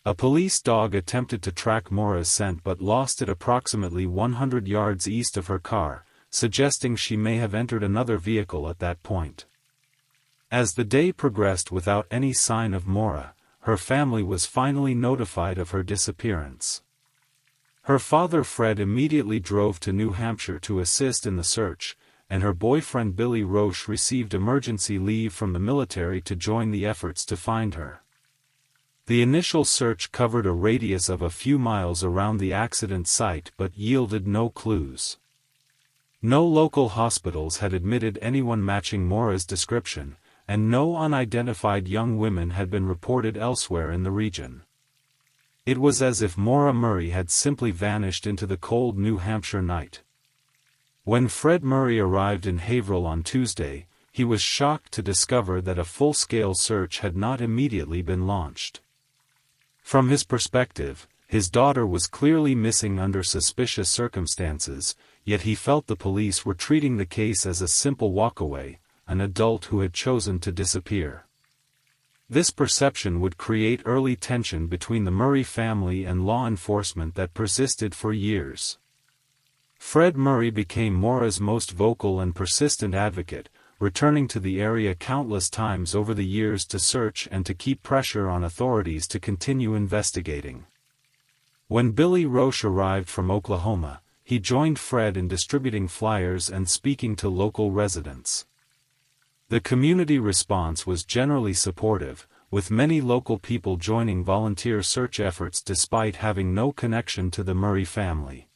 A police dog attempted to track Maura's scent but lost it approximately 100 yards east of her car, suggesting she may have entered another vehicle at that point. As the day progressed without any sign of Maura, her family was finally notified of her disappearance. Her father Fred immediately drove to New Hampshire to assist in the search, and her boyfriend Billy Roche received emergency leave from the military to join the efforts to find her. The initial search covered a radius of a few miles around the accident site but yielded no clues. No local hospitals had admitted anyone matching Maura's description, and no unidentified young women had been reported elsewhere in the region. It was as if Maura Murray had simply vanished into the cold New Hampshire night. When Fred Murray arrived in Haverhill on Tuesday, he was shocked to discover that a full-scale search had not immediately been launched. From his perspective, his daughter was clearly missing under suspicious circumstances, yet he felt the police were treating the case as a simple walkaway, an adult who had chosen to disappear. This perception would create early tension between the Murray family and law enforcement that persisted for years. Fred Murray became Maura's most vocal and persistent advocate, returning to the area countless times over the years to search and to keep pressure on authorities to continue investigating. When Billy Roche arrived from Oklahoma, he joined Fred in distributing flyers and speaking to local residents. The community response was generally supportive, with many local people joining volunteer search efforts despite having no connection to the Murray family.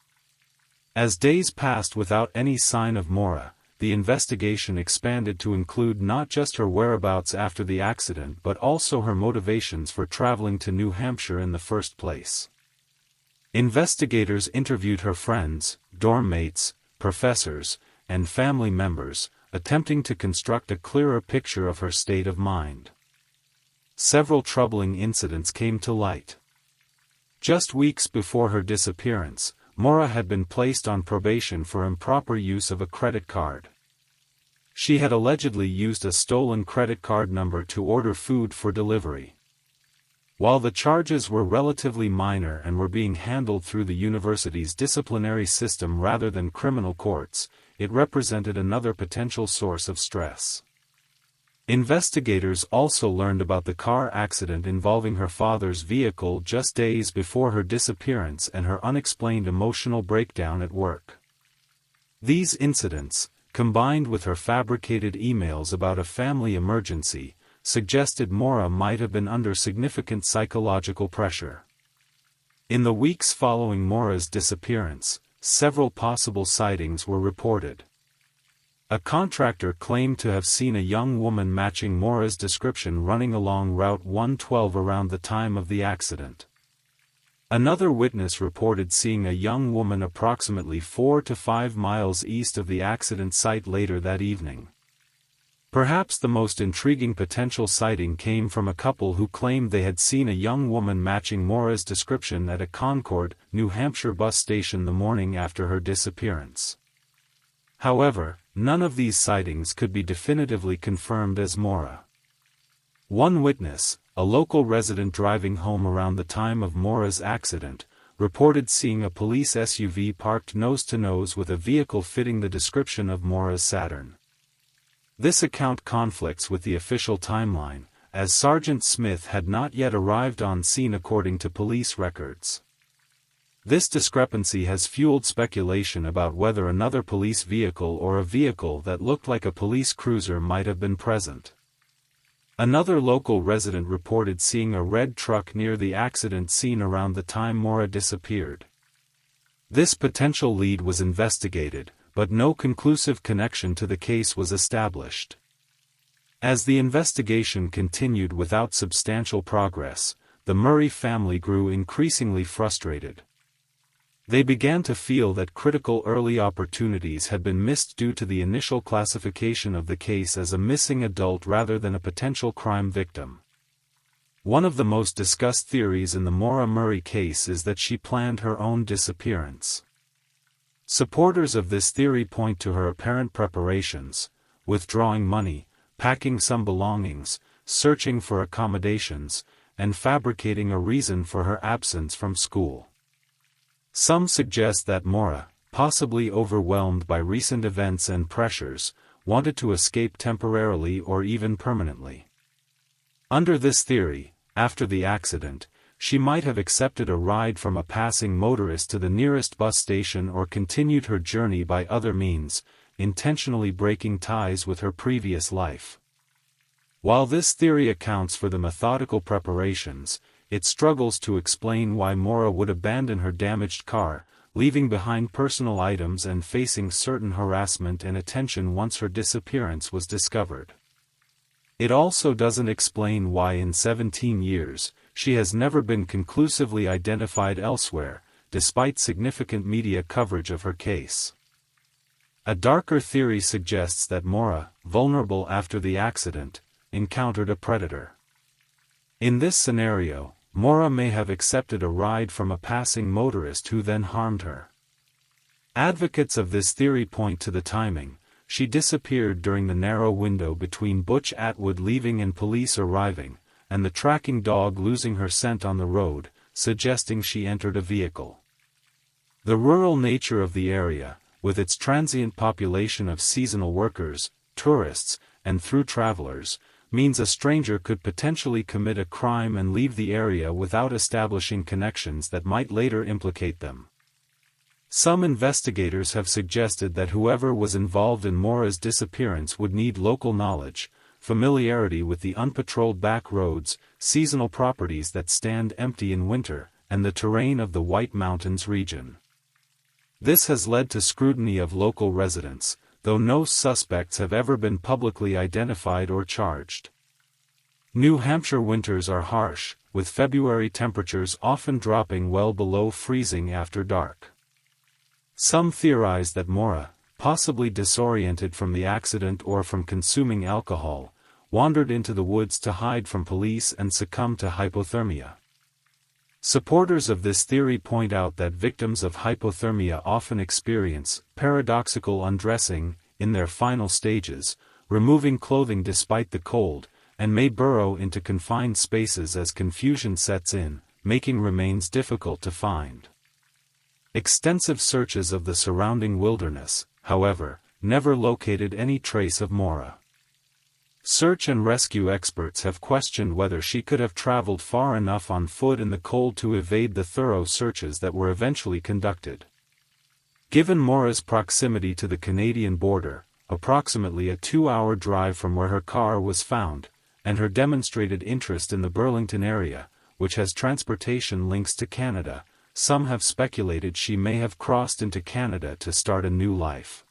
As days passed without any sign of Maura, the investigation expanded to include not just her whereabouts after the accident but also her motivations for traveling to New Hampshire in the first place. Investigators interviewed her friends, dorm mates, professors, and family members, attempting to construct a clearer picture of her state of mind. Several troubling incidents came to light. Just weeks before her disappearance, Maura had been placed on probation for improper use of a credit card. She had allegedly used a stolen credit card number to order food for delivery. While the charges were relatively minor and were being handled through the university's disciplinary system rather than criminal courts, it represented another potential source of stress. Investigators also learned about the car accident involving her father's vehicle just days before her disappearance and her unexplained emotional breakdown at work. These incidents, combined with her fabricated emails about a family emergency, suggested Maura might have been under significant psychological pressure. In the weeks following Maura's disappearance, several possible sightings were reported. A contractor claimed to have seen a young woman matching Maura's description running along Route 112 around the time of the accident. Another witness reported seeing a young woman approximately 4 to 5 miles east of the accident site later that evening. Perhaps the most intriguing potential sighting came from a couple who claimed they had seen a young woman matching Maura's description at a Concord, New Hampshire bus station the morning after her disappearance. However, none of these sightings could be definitively confirmed as Maura. One witness, a local resident driving home around the time of Maura's accident, reported seeing a police SUV parked nose-to-nose with a vehicle fitting the description of Mora's Saturn. This account conflicts with the official timeline, as Sergeant Smith had not yet arrived on scene according to police records. This discrepancy has fueled speculation about whether another police vehicle or a vehicle that looked like a police cruiser might have been present. Another local resident reported seeing a red truck near the accident scene around the time Mora disappeared. This potential lead was investigated, but no conclusive connection to the case was established. As the investigation continued without substantial progress, the Murray family grew increasingly frustrated. They began to feel that critical early opportunities had been missed due to the initial classification of the case as a missing adult rather than a potential crime victim. One of the most discussed theories in the Mora Murray case is that she planned her own disappearance. Supporters of this theory point to her apparent preparations: withdrawing money, packing some belongings, searching for accommodations, and fabricating a reason for her absence from school. Some suggest that Mora, possibly overwhelmed by recent events and pressures, wanted to escape temporarily or even permanently. Under this theory, after the accident, she might have accepted a ride from a passing motorist to the nearest bus station or continued her journey by other means, intentionally breaking ties with her previous life. While this theory accounts for the methodical preparations, it struggles to explain why Mora would abandon her damaged car, leaving behind personal items and facing certain harassment and attention once her disappearance was discovered. It also doesn't explain why in 17 years, she has never been conclusively identified elsewhere, despite significant media coverage of her case. A darker theory suggests that Mora, vulnerable after the accident, encountered a predator. In this scenario, Mora may have accepted a ride from a passing motorist who then harmed her. Advocates of this theory point to the timing: she disappeared during the narrow window between Butch Atwood leaving and police arriving, and the tracking dog losing her scent on the road, suggesting she entered a vehicle. The rural nature of the area, with its transient population of seasonal workers, tourists, and through travelers, means a stranger could potentially commit a crime and leave the area without establishing connections that might later implicate them. Some investigators have suggested that whoever was involved in Mora's disappearance would need local knowledge, familiarity with the unpatrolled back roads, seasonal properties that stand empty in winter, and the terrain of the White Mountains region. This has led to scrutiny of local residents, though no suspects have ever been publicly identified or charged. New Hampshire winters are harsh, with February temperatures often dropping well below freezing after dark. Some theorize that Mora, possibly disoriented from the accident or from consuming alcohol, wandered into the woods to hide from police and succumbed to hypothermia. Supporters of this theory point out that victims of hypothermia often experience paradoxical undressing in their final stages, removing clothing despite the cold, and may burrow into confined spaces as confusion sets in, making remains difficult to find. Extensive searches of the surrounding wilderness, however, never located any trace of Mora. Search and rescue experts have questioned whether she could have traveled far enough on foot in the cold to evade the thorough searches that were eventually conducted. Given Mora's proximity to the Canadian border, approximately a 2-hour drive from where her car was found, and her demonstrated interest in the Burlington area, which has transportation links to Canada, some have speculated she may have crossed into Canada to start a new life.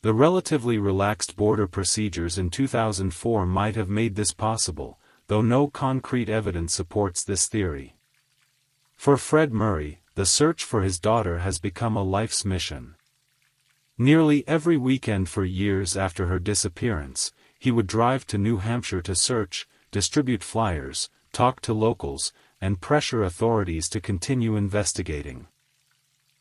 The relatively relaxed border procedures in 2004 might have made this possible, though no concrete evidence supports this theory. For Fred Murray, the search for his daughter has become a life's mission. Nearly every weekend for years after her disappearance, he would drive to New Hampshire to search, distribute flyers, talk to locals, and pressure authorities to continue investigating.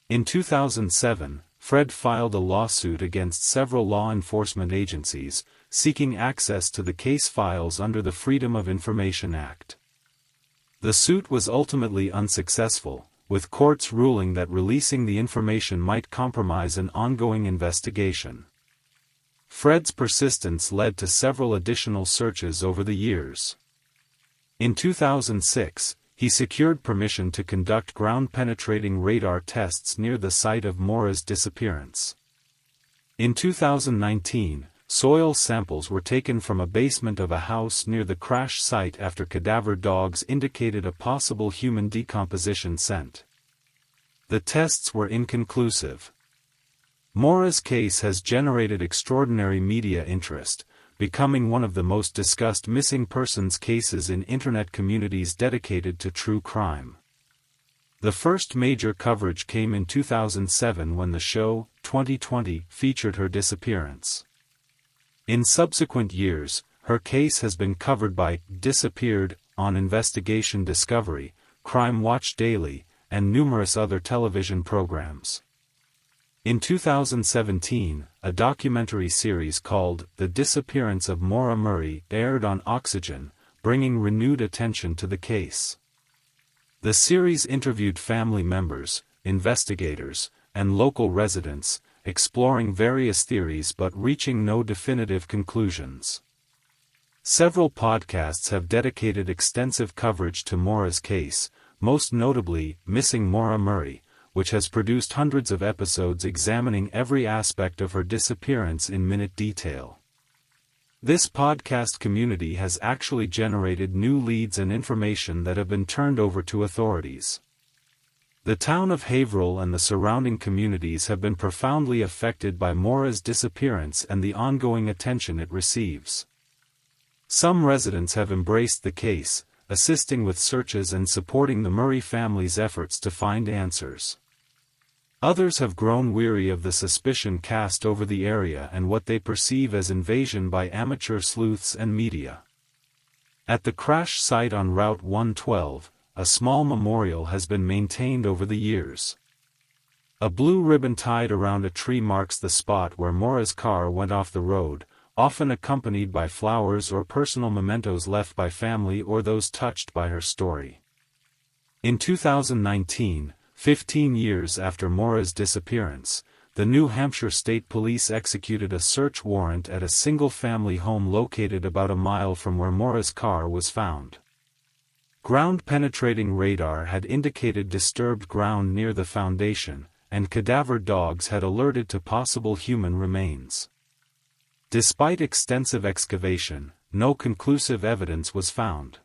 In 2007, Fred filed a lawsuit against several law enforcement agencies, seeking access to the case files under the Freedom of Information Act. The suit was ultimately unsuccessful, with courts ruling that releasing the information might compromise an ongoing investigation. Fred's persistence led to several additional searches over the years. In 2006, he secured permission to conduct ground-penetrating radar tests near the site of Maura's disappearance. In 2019, soil samples were taken from a basement of a house near the crash site after cadaver dogs indicated a possible human decomposition scent. The tests were inconclusive. Maura's case has generated extraordinary media interest, becoming one of the most discussed missing persons cases in internet communities dedicated to true crime. The first major coverage came in 2007 when the show, 2020, featured her disappearance. In subsequent years, her case has been covered by Disappeared, on Investigation Discovery, Crime Watch Daily, and numerous other television programs. In 2017, a documentary series called The Disappearance of Maura Murray aired on Oxygen, bringing renewed attention to the case. The series interviewed family members, investigators, and local residents, exploring various theories but reaching no definitive conclusions. Several podcasts have dedicated extensive coverage to Maura's case, most notably Missing Maura Murray, which has produced hundreds of episodes examining every aspect of her disappearance in minute detail. This podcast community has actually generated new leads and information that have been turned over to authorities. The town of Haverhill and the surrounding communities have been profoundly affected by Maura's disappearance and the ongoing attention it receives. Some residents have embraced the case, assisting with searches and supporting the Murray family's efforts to find answers. Others have grown weary of the suspicion cast over the area and what they perceive as invasion by amateur sleuths and media. At the crash site on Route 112, a small memorial has been maintained over the years. A blue ribbon tied around a tree marks the spot where Maura's car went off the road, often accompanied by flowers or personal mementos left by family or those touched by her story. In 2019, 15 years after Maura's disappearance, the New Hampshire State Police executed a search warrant at a single-family home located about a mile from where Maura's car was found. Ground-penetrating radar had indicated disturbed ground near the foundation, and cadaver dogs had alerted to possible human remains. Despite extensive excavation, no conclusive evidence was found.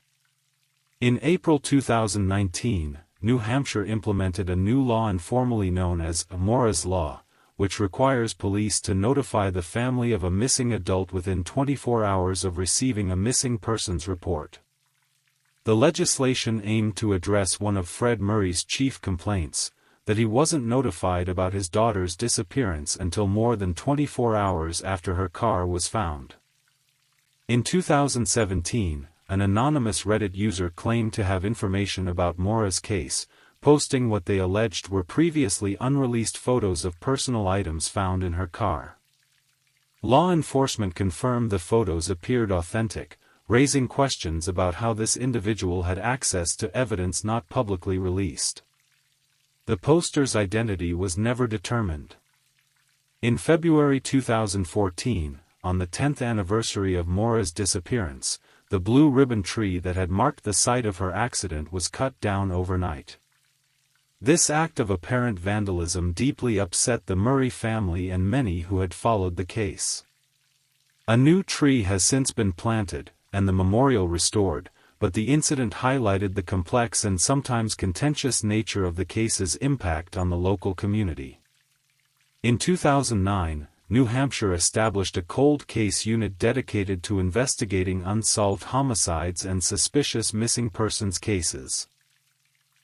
In April 2019, New Hampshire implemented a new law informally known as Maura's Law, which requires police to notify the family of a missing adult within 24 hours of receiving a missing persons report. The legislation aimed to address one of Fred Murray's chief complaints, that he wasn't notified about his daughter's disappearance until more than 24 hours after her car was found. In 2017, an anonymous Reddit user claimed to have information about Maura's case, posting what they alleged were previously unreleased photos of personal items found in her car. Law enforcement confirmed the photos appeared authentic, raising questions about how this individual had access to evidence not publicly released. The poster's identity was never determined. In February 2014, on the 10th anniversary of Maura's disappearance, the blue ribbon tree that had marked the site of her accident was cut down overnight. This act of apparent vandalism deeply upset the Murray family and many who had followed the case. A new tree has since been planted, and the memorial restored, but the incident highlighted the complex and sometimes contentious nature of the case's impact on the local community. In 2009, New Hampshire established a cold case unit dedicated to investigating unsolved homicides and suspicious missing persons cases.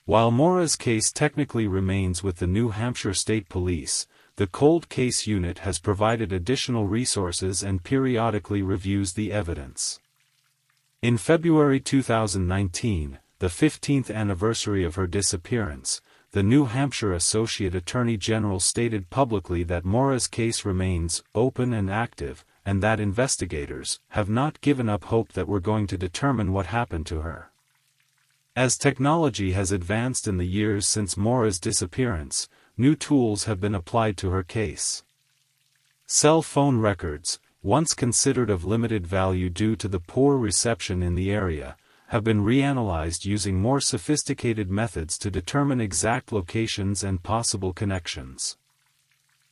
While Maura's case technically remains with the New Hampshire State Police, the cold case unit has provided additional resources and periodically reviews the evidence. In February 2019, the 15th anniversary of her disappearance, the New Hampshire Associate Attorney General stated publicly that Maura's case remains open and active, and that investigators have not given up hope that we're going to determine what happened to her. As technology has advanced in the years since Maura's disappearance, new tools have been applied to her case. Cell phone records, once considered of limited value due to the poor reception in the area, have been reanalyzed using more sophisticated methods to determine exact locations and possible connections.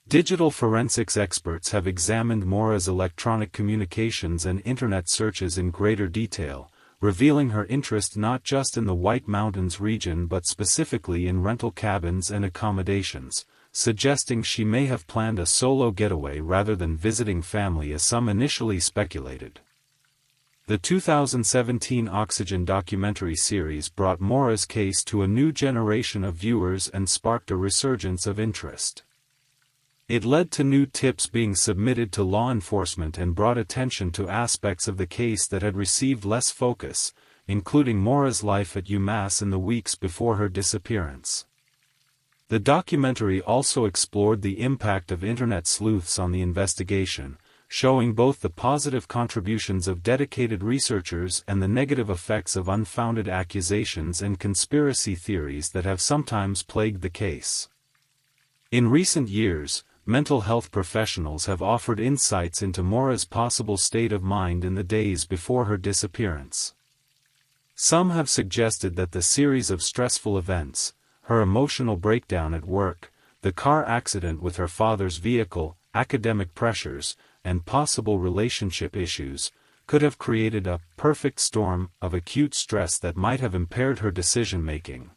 Digital forensics experts have examined Maura's electronic communications and internet searches in greater detail, revealing her interest not just in the White Mountains region but specifically in rental cabins and accommodations, suggesting she may have planned a solo getaway rather than visiting family as some initially speculated. The 2017 Oxygen documentary series brought Maura's case to a new generation of viewers and sparked a resurgence of interest. It led to new tips being submitted to law enforcement and brought attention to aspects of the case that had received less focus, including Maura's life at UMass in the weeks before her disappearance. The documentary also explored the impact of internet sleuths on the investigation, showing both the positive contributions of dedicated researchers and the negative effects of unfounded accusations and conspiracy theories that have sometimes plagued the case. In recent years, mental health professionals have offered insights into Maura's possible state of mind in the days before her disappearance. Some have suggested that the series of stressful events, her emotional breakdown at work, the car accident with her father's vehicle, academic pressures, and possible relationship issues, could have created a perfect storm of acute stress that might have impaired her decision-making.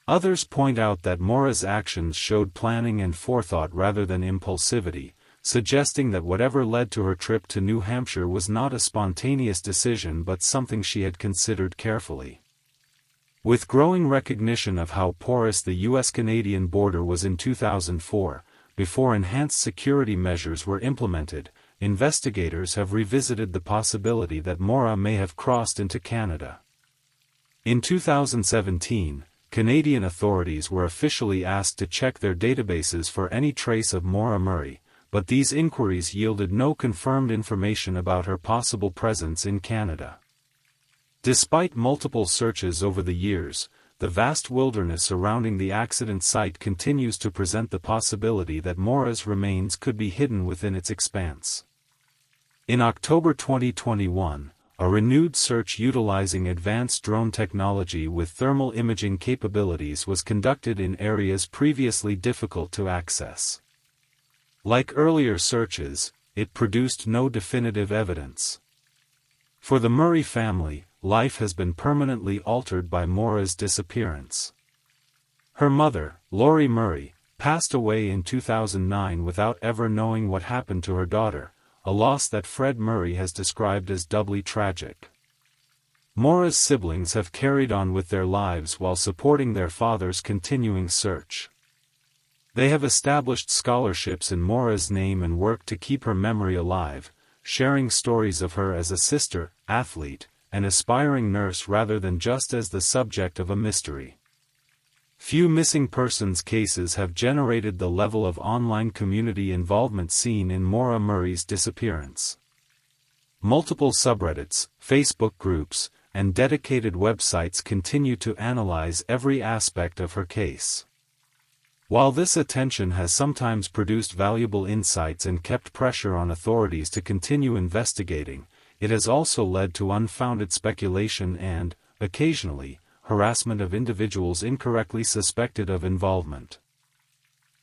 Others point out that Maura's actions showed planning and forethought rather than impulsivity, suggesting that whatever led to her trip to New Hampshire was not a spontaneous decision but something she had considered carefully. With growing recognition of how porous the U.S.-Canadian border was in 2004, before enhanced security measures were implemented, investigators have revisited the possibility that Maura may have crossed into Canada. In 2017, Canadian authorities were officially asked to check their databases for any trace of Maura Murray, but these inquiries yielded no confirmed information about her possible presence in Canada. Despite multiple searches over the years, the vast wilderness surrounding the accident site continues to present the possibility that Maura's remains could be hidden within its expanse. In October 2021, a renewed search utilizing advanced drone technology with thermal imaging capabilities was conducted in areas previously difficult to access. Like earlier searches, it produced no definitive evidence. For the Murray family, life has been permanently altered by Maura's disappearance. Her mother, Lori Murray, passed away in 2009 without ever knowing what happened to her daughter, a loss that Fred Murray has described as doubly tragic. Maura's siblings have carried on with their lives while supporting their father's continuing search. They have established scholarships in Maura's name and worked to keep her memory alive, sharing stories of her as a sister, athlete, and aspiring nurse rather than just as the subject of a mystery. Few missing persons cases have generated the level of online community involvement seen in Maura Murray's disappearance. Multiple subreddits, Facebook groups, and dedicated websites continue to analyze every aspect of her case. While this attention has sometimes produced valuable insights and kept pressure on authorities to continue investigating, it has also led to unfounded speculation and, occasionally, harassment of individuals incorrectly suspected of involvement.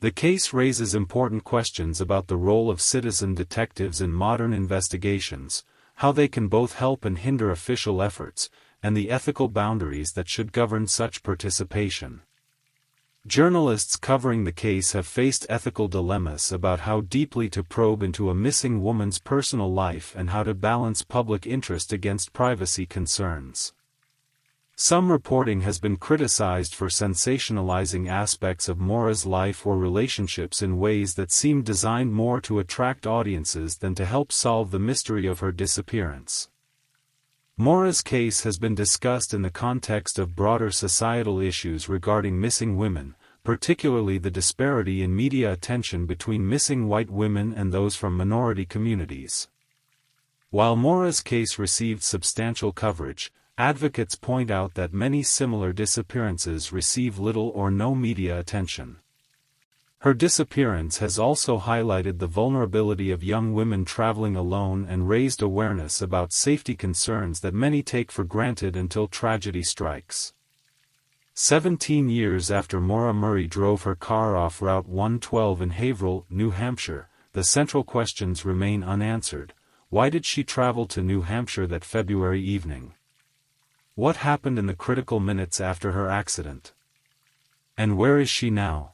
The case raises important questions about the role of citizen detectives in modern investigations, how they can both help and hinder official efforts, and the ethical boundaries that should govern such participation. Journalists covering the case have faced ethical dilemmas about how deeply to probe into a missing woman's personal life and how to balance public interest against privacy concerns. Some reporting has been criticized for sensationalizing aspects of Maura's life or relationships in ways that seem designed more to attract audiences than to help solve the mystery of her disappearance. Maura's case has been discussed in the context of broader societal issues regarding missing women, particularly the disparity in media attention between missing white women and those from minority communities. While Maura's case received substantial coverage, advocates point out that many similar disappearances receive little or no media attention. Her disappearance has also highlighted the vulnerability of young women traveling alone and raised awareness about safety concerns that many take for granted until tragedy strikes. 17 years after Maura Murray drove her car off Route 112 in Haverhill, New Hampshire, the central questions remain unanswered. Why did she travel to New Hampshire that February evening? What happened in the critical minutes after her accident? And where is she now?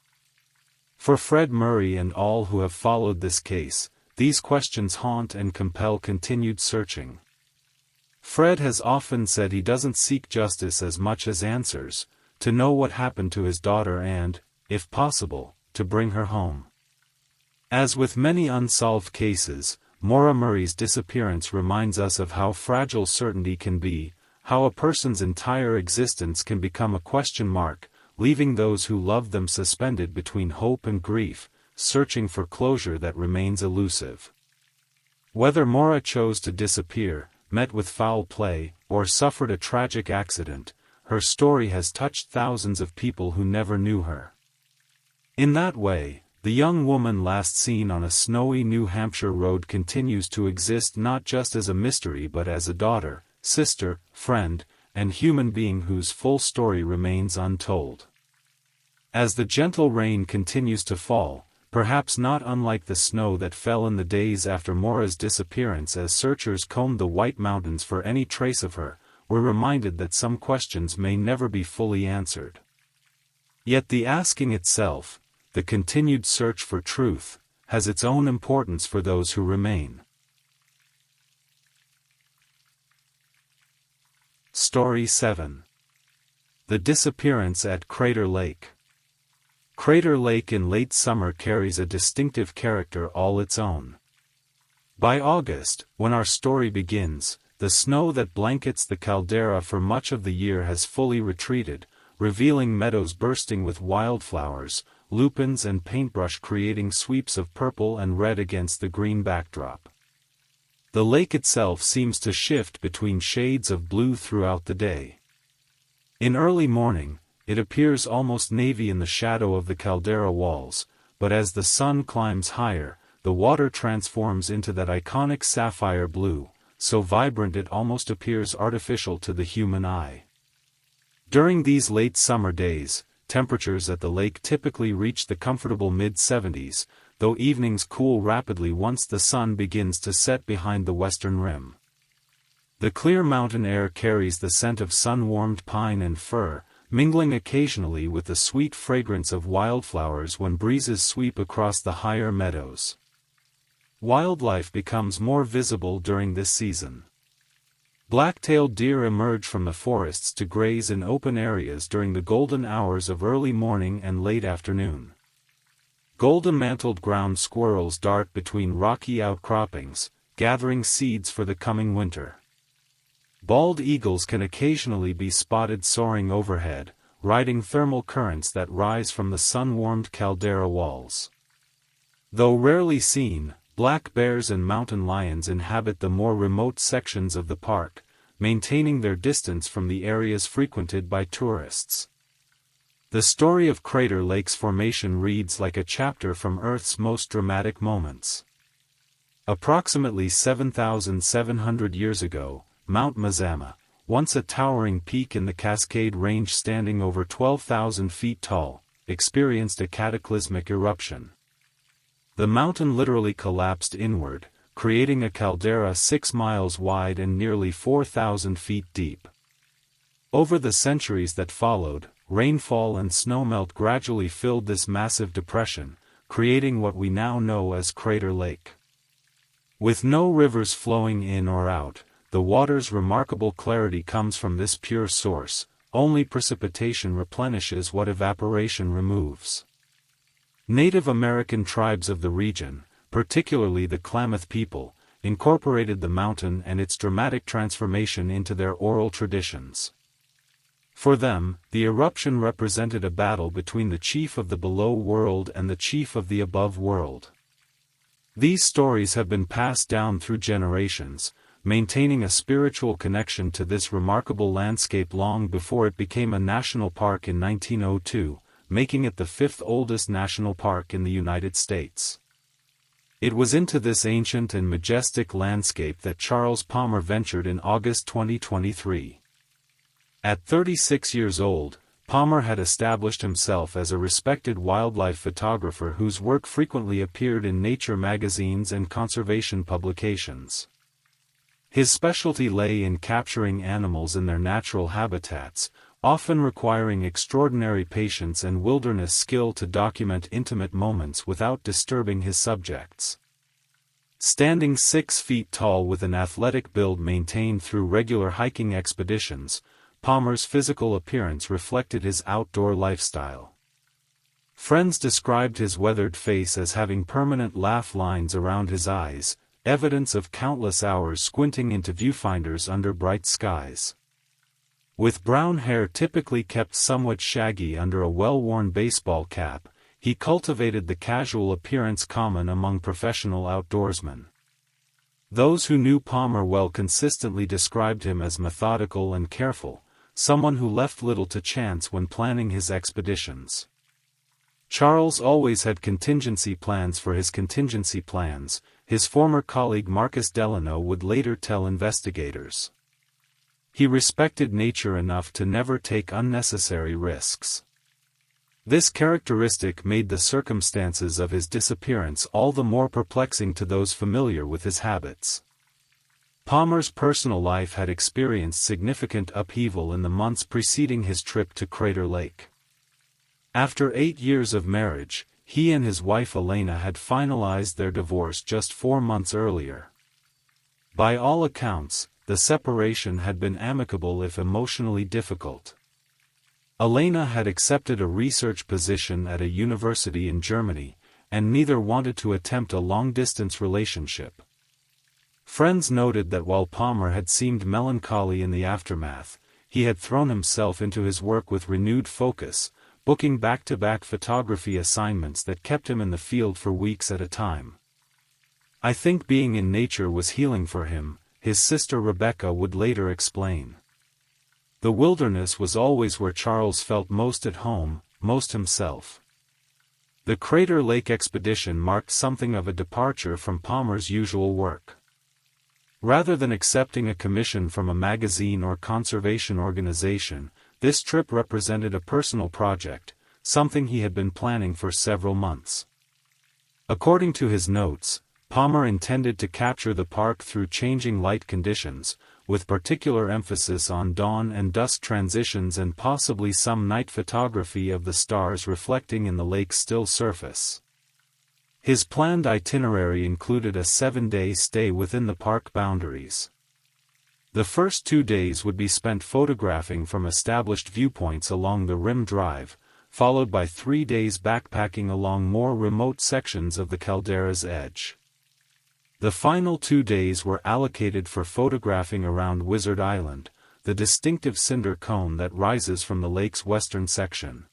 For Fred Murray and all who have followed this case, these questions haunt and compel continued searching. Fred has often said he doesn't seek justice as much as answers, to know what happened to his daughter and, if possible, to bring her home. As with many unsolved cases, Maura Murray's disappearance reminds us of how fragile certainty can be, how a person's entire existence can become a question mark, leaving those who love them suspended between hope and grief, searching for closure that remains elusive. Whether Maura chose to disappear, met with foul play, or suffered a tragic accident, her story has touched thousands of people who never knew her. In that way, the young woman last seen on a snowy New Hampshire road continues to exist not just as a mystery but as a daughter, sister, friend, and human being whose full story remains untold. As the gentle rain continues to fall, perhaps not unlike the snow that fell in the days after Maura's disappearance as searchers combed the White Mountains for any trace of her, we're reminded that some questions may never be fully answered. Yet the asking itself, the continued search for truth, has its own importance for those who remain. Story 7. The Disappearance at Crater Lake. Crater Lake in late summer carries a distinctive character all its own. By August, when our story begins, the snow that blankets the caldera for much of the year has fully retreated, revealing meadows bursting with wildflowers, lupins and paintbrush creating sweeps of purple and red against the green backdrop. The lake itself seems to shift between shades of blue throughout the day. In early morning, it appears almost navy in the shadow of the caldera walls, but as the sun climbs higher, the water transforms into that iconic sapphire blue, so vibrant it almost appears artificial to the human eye. During these late summer days, temperatures at the lake typically reach the comfortable mid-70s, though evenings cool rapidly once the sun begins to set behind the western rim. The clear mountain air carries the scent of sun-warmed pine and fir, mingling occasionally with the sweet fragrance of wildflowers when breezes sweep across the higher meadows. Wildlife becomes more visible during this season. Black-tailed deer emerge from the forests to graze in open areas during the golden hours of early morning and late afternoon. Golden-mantled ground squirrels dart between rocky outcroppings, gathering seeds for the coming winter. Bald eagles can occasionally be spotted soaring overhead, riding thermal currents that rise from the sun-warmed caldera walls. Though rarely seen, black bears and mountain lions inhabit the more remote sections of the park, maintaining their distance from the areas frequented by tourists. The story of Crater Lake's formation reads like a chapter from Earth's most dramatic moments. Approximately 7,700 years ago, Mount Mazama, once a towering peak in the Cascade Range standing over 12,000 feet tall, experienced a cataclysmic eruption. The mountain literally collapsed inward, creating a caldera 6 miles wide and nearly 4,000 feet deep. Over the centuries that followed, rainfall and snowmelt gradually filled this massive depression, creating what we now know as Crater Lake. With no rivers flowing in or out, the water's remarkable clarity comes from this pure source. Only precipitation replenishes what evaporation removes. Native American tribes of the region, particularly the Klamath people, incorporated the mountain and its dramatic transformation into their oral traditions. For them, the eruption represented a battle between the chief of the below world and the chief of the above world. These stories have been passed down through generations, maintaining a spiritual connection to this remarkable landscape long before it became a national park in 1902, making it the fifth oldest national park in the United States. It was into this ancient and majestic landscape that Charles Palmer ventured in August 2023. At 36 years old, Palmer had established himself as a respected wildlife photographer whose work frequently appeared in nature magazines and conservation publications. His specialty lay in capturing animals in their natural habitats, often requiring extraordinary patience and wilderness skill to document intimate moments without disturbing his subjects. Standing 6 feet tall with an athletic build maintained through regular hiking expeditions, Palmer's physical appearance reflected his outdoor lifestyle. Friends described his weathered face as having permanent laugh lines around his eyes, evidence of countless hours squinting into viewfinders under bright skies. With brown hair typically kept somewhat shaggy under a well-worn baseball cap, he cultivated the casual appearance common among professional outdoorsmen. Those who knew Palmer well consistently described him as methodical and careful, someone who left little to chance when planning his expeditions. Charles always had contingency plans for his contingency plans, his former colleague Marcus Delano would later tell investigators. He respected nature enough to never take unnecessary risks. This characteristic made the circumstances of his disappearance all the more perplexing to those familiar with his habits. Palmer's personal life had experienced significant upheaval in the months preceding his trip to Crater Lake. After 8 years of marriage, he and his wife Elena had finalized their divorce just 4 months earlier. By all accounts, the separation had been amicable if emotionally difficult. Elena had accepted a research position at a university in Germany, and neither wanted to attempt a long-distance relationship. Friends noted that while Palmer had seemed melancholy in the aftermath, he had thrown himself into his work with renewed focus, booking back-to-back photography assignments that kept him in the field for weeks at a time. "I think being in nature was healing for him," his sister Rebecca would later explain. The wilderness was always where Charles felt most at home, most himself. The Crater Lake expedition marked something of a departure from Palmer's usual work. Rather than accepting a commission from a magazine or conservation organization, this trip represented a personal project, something he had been planning for several months. According to his notes, Palmer intended to capture the park through changing light conditions, with particular emphasis on dawn and dusk transitions and possibly some night photography of the stars reflecting in the lake's still surface. His planned itinerary included a 7-day stay within the park boundaries. The first 2 days would be spent photographing from established viewpoints along the Rim Drive, followed by 3 days backpacking along more remote sections of the caldera's edge. The final 2 days were allocated for photographing around Wizard Island, the distinctive cinder cone that rises from the lake's western section.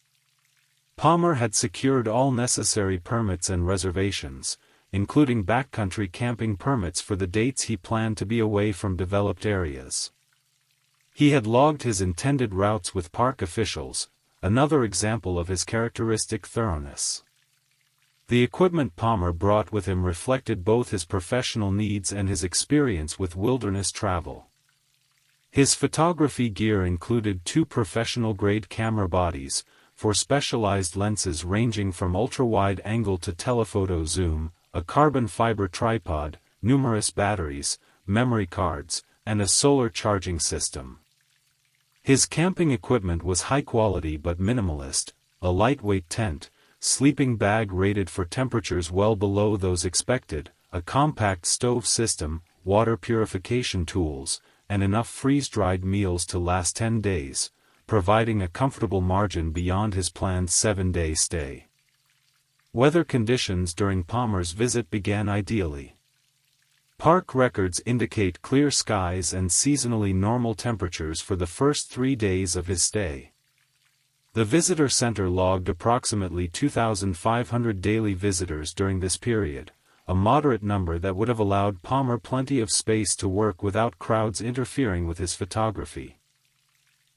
Palmer had secured all necessary permits and reservations, including backcountry camping permits for the dates he planned to be away from developed areas. He had logged his intended routes with park officials, another example of his characteristic thoroughness. The equipment Palmer brought with him reflected both his professional needs and his experience with wilderness travel. His photography gear included 2 professional-grade camera bodies, for specialized lenses ranging from ultra-wide angle to telephoto zoom, a carbon fiber tripod, numerous batteries, memory cards, and a solar charging system. His camping equipment was high quality but minimalist, a lightweight tent, sleeping bag rated for temperatures well below those expected, a compact stove system, water purification tools, and enough freeze-dried meals to last 10 days, providing a comfortable margin beyond his planned 7-day stay. Weather conditions during Palmer's visit began ideally. Park records indicate clear skies and seasonally normal temperatures for the first 3 days of his stay. The visitor center logged approximately 2,500 daily visitors during this period, a moderate number that would have allowed Palmer plenty of space to work without crowds interfering with his photography.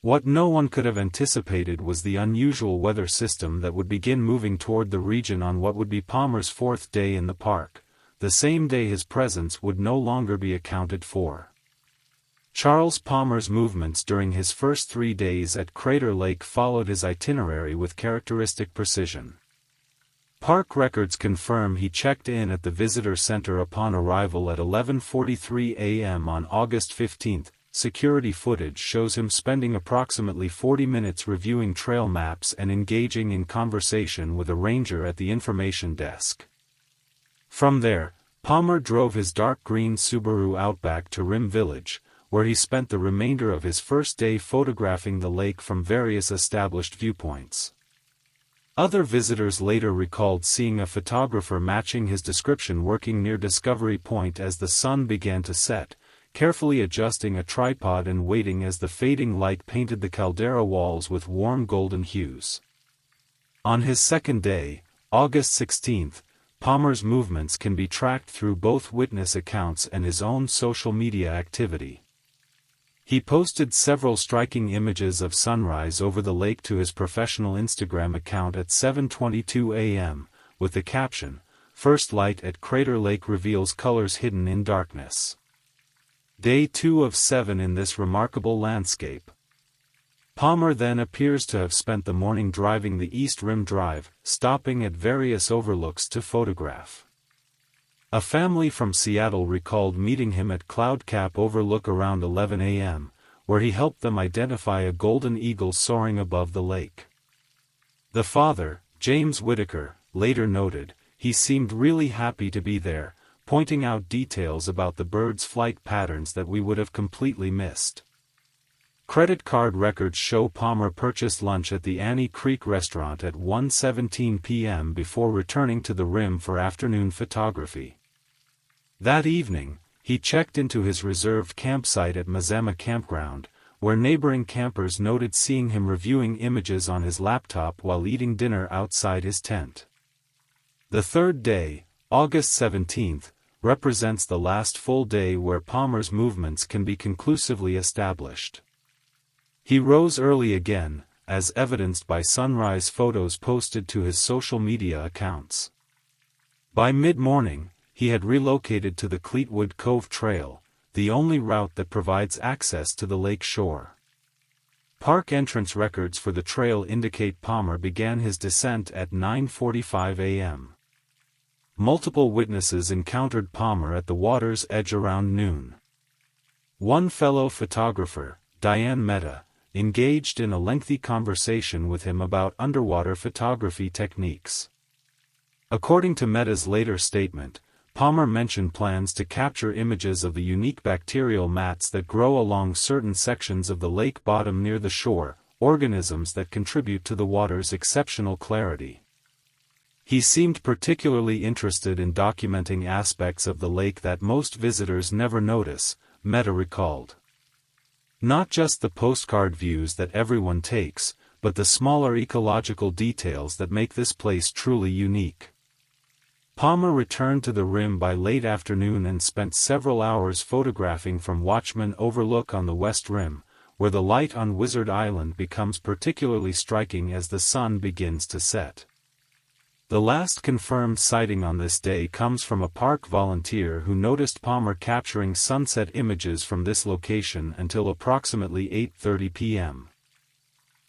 What no one could have anticipated was the unusual weather system that would begin moving toward the region on what would be Palmer's fourth day in the park, the same day his presence would no longer be accounted for. Charles Palmer's movements during his first 3 days at Crater Lake followed his itinerary with characteristic precision. Park records confirm he checked in at the visitor center upon arrival at 11:43 a.m. on August 15. Security footage shows him spending approximately 40 minutes reviewing trail maps and engaging in conversation with a ranger at the information desk. From there, Palmer drove his dark green Subaru Outback to Rim Village, where he spent the remainder of his first day photographing the lake from various established viewpoints. Other visitors later recalled seeing a photographer matching his description working near Discovery Point as the sun began to set, carefully adjusting a tripod and waiting as the fading light painted the caldera walls with warm golden hues. On his second day, August 16, Palmer's movements can be tracked through both witness accounts and his own social media activity. He posted several striking images of sunrise over the lake to his professional Instagram account at 7:22 a.m., with the caption, "First light at Crater Lake reveals colors hidden in darkness." Day 2 of 7 in this remarkable landscape. Palmer then appears to have spent the morning driving the East Rim Drive, stopping at various overlooks to photograph. A family from Seattle recalled meeting him at Cloud Cap Overlook around 11 a.m., where he helped them identify a golden eagle soaring above the lake. The father, James Whitaker, later noted, "He seemed really happy to be there," pointing out details about the bird's flight patterns that we would have completely missed. Credit card records show Palmer purchased lunch at the Annie Creek restaurant at 1:17 p.m. before returning to the Rim for afternoon photography. That evening, he checked into his reserved campsite at Mazama Campground, where neighboring campers noted seeing him reviewing images on his laptop while eating dinner outside his tent. The third day, August 17, represents the last full day where Palmer's movements can be conclusively established. He rose early again, as evidenced by sunrise photos posted to his social media accounts. By mid-morning, he had relocated to the Cleetwood Cove Trail, the only route that provides access to the lake shore. Park entrance records for the trail indicate Palmer began his descent at 9:45 a.m. Multiple witnesses encountered Palmer at the water's edge around noon. One fellow photographer, Diane Mehta, engaged in a lengthy conversation with him about underwater photography techniques. According to Mehta's later statement, Palmer mentioned plans to capture images of the unique bacterial mats that grow along certain sections of the lake bottom near the shore, organisms that contribute to the water's exceptional clarity. He seemed particularly interested in documenting aspects of the lake that most visitors never notice, Mehta recalled. Not just the postcard views that everyone takes, but the smaller ecological details that make this place truly unique. Palmer returned to the Rim by late afternoon and spent several hours photographing from Watchman Overlook on the West Rim, where the light on Wizard Island becomes particularly striking as the sun begins to set. The last confirmed sighting on this day comes from a park volunteer who noticed Palmer capturing sunset images from this location until approximately 8:30 p.m.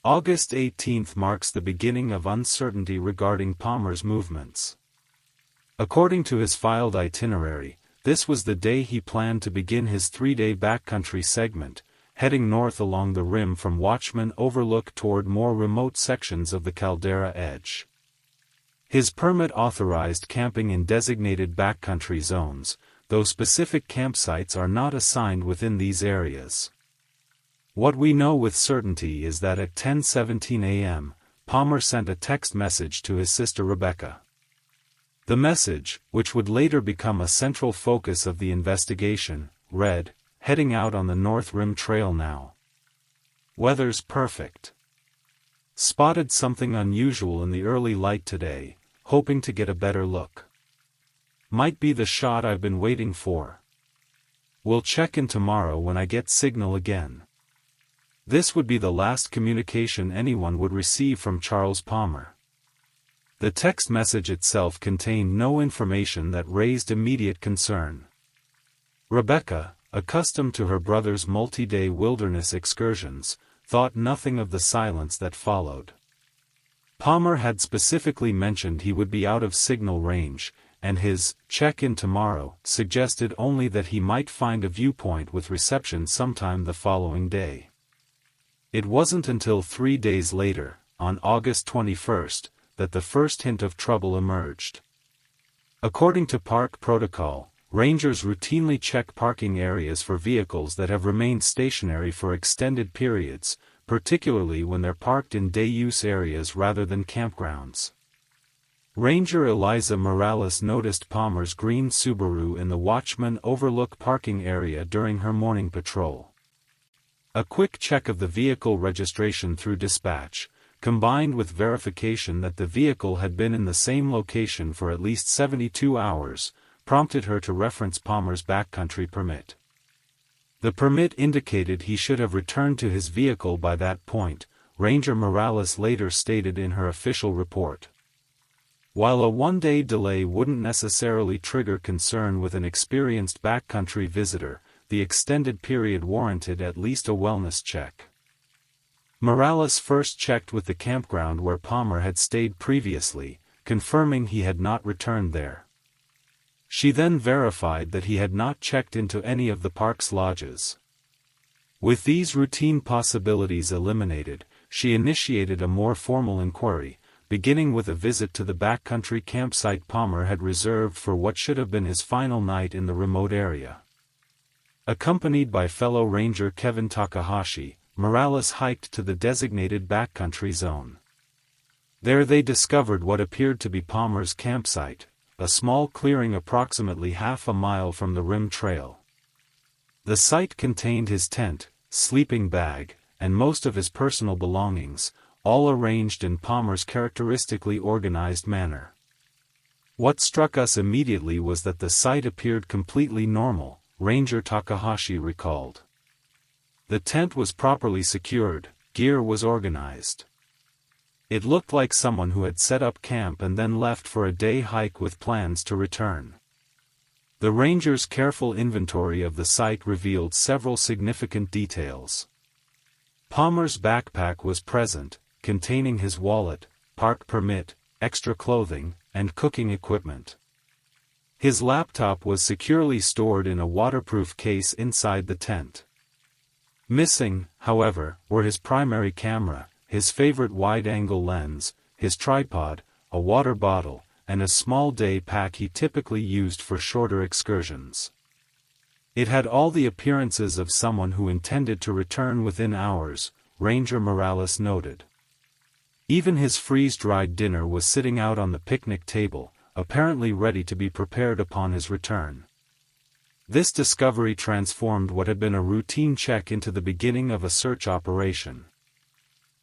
August 18 marks the beginning of uncertainty regarding Palmer's movements. According to his filed itinerary, this was the day he planned to begin his 3-day backcountry segment, heading north along the Rim from Watchman Overlook toward more remote sections of the caldera edge. His permit authorized camping in designated backcountry zones, though specific campsites are not assigned within these areas. What we know with certainty is that at 10:17 a.m., Palmer sent a text message to his sister Rebecca. The message, which would later become a central focus of the investigation, read, "Heading out on the North Rim Trail now. Weather's perfect. Spotted something unusual in the early light today, hoping to get a better look. Might be the shot I've been waiting for. We'll check in tomorrow when I get signal again." This would be the last communication anyone would receive from Charles Palmer. The text message itself contained no information that raised immediate concern. Rebecca, accustomed to her brother's multi-day wilderness excursions, thought nothing of the silence that followed. Palmer had specifically mentioned he would be out of signal range, and his "check-in tomorrow" suggested only that he might find a viewpoint with reception sometime the following day. It wasn't until 3 days later, on August 21st, that the first hint of trouble emerged. According to park protocol, rangers routinely check parking areas for vehicles that have remained stationary for extended periods, particularly when they're parked in day-use areas rather than campgrounds. Ranger Eliza Morales noticed Palmer's green Subaru in the Watchman Overlook parking area during her morning patrol. A quick check of the vehicle registration through dispatch, combined with verification that the vehicle had been in the same location for at least 72 hours, prompted her to reference Palmer's backcountry permit. The permit indicated he should have returned to his vehicle by that point, Ranger Morales later stated in her official report. While a one-day delay wouldn't necessarily trigger concern with an experienced backcountry visitor, the extended period warranted at least a wellness check. Morales first checked with the campground where Palmer had stayed previously, confirming he had not returned there. She then verified that he had not checked into any of the park's lodges. With these routine possibilities eliminated, she initiated a more formal inquiry, beginning with a visit to the backcountry campsite Palmer had reserved for what should have been his final night in the remote area. Accompanied by fellow ranger Kevin Takahashi, Morales hiked to the designated backcountry zone. There they discovered what appeared to be Palmer's campsite, a small clearing approximately half a mile from the rim trail. The site contained his tent, sleeping bag, and most of his personal belongings, all arranged in Palmer's characteristically organized manner. What struck us immediately was that the site appeared completely normal, Ranger Takahashi recalled. The tent was properly secured, gear was organized. It looked like someone who had set up camp and then left for a day hike with plans to return. The ranger's careful inventory of the site revealed several significant details. Palmer's backpack was present, containing his wallet, park permit, extra clothing, and cooking equipment. His laptop was securely stored in a waterproof case inside the tent. Missing, however, were his primary camera, his favorite wide-angle lens, his tripod, a water bottle, and a small day pack he typically used for shorter excursions. It had all the appearances of someone who intended to return within hours, Ranger Morales noted. Even his freeze-dried dinner was sitting out on the picnic table, apparently ready to be prepared upon his return. This discovery transformed what had been a routine check into the beginning of a search operation.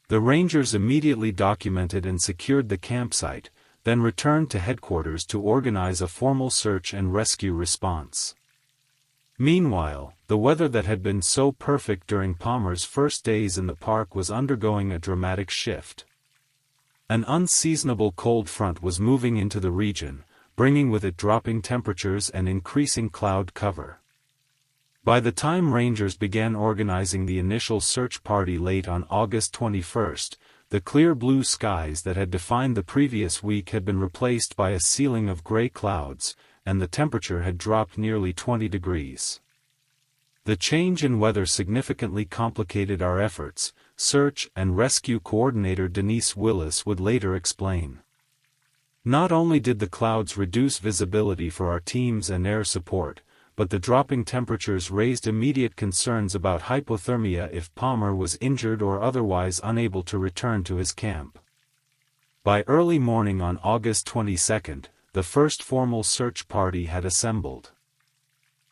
The Rangers immediately documented and secured the campsite, then returned to headquarters to organize a formal search and rescue response. Meanwhile, the weather that had been so perfect during Palmer's first days in the park was undergoing a dramatic shift. An unseasonable cold front was moving into the region, bringing with it dropping temperatures and increasing cloud cover. By the time Rangers began organizing the initial search party late on August 21st, the clear blue skies that had defined the previous week had been replaced by a ceiling of gray clouds, and the temperature had dropped nearly 20 degrees. The change in weather significantly complicated our efforts, search and rescue coordinator Denise Willis would later explain. Not only did the clouds reduce visibility for our teams and air support, but the dropping temperatures raised immediate concerns about hypothermia if Palmer was injured or otherwise unable to return to his camp. By early morning on August 22nd, the first formal search party had assembled.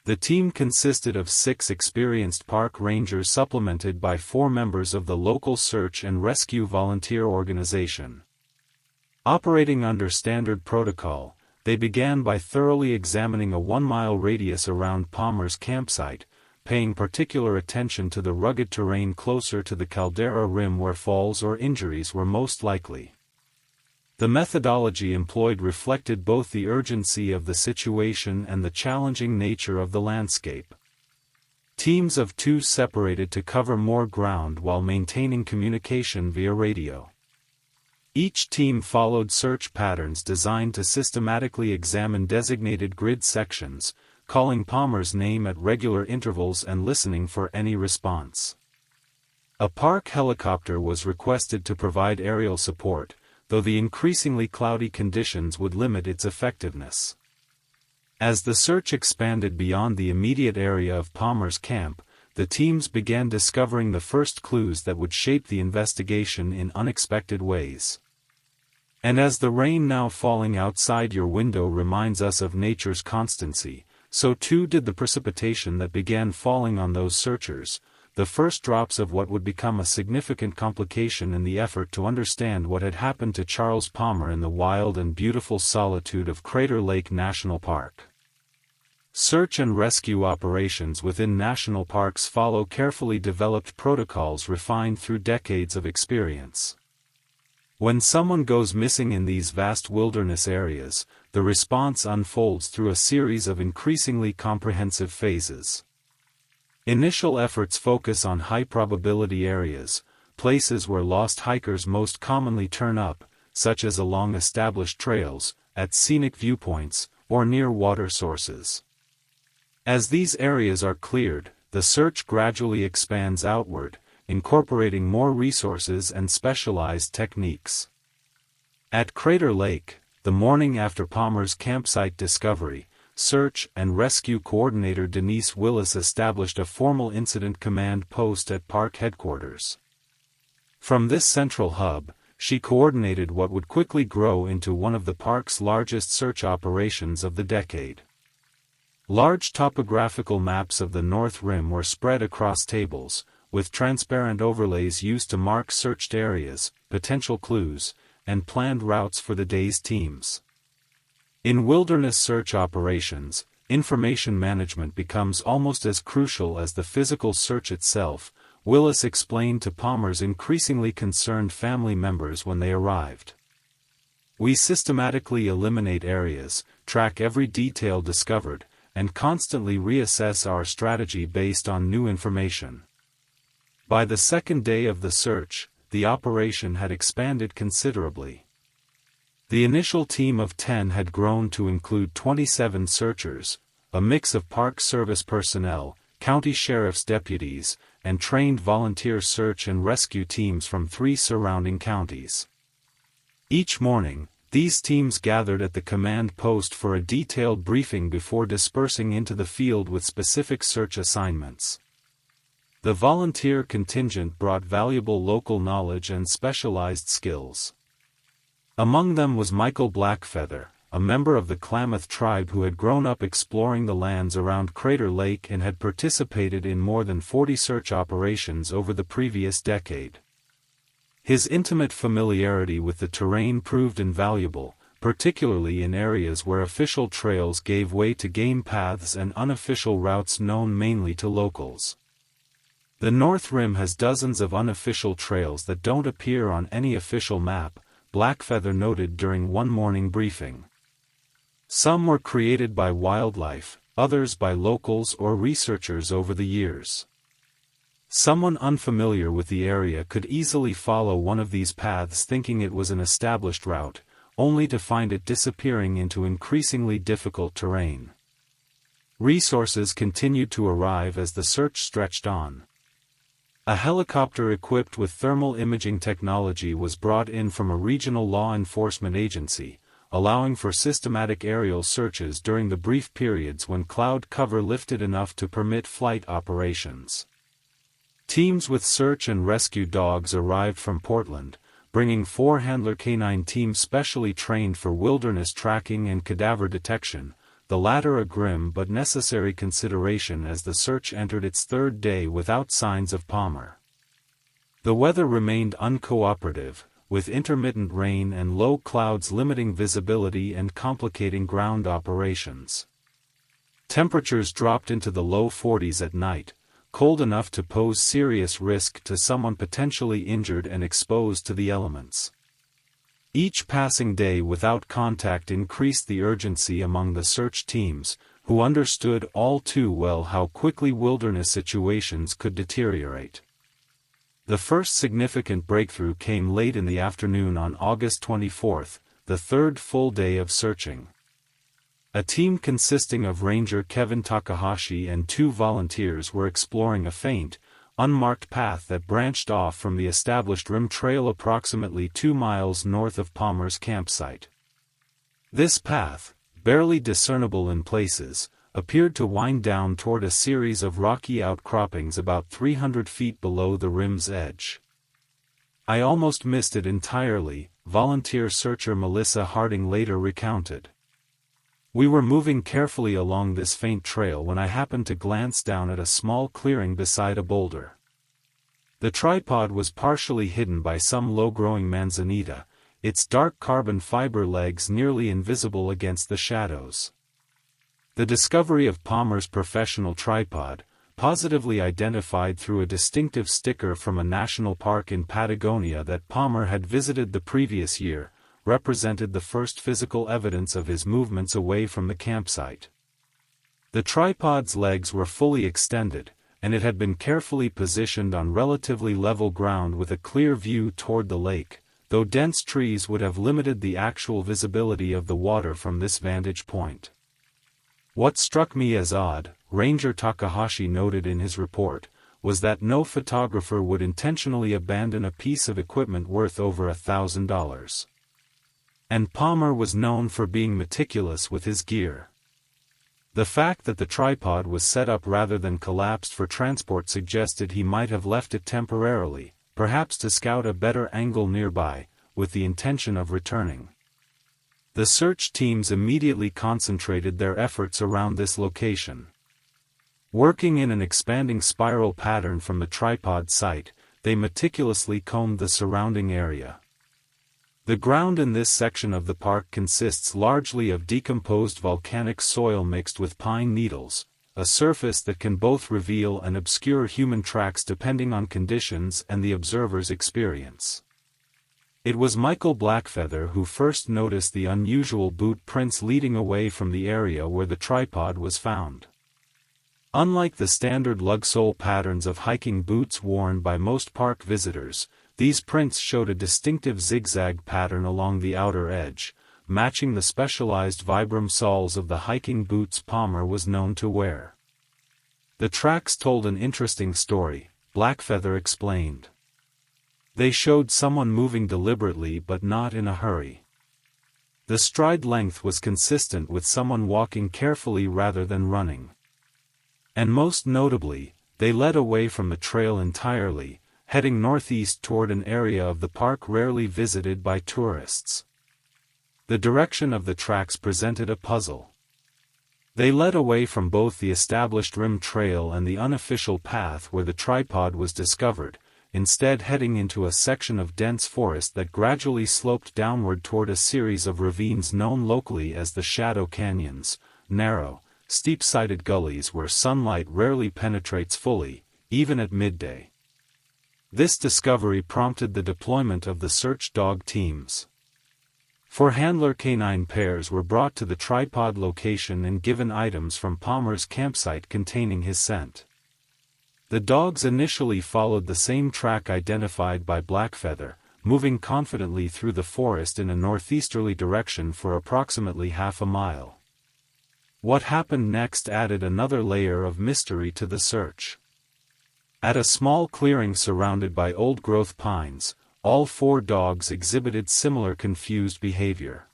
The team consisted of 6 experienced park rangers supplemented by 4 members of the local search and rescue volunteer organization. Operating under standard protocol, they began by thoroughly examining a 1-mile radius around Palmer's campsite, paying particular attention to the rugged terrain closer to the caldera rim where falls or injuries were most likely. The methodology employed reflected both the urgency of the situation and the challenging nature of the landscape. Teams of 2 separated to cover more ground while maintaining communication via radio. Each team followed search patterns designed to systematically examine designated grid sections, calling Palmer's name at regular intervals and listening for any response. A park helicopter was requested to provide aerial support, though the increasingly cloudy conditions would limit its effectiveness. As the search expanded beyond the immediate area of Palmer's camp, the teams began discovering the first clues that would shape the investigation in unexpected ways. And as the rain now falling outside your window reminds us of nature's constancy, so too did the precipitation that began falling on those searchers, the first drops of what would become a significant complication in the effort to understand what had happened to Charles Palmer in the wild and beautiful solitude of Crater Lake National Park. Search and rescue operations within national parks follow carefully developed protocols refined through decades of experience. When someone goes missing in these vast wilderness areas, the response unfolds through a series of increasingly comprehensive phases. Initial efforts focus on high-probability areas, places where lost hikers most commonly turn up, such as along established trails, at scenic viewpoints, or near water sources. As these areas are cleared, the search gradually expands outward, incorporating more resources and specialized techniques. At Crater Lake, the morning after Palmer's campsite discovery, Search and Rescue Coordinator Denise Willis established a formal incident command post at park headquarters. From this central hub, she coordinated what would quickly grow into one of the park's largest search operations of the decade. Large topographical maps of the North Rim were spread across tables, with transparent overlays used to mark searched areas, potential clues, and planned routes for the day's teams. In wilderness search operations, information management becomes almost as crucial as the physical search itself, Willis explained to Palmer's increasingly concerned family members when they arrived. We systematically eliminate areas, track every detail discovered, and constantly reassess our strategy based on new information. By the second day of the search, the operation had expanded considerably. The initial team of 10 had grown to include 27 searchers, a mix of Park Service personnel, county sheriff's deputies, and trained volunteer search and rescue teams from 3 surrounding counties. Each morning, these teams gathered at the command post for a detailed briefing before dispersing into the field with specific search assignments. The volunteer contingent brought valuable local knowledge and specialized skills. Among them was Michael Blackfeather, a member of the Klamath tribe who had grown up exploring the lands around Crater Lake and had participated in more than 40 search operations over the previous decade. His intimate familiarity with the terrain proved invaluable, particularly in areas where official trails gave way to game paths and unofficial routes known mainly to locals. The North Rim has dozens of unofficial trails that don't appear on any official map, Blackfeather noted during one morning briefing. Some were created by wildlife, others by locals or researchers over the years. Someone unfamiliar with the area could easily follow one of these paths thinking it was an established route, only to find it disappearing into increasingly difficult terrain. Resources continued to arrive as the search stretched on. A helicopter equipped with thermal imaging technology was brought in from a regional law enforcement agency, allowing for systematic aerial searches during the brief periods when cloud cover lifted enough to permit flight operations. Teams with search and rescue dogs arrived from Portland, bringing 4 handler canine teams specially trained for wilderness tracking and cadaver detection, the latter a grim but necessary consideration as the search entered its 3rd day without signs of Palmer. The weather remained uncooperative, with intermittent rain and low clouds limiting visibility and complicating ground operations. Temperatures dropped into the low 40s at night, cold enough to pose serious risk to someone potentially injured and exposed to the elements. Each passing day without contact increased the urgency among the search teams, who understood all too well how quickly wilderness situations could deteriorate. The first significant breakthrough came late in the afternoon on August 24, the third full day of searching. A team consisting of Ranger Kevin Takahashi and 2 volunteers were exploring a faint, unmarked path that branched off from the established rim trail approximately 2 miles north of Palmer's campsite. This path, barely discernible in places, appeared to wind down toward a series of rocky outcroppings about 300 feet below the rim's edge. "I almost missed it entirely," volunteer searcher Melissa Harding later recounted. "We were moving carefully along this faint trail when I happened to glance down at a small clearing beside a boulder. The tripod was partially hidden by some low-growing manzanita, its dark carbon fiber legs nearly invisible against the shadows. The discovery of Palmer's professional tripod, positively identified through a distinctive sticker from a national park in Patagonia that Palmer had visited the previous year, represented the first physical evidence of his movements away from the campsite. The tripod's legs were fully extended, and it had been carefully positioned on relatively level ground with a clear view toward the lake, though dense trees would have limited the actual visibility of the water from this vantage point. What struck me as odd," Ranger Takahashi noted in his report, was that no photographer would intentionally abandon a piece of equipment worth over $1,000. And Palmer was known for being meticulous with his gear. The fact that the tripod was set up rather than collapsed for transport suggested he might have left it temporarily, perhaps to scout a better angle nearby, with the intention of returning. The search teams immediately concentrated their efforts around this location. Working in an expanding spiral pattern from the tripod site, they meticulously combed the surrounding area. The ground in this section of the park consists largely of decomposed volcanic soil mixed with pine needles, a surface that can both reveal and obscure human tracks depending on conditions and the observer's experience. It was Michael Blackfeather who first noticed the unusual boot prints leading away from the area where the tripod was found. Unlike the standard lug sole patterns of hiking boots worn by most park visitors, these prints showed a distinctive zigzag pattern along the outer edge, matching the specialized Vibram soles of the hiking boots Palmer was known to wear. "The tracks told an interesting story," Blackfeather explained. "They showed someone moving deliberately but not in a hurry. The stride length was consistent with someone walking carefully rather than running. And most notably, they led away from the trail entirely, heading northeast toward an area of the park rarely visited by tourists. The direction of the tracks presented a puzzle. They led away from both the established rim trail and the unofficial path where the tripod was discovered, instead heading into a section of dense forest that gradually sloped downward toward a series of ravines known locally as the Shadow Canyons, narrow, steep-sided gullies where sunlight rarely penetrates fully, even at midday. This discovery prompted the deployment of the search dog teams. 4 handler canine pairs were brought to the tripod location and given items from Palmer's campsite containing his scent. The dogs initially followed the same track identified by Blackfeather, moving confidently through the forest in a northeasterly direction for approximately half a mile. What happened next added another layer of mystery to the search. At a small clearing surrounded by old-growth pines, all 4 dogs exhibited similar confused behavior.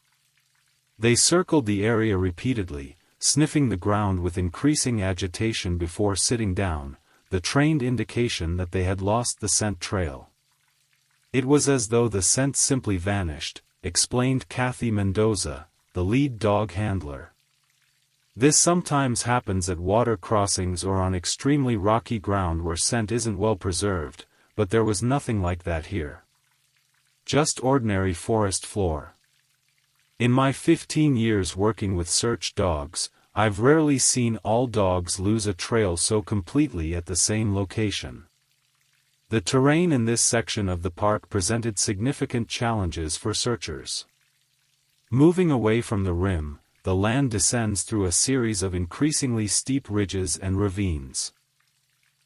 They circled the area repeatedly, sniffing the ground with increasing agitation before sitting down, the trained indication that they had lost the scent trail. "It was as though the scent simply vanished," explained Kathy Mendoza, the lead dog handler. "This sometimes happens at water crossings or on extremely rocky ground where scent isn't well preserved, but there was nothing like that here." just ordinary forest floor. In my 15 years working with search dogs, I've rarely seen all dogs lose a trail so completely at the same location. The terrain in this section of the park presented significant challenges for searchers. Moving away from the rim, the land descends through a series of increasingly steep ridges and ravines.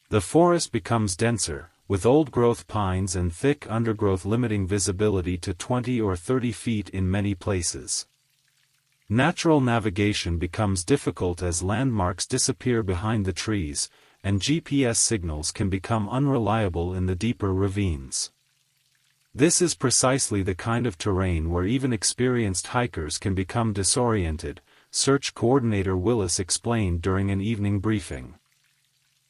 The forest becomes denser, with old-growth pines and thick undergrowth limiting visibility to 20 or 30 feet in many places. Natural navigation becomes difficult as landmarks disappear behind the trees, and GPS signals can become unreliable in the deeper ravines. This is precisely the kind of terrain where even experienced hikers can become disoriented, Search Coordinator Willis explained during an evening briefing.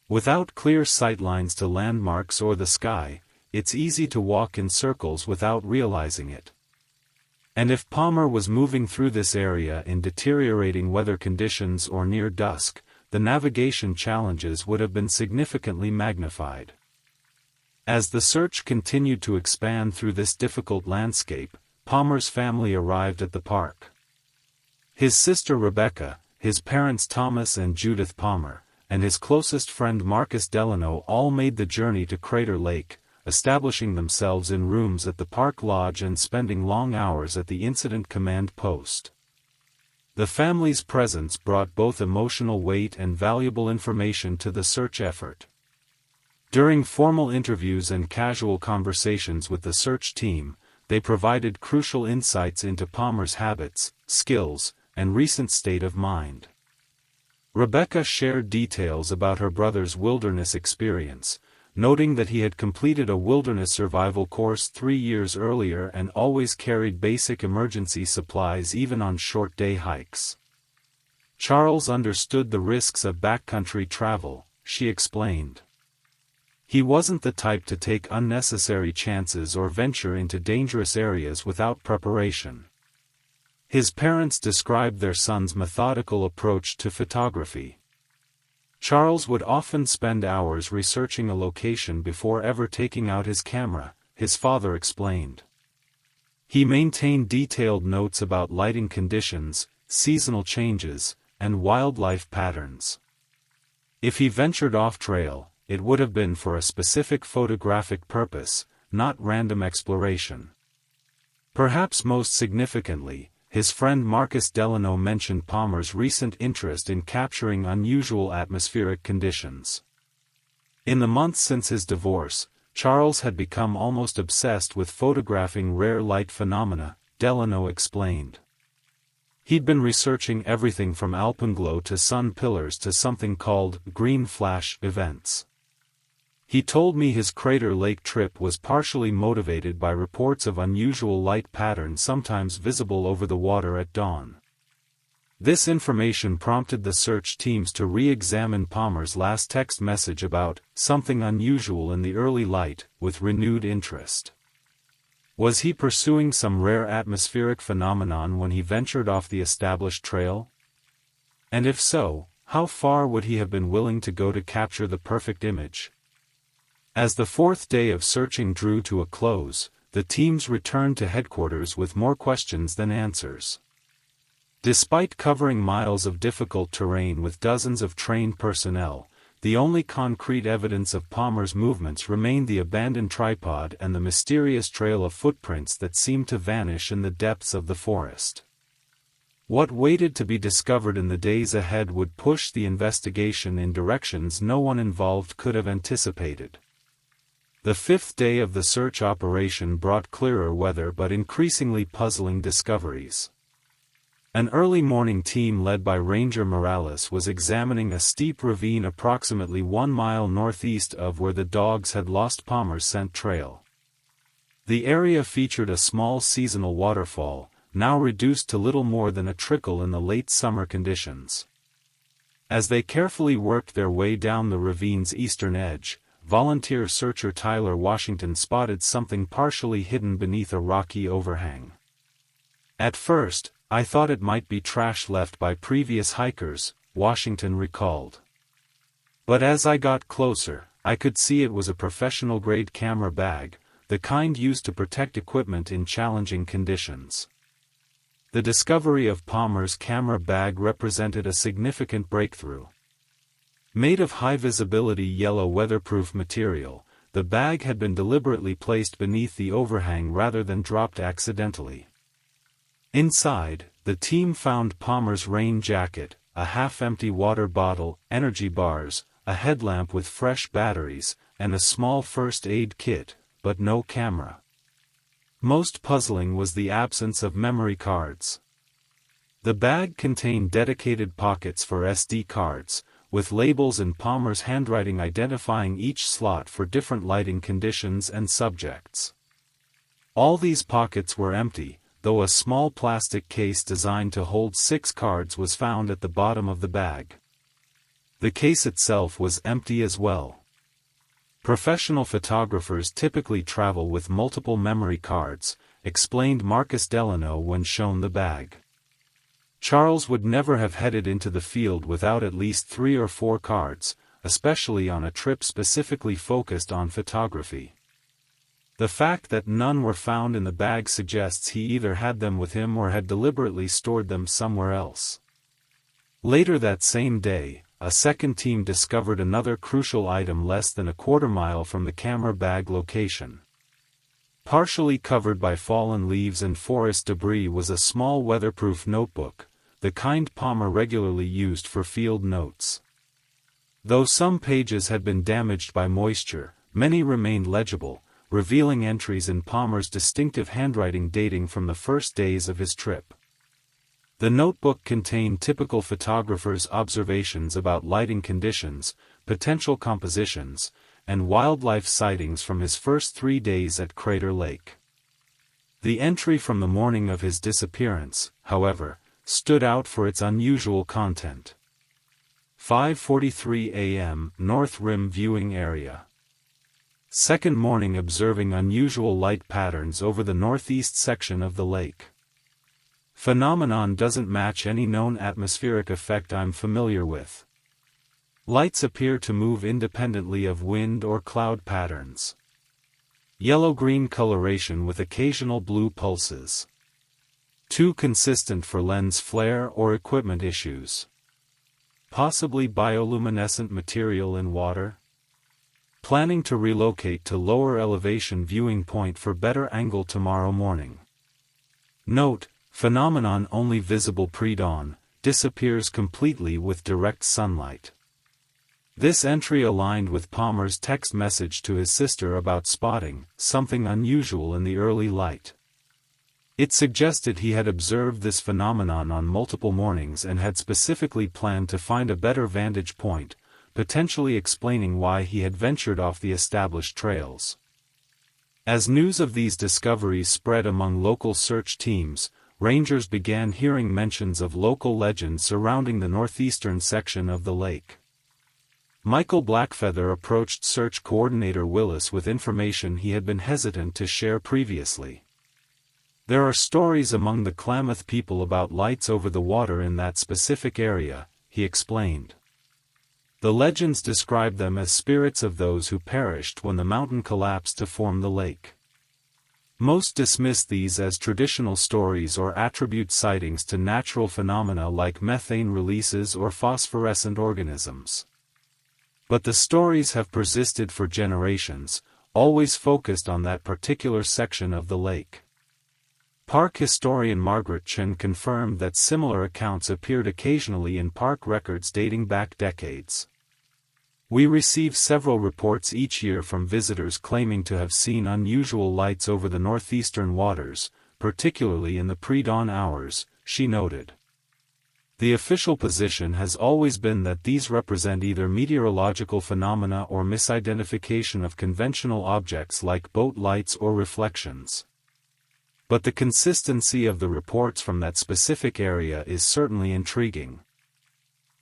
Without clear sightlines to landmarks or the sky, it's easy to walk in circles without realizing it. And if Palmer was moving through this area in deteriorating weather conditions or near dusk, the navigation challenges would have been significantly magnified. As the search continued to expand through this difficult landscape, Palmer's family arrived at the park. His sister Rebecca, his parents Thomas and Judith Palmer, and his closest friend Marcus Delano all made the journey to Crater Lake, establishing themselves in rooms at the park lodge and spending long hours at the incident command post. The family's presence brought both emotional weight and valuable information to the search effort. During formal interviews and casual conversations with the search team, they provided crucial insights into Palmer's habits, skills, and recent state of mind. Rebecca shared details about her brother's wilderness experience, noting that he had completed a wilderness survival course 3 years earlier and always carried basic emergency supplies even on short-day hikes. Charles understood the risks of backcountry travel, she explained. He wasn't the type to take unnecessary chances or venture into dangerous areas without preparation. His parents described their son's methodical approach to photography. Charles would often spend hours researching a location before ever taking out his camera, his father explained. He maintained detailed notes about lighting conditions, seasonal changes, and wildlife patterns. If he ventured off-trail, it would have been for a specific photographic purpose, not random exploration. Perhaps most significantly, his friend Marcus Delano mentioned Palmer's recent interest in capturing unusual atmospheric conditions. In the months since his divorce, Charles had become almost obsessed with photographing rare light phenomena, Delano explained. He'd been researching everything from alpenglow to sun pillars to something called green flash events. He told me his Crater Lake trip was partially motivated by reports of unusual light patterns sometimes visible over the water at dawn. This information prompted the search teams to re-examine Palmer's last text message about something unusual in the early light, with renewed interest. Was he pursuing some rare atmospheric phenomenon when he ventured off the established trail? And if so, how far would he have been willing to go to capture the perfect image? As the fourth day of searching drew to a close, the teams returned to headquarters with more questions than answers. Despite covering miles of difficult terrain with dozens of trained personnel, the only concrete evidence of Palmer's movements remained the abandoned tripod and the mysterious trail of footprints that seemed to vanish in the depths of the forest. What waited to be discovered in the days ahead would push the investigation in directions no one involved could have anticipated. The fifth day of the search operation brought clearer weather but increasingly puzzling discoveries. An early morning team led by Ranger Morales was examining a steep ravine approximately 1 mile northeast of where the dogs had lost Palmer's scent trail. The area featured a small seasonal waterfall, now reduced to little more than a trickle in the late summer conditions. As they carefully worked their way down the ravine's eastern edge, volunteer searcher Tyler Washington spotted something partially hidden beneath a rocky overhang. At first, I thought it might be trash left by previous hikers, Washington recalled. But as I got closer, I could see it was a professional-grade camera bag, the kind used to protect equipment in challenging conditions. The discovery of Palmer's camera bag represented a significant breakthrough. Made of high-visibility yellow weatherproof material, the bag had been deliberately placed beneath the overhang rather than dropped accidentally. Inside, the team found Palmer's rain jacket, a half-empty water bottle, energy bars, a headlamp with fresh batteries, and a small first aid kit, but no camera. Most puzzling was the absence of memory cards. The bag contained dedicated pockets for SD cards, with labels in Palmer's handwriting identifying each slot for different lighting conditions and subjects. All these pockets were empty, though a small plastic case designed to hold 6 cards was found at the bottom of the bag. The case itself was empty as well. Professional photographers typically travel with multiple memory cards, explained Marcus Delano when shown the bag. Charles would never have headed into the field without at least 3 or 4 cards, especially on a trip specifically focused on photography. The fact that none were found in the bag suggests he either had them with him or had deliberately stored them somewhere else. Later that same day, a second team discovered another crucial item less than a quarter-mile from the camera bag location. Partially covered by fallen leaves and forest debris was a small weatherproof notebook, the kind Palmer regularly used for field notes. Though some pages had been damaged by moisture, many remained legible, revealing entries in Palmer's distinctive handwriting dating from the first days of his trip. The notebook contained typical photographer's observations about lighting conditions, potential compositions, and wildlife sightings from his first 3 days at Crater Lake. The entry from the morning of his disappearance, however, stood out for its unusual content. 5:43 a.m. North Rim viewing area. Second morning observing unusual light patterns over the northeast section of the lake. Phenomenon doesn't match any known atmospheric effect I'm familiar with. Lights appear to move independently of wind or cloud patterns. Yellow-green coloration with occasional blue pulses. Too consistent for lens flare or equipment issues. Possibly bioluminescent material in water? Planning to relocate to lower elevation viewing point for better angle tomorrow morning. Note: phenomenon only visible pre-dawn, disappears completely with direct sunlight. This entry aligned with Palmer's text message to his sister about spotting something unusual in the early light. It suggested he had observed this phenomenon on multiple mornings and had specifically planned to find a better vantage point, potentially explaining why he had ventured off the established trails. As news of these discoveries spread among local search teams, rangers began hearing mentions of local legends surrounding the northeastern section of the lake. Michael Blackfeather approached search coordinator Willis with information he had been hesitant to share previously. There are stories among the Klamath people about lights over the water in that specific area, he explained. The legends describe them as spirits of those who perished when the mountain collapsed to form the lake. Most dismiss these as traditional stories or attribute sightings to natural phenomena like methane releases or phosphorescent organisms. But the stories have persisted for generations, always focused on that particular section of the lake. Park historian Margaret Chen confirmed that similar accounts appeared occasionally in park records dating back decades. We receive several reports each year from visitors claiming to have seen unusual lights over the northeastern waters, particularly in the pre-dawn hours, she noted. The official position has always been that these represent either meteorological phenomena or misidentification of conventional objects like boat lights or reflections. But the consistency of the reports from that specific area is certainly intriguing.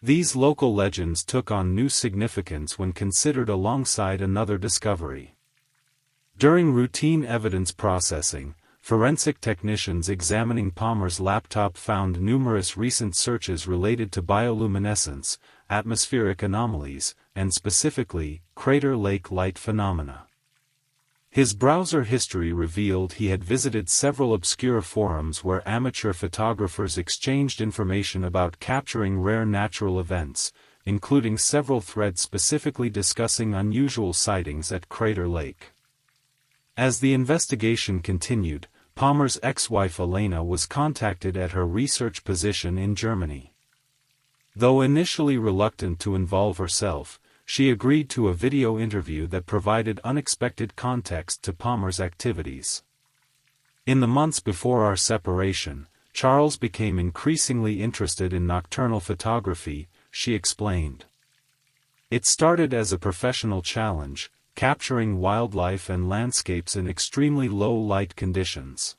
These local legends took on new significance when considered alongside another discovery. During routine evidence processing, forensic technicians examining Palmer's laptop found numerous recent searches related to bioluminescence, atmospheric anomalies, and specifically, Crater Lake light phenomena. His browser history revealed he had visited several obscure forums where amateur photographers exchanged information about capturing rare natural events, including several threads specifically discussing unusual sightings at Crater Lake. As the investigation continued, Palmer's ex-wife Elena was contacted at her research position in Germany. Though initially reluctant to involve herself, she agreed to a video interview that provided unexpected context to Palmer's activities. In the months before our separation, Charles became increasingly interested in nocturnal photography, she explained. It started as a professional challenge, capturing wildlife and landscapes in extremely low light conditions.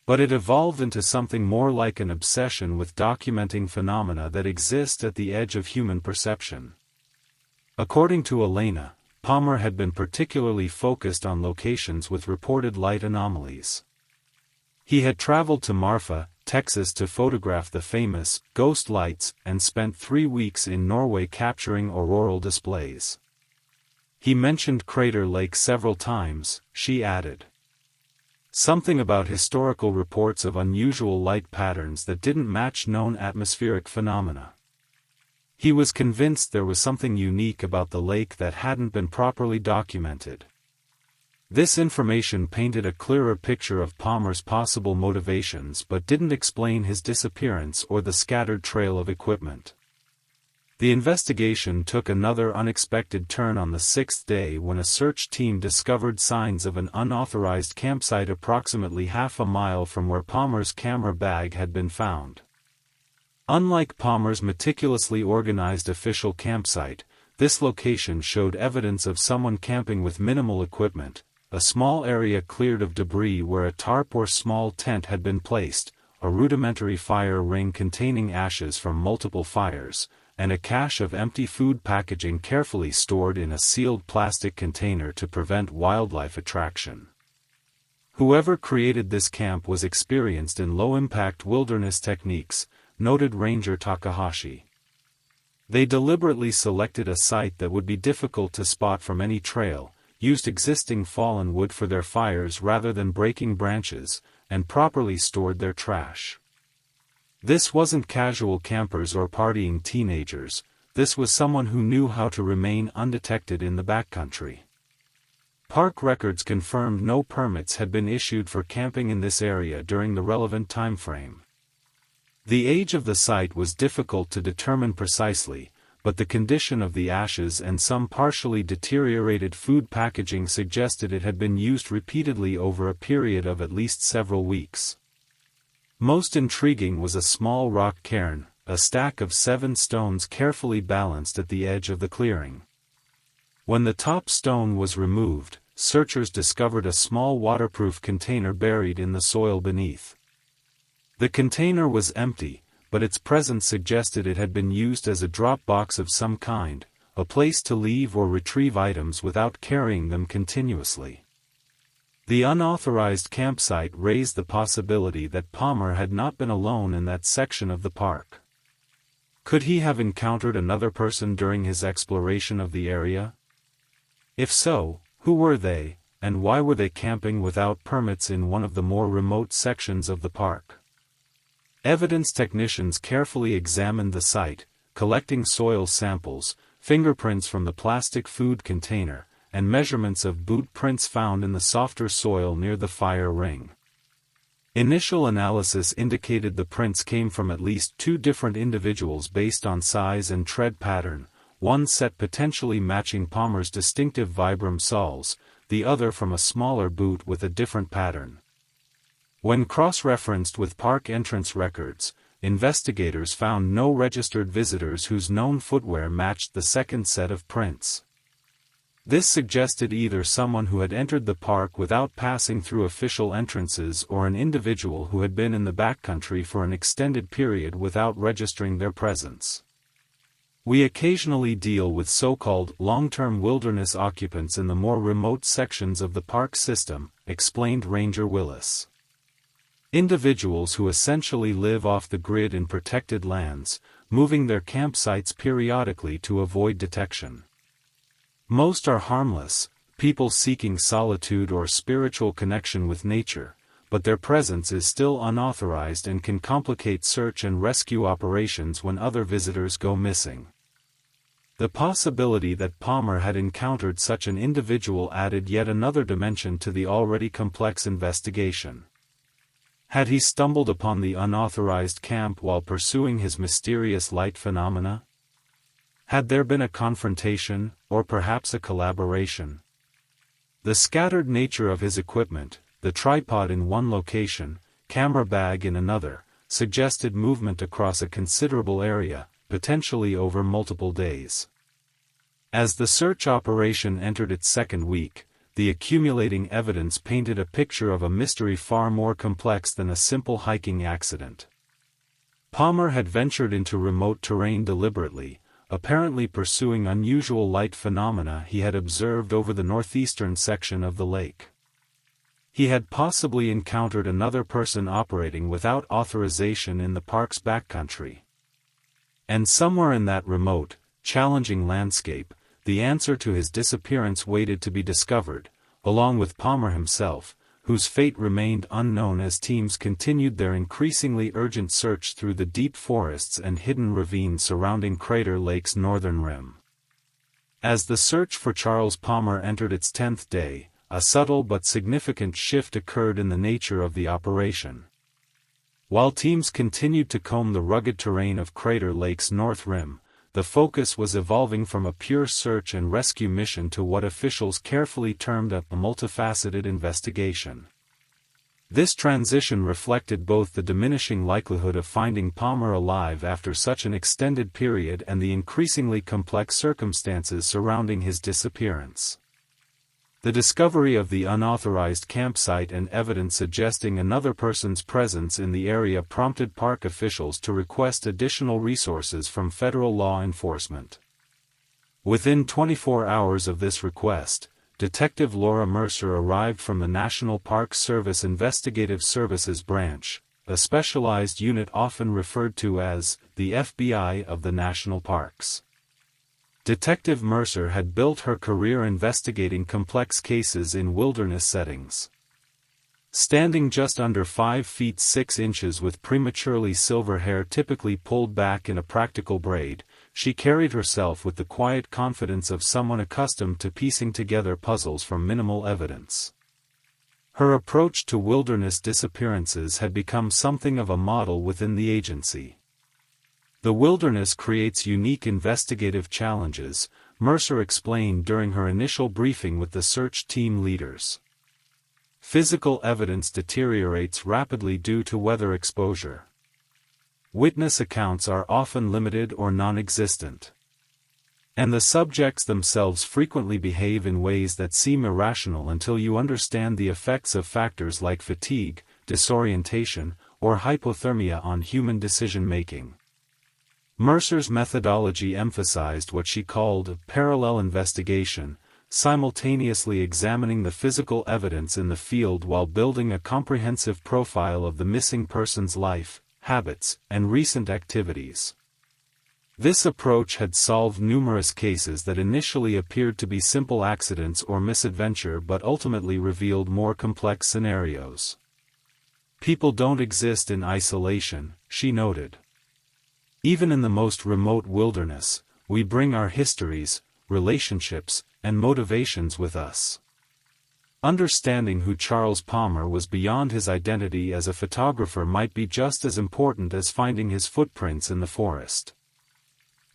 But it evolved into something more like an obsession with documenting phenomena that exist at the edge of human perception. According to Elena, Palmer had been particularly focused on locations with reported light anomalies. He had traveled to Marfa, Texas to photograph the famous ghost lights and spent 3 weeks in Norway capturing auroral displays. He mentioned Crater Lake several times, she added. Something about historical reports of unusual light patterns that didn't match known atmospheric phenomena. He was convinced there was something unique about the lake that hadn't been properly documented. This information painted a clearer picture of Palmer's possible motivations but didn't explain his disappearance or the scattered trail of equipment. The investigation took another unexpected turn on the 6th day when a search team discovered signs of an unauthorized campsite approximately half a mile from where Palmer's camera bag had been found. Unlike Palmer's meticulously organized official campsite, this location showed evidence of someone camping with minimal equipment, a small area cleared of debris where a tarp or small tent had been placed, a rudimentary fire ring containing ashes from multiple fires, and a cache of empty food packaging carefully stored in a sealed plastic container to prevent wildlife attraction. Whoever created this camp was experienced in low-impact wilderness techniques, noted Ranger Takahashi. They deliberately selected a site that would be difficult to spot from any trail, used existing fallen wood for their fires rather than breaking branches, and properly stored their trash. This wasn't casual campers or partying teenagers, this was someone who knew how to remain undetected in the backcountry. Park records confirmed no permits had been issued for camping in this area during the relevant timeframe. The age of the site was difficult to determine precisely, but the condition of the ashes and some partially deteriorated food packaging suggested it had been used repeatedly over a period of at least several weeks. Most intriguing was a small rock cairn, a stack of 7 stones carefully balanced at the edge of the clearing. When the top stone was removed, searchers discovered a small waterproof container buried in the soil beneath. The container was empty, but its presence suggested it had been used as a drop box of some kind, a place to leave or retrieve items without carrying them continuously. The unauthorized campsite raised the possibility that Palmer had not been alone in that section of the park. Could he have encountered another person during his exploration of the area? If so, who were they, and why were they camping without permits in one of the more remote sections of the park? Evidence technicians carefully examined the site, collecting soil samples, fingerprints from the plastic food container, and measurements of boot prints found in the softer soil near the fire ring. Initial analysis indicated the prints came from at least 2 different individuals based on size and tread pattern, one set potentially matching Palmer's distinctive Vibram soles, the other from a smaller boot with a different pattern. When cross-referenced with park entrance records, investigators found no registered visitors whose known footwear matched the second set of prints. This suggested either someone who had entered the park without passing through official entrances or an individual who had been in the backcountry for an extended period without registering their presence. We occasionally deal with so-called long-term wilderness occupants in the more remote sections of the park system, explained Ranger Willis. Individuals who essentially live off the grid in protected lands, moving their campsites periodically to avoid detection. Most are harmless, people seeking solitude or spiritual connection with nature, but their presence is still unauthorized and can complicate search and rescue operations when other visitors go missing. The possibility that Palmer had encountered such an individual added yet another dimension to the already complex investigation. Had he stumbled upon the unauthorized camp while pursuing his mysterious light phenomena? Had there been a confrontation, or perhaps a collaboration? The scattered nature of his equipment, the tripod in one location, camera bag in another, suggested movement across a considerable area, potentially over multiple days. As the search operation entered its second week, the accumulating evidence painted a picture of a mystery far more complex than a simple hiking accident. Palmer had ventured into remote terrain deliberately, apparently pursuing unusual light phenomena he had observed over the northeastern section of the lake. He had possibly encountered another person operating without authorization in the park's backcountry. And somewhere in that remote, challenging landscape, the answer to his disappearance waited to be discovered, along with Palmer himself, whose fate remained unknown as teams continued their increasingly urgent search through the deep forests and hidden ravines surrounding Crater Lake's northern rim. As the search for Charles Palmer entered its 10th day, a subtle but significant shift occurred in the nature of the operation. While teams continued to comb the rugged terrain of Crater Lake's north rim, the focus was evolving from a pure search and rescue mission to what officials carefully termed a multifaceted investigation. This transition reflected both the diminishing likelihood of finding Palmer alive after such an extended period and the increasingly complex circumstances surrounding his disappearance. The discovery of the unauthorized campsite and evidence suggesting another person's presence in the area prompted park officials to request additional resources from federal law enforcement. Within 24 hours of this request, Detective Laura Mercer arrived from the National Park Service Investigative Services Branch, a specialized unit often referred to as the FBI of the national parks. Detective Mercer had built her career investigating complex cases in wilderness settings. Standing just under 5 feet 6 inches with prematurely silver hair typically pulled back in a practical braid, she carried herself with the quiet confidence of someone accustomed to piecing together puzzles from minimal evidence. Her approach to wilderness disappearances had become something of a model within the agency. The wilderness creates unique investigative challenges, Mercer explained during her initial briefing with the search team leaders. Physical evidence deteriorates rapidly due to weather exposure. Witness accounts are often limited or non-existent. And the subjects themselves frequently behave in ways that seem irrational until you understand the effects of factors like fatigue, disorientation, or hypothermia on human decision-making. Mercer's methodology emphasized what she called parallel investigation, simultaneously examining the physical evidence in the field while building a comprehensive profile of the missing person's life, habits, and recent activities. This approach had solved numerous cases that initially appeared to be simple accidents or misadventure but ultimately revealed more complex scenarios. People don't exist in isolation, she noted. Even in the most remote wilderness, we bring our histories, relationships, and motivations with us. Understanding who Charles Palmer was beyond his identity as a photographer might be just as important as finding his footprints in the forest.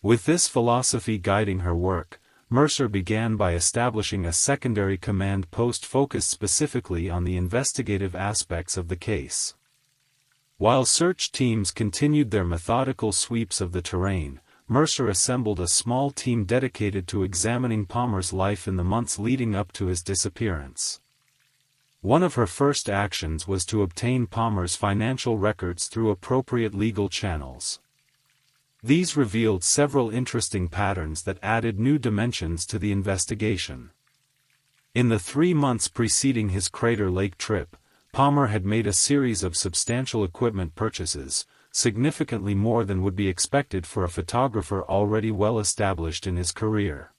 With this philosophy guiding her work, Mercer began by establishing a secondary command post focused specifically on the investigative aspects of the case. While search teams continued their methodical sweeps of the terrain, Mercer assembled a small team dedicated to examining Palmer's life in the months leading up to his disappearance. One of her first actions was to obtain Palmer's financial records through appropriate legal channels. These revealed several interesting patterns that added new dimensions to the investigation. In the 3 months preceding his Crater Lake trip, Palmer had made a series of substantial equipment purchases, significantly more than would be expected for a photographer already well established in his career.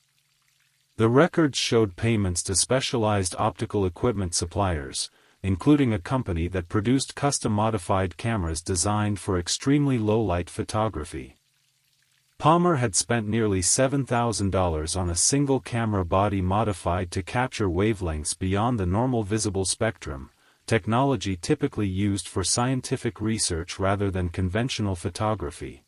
The records showed payments to specialized optical equipment suppliers, including a company that produced custom-modified cameras designed for extremely low-light photography. Palmer had spent nearly $7,000 on a single camera body modified to capture wavelengths beyond the normal visible spectrum, technology typically used for scientific research rather than conventional photography.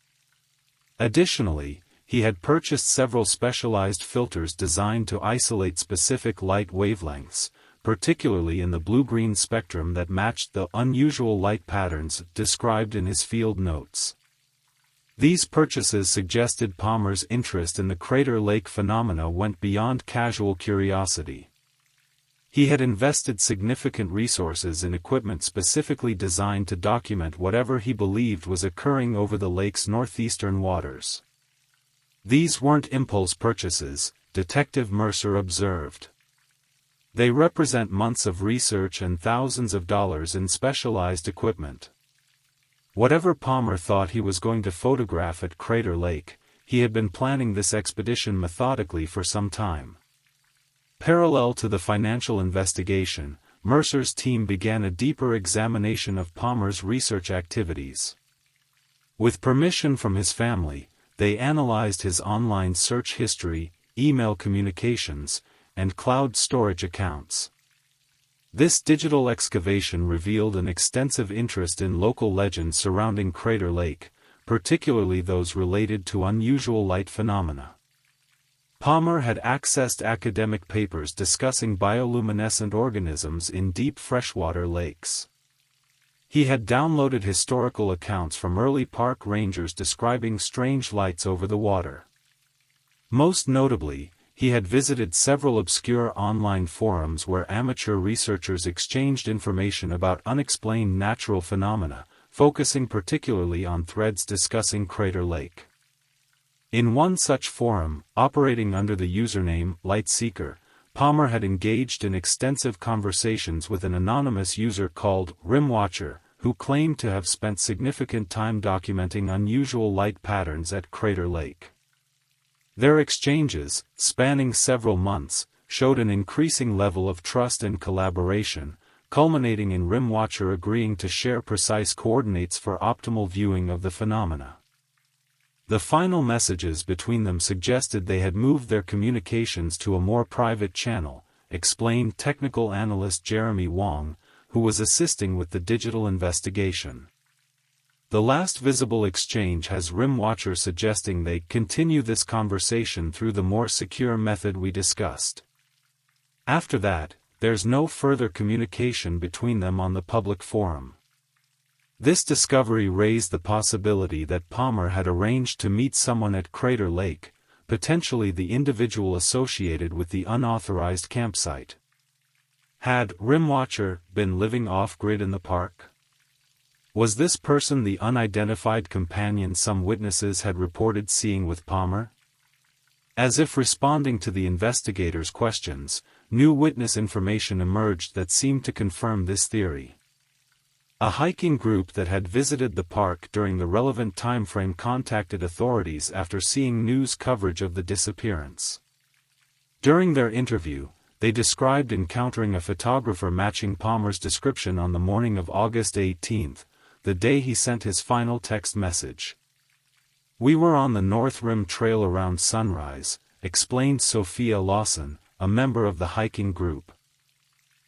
Additionally, he had purchased several specialized filters designed to isolate specific light wavelengths, particularly in the blue-green spectrum that matched the unusual light patterns described in his field notes. These purchases suggested Palmer's interest in the Crater Lake phenomena went beyond casual curiosity. He had invested significant resources in equipment specifically designed to document whatever he believed was occurring over the lake's northeastern waters. These weren't impulse purchases, Detective Mercer observed. They represent months of research and thousands of dollars in specialized equipment. Whatever Palmer thought he was going to photograph at Crater Lake, he had been planning this expedition methodically for some time. Parallel to the financial investigation, Mercer's team began a deeper examination of Palmer's research activities. With permission from his family, they analyzed his online search history, email communications, and cloud storage accounts. This digital excavation revealed an extensive interest in local legends surrounding Crater Lake, particularly those related to unusual light phenomena. Palmer had accessed academic papers discussing bioluminescent organisms in deep freshwater lakes. He had downloaded historical accounts from early park rangers describing strange lights over the water. Most notably, he had visited several obscure online forums where amateur researchers exchanged information about unexplained natural phenomena, focusing particularly on threads discussing Crater Lake. In one such forum, operating under the username Lightseeker, Palmer had engaged in extensive conversations with an anonymous user called Rimwatcher, who claimed to have spent significant time documenting unusual light patterns at Crater Lake. Their exchanges, spanning several months, showed an increasing level of trust and collaboration, culminating in Rimwatcher agreeing to share precise coordinates for optimal viewing of the phenomena. The final messages between them suggested they had moved their communications to a more private channel, explained technical analyst Jeremy Wong, who was assisting with the digital investigation. The last visible exchange has Rimwatcher suggesting they continue this conversation through the more secure method we discussed. After that, there's no further communication between them on the public forum. This discovery raised the possibility that Palmer had arranged to meet someone at Crater Lake, potentially the individual associated with the unauthorized campsite. Had Rimwatcher been living off-grid in the park? Was this person the unidentified companion some witnesses had reported seeing with Palmer? As if responding to the investigators' questions, new witness information emerged that seemed to confirm this theory. A hiking group that had visited the park during the relevant timeframe contacted authorities after seeing news coverage of the disappearance. During their interview, they described encountering a photographer matching Palmer's description on the morning of August 18, the day he sent his final text message. "We were on the North Rim Trail around sunrise," explained Sophia Lawson, a member of the hiking group.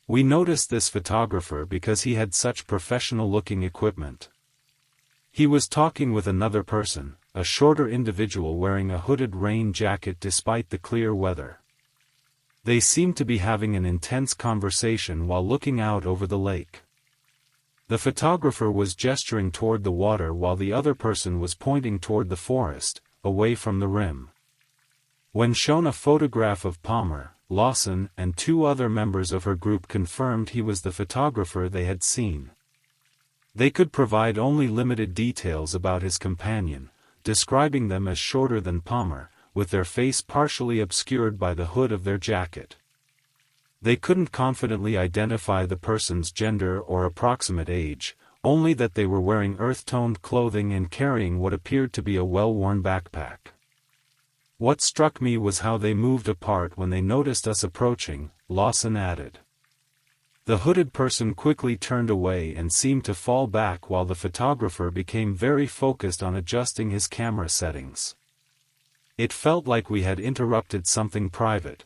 "We noticed this photographer because he had such professional-looking equipment. He was talking with another person, a shorter individual wearing a hooded rain jacket despite the clear weather. They seemed to be having an intense conversation while looking out over the lake. The photographer was gesturing toward the water while the other person was pointing toward the forest, away from the rim." When shown a photograph of Palmer, Lawson and two other members of her group confirmed he was the photographer they had seen. They could provide only limited details about his companion, describing them as shorter than Palmer, with their face partially obscured by the hood of their jacket. They couldn't confidently identify the person's gender or approximate age, only that they were wearing earth-toned clothing and carrying what appeared to be a well-worn backpack. What struck me was how they moved apart when they noticed us approaching, Lawson added. The hooded person quickly turned away and seemed to fall back while the photographer became very focused on adjusting his camera settings. It felt like we had interrupted something private.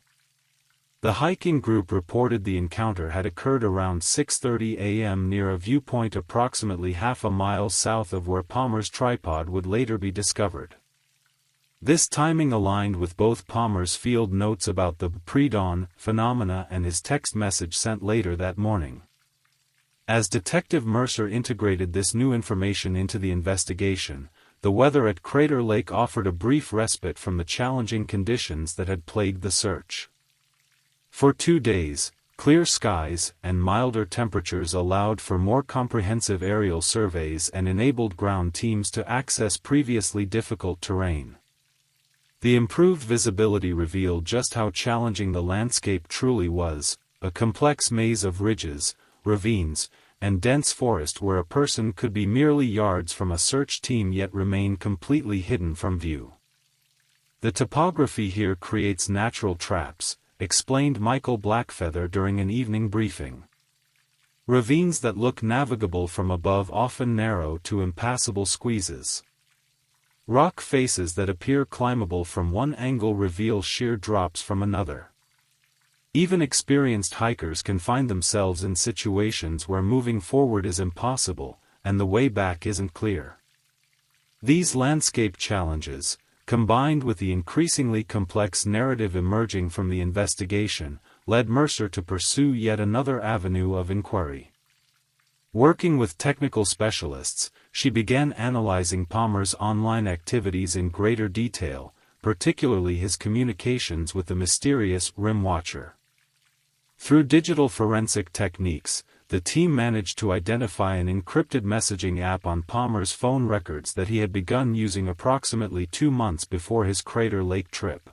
The hiking group reported the encounter had occurred around 6:30 a.m. near a viewpoint approximately half a mile south of where Palmer's tripod would later be discovered. This timing aligned with both Palmer's field notes about the pre-dawn phenomena and his text message sent later that morning. As Detective Mercer integrated this new information into the investigation, the weather at Crater Lake offered a brief respite from the challenging conditions that had plagued the search. For 2 days, clear skies and milder temperatures allowed for more comprehensive aerial surveys and enabled ground teams to access previously difficult terrain. The improved visibility revealed just how challenging the landscape truly was, a complex maze of ridges, ravines, and dense forest where a person could be merely yards from a search team yet remain completely hidden from view. The topography here creates natural traps, explained Michael Blackfeather during an evening briefing. Ravines that look navigable from above often narrow to impassable squeezes. Rock faces that appear climbable from one angle reveal sheer drops from another. Even experienced hikers can find themselves in situations where moving forward is impossible, and the way back isn't clear. These landscape challenges, combined with the increasingly complex narrative emerging from the investigation, led Mercer to pursue yet another avenue of inquiry. Working with technical specialists, she began analyzing Palmer's online activities in greater detail, particularly his communications with the mysterious Rim Watcher. Through digital forensic techniques, the team managed to identify an encrypted messaging app on Palmer's phone records that he had begun using approximately 2 months before his Crater Lake trip.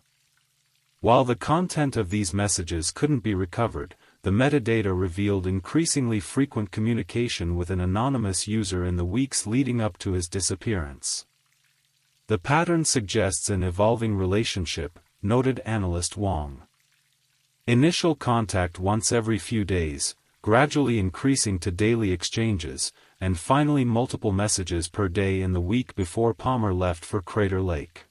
While the content of these messages couldn't be recovered, the metadata revealed increasingly frequent communication with an anonymous user in the weeks leading up to his disappearance. The pattern suggests an evolving relationship, noted analyst Wong. Initial contact once every few days, gradually increasing to daily exchanges, and finally multiple messages per day in the week before Palmer left for Crater Lake.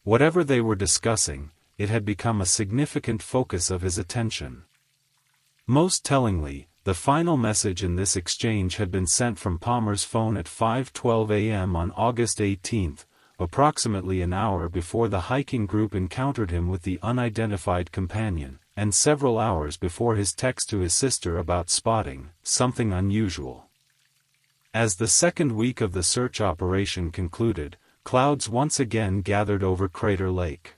Whatever they were discussing, it had become a significant focus of his attention. Most tellingly, the final message in this exchange had been sent from Palmer's phone at 5:12 a.m. on August 18, approximately an hour before the hiking group encountered him with the unidentified companion, and several hours before his text to his sister about spotting something unusual. As the second week of the search operation concluded, clouds once again gathered over Crater Lake.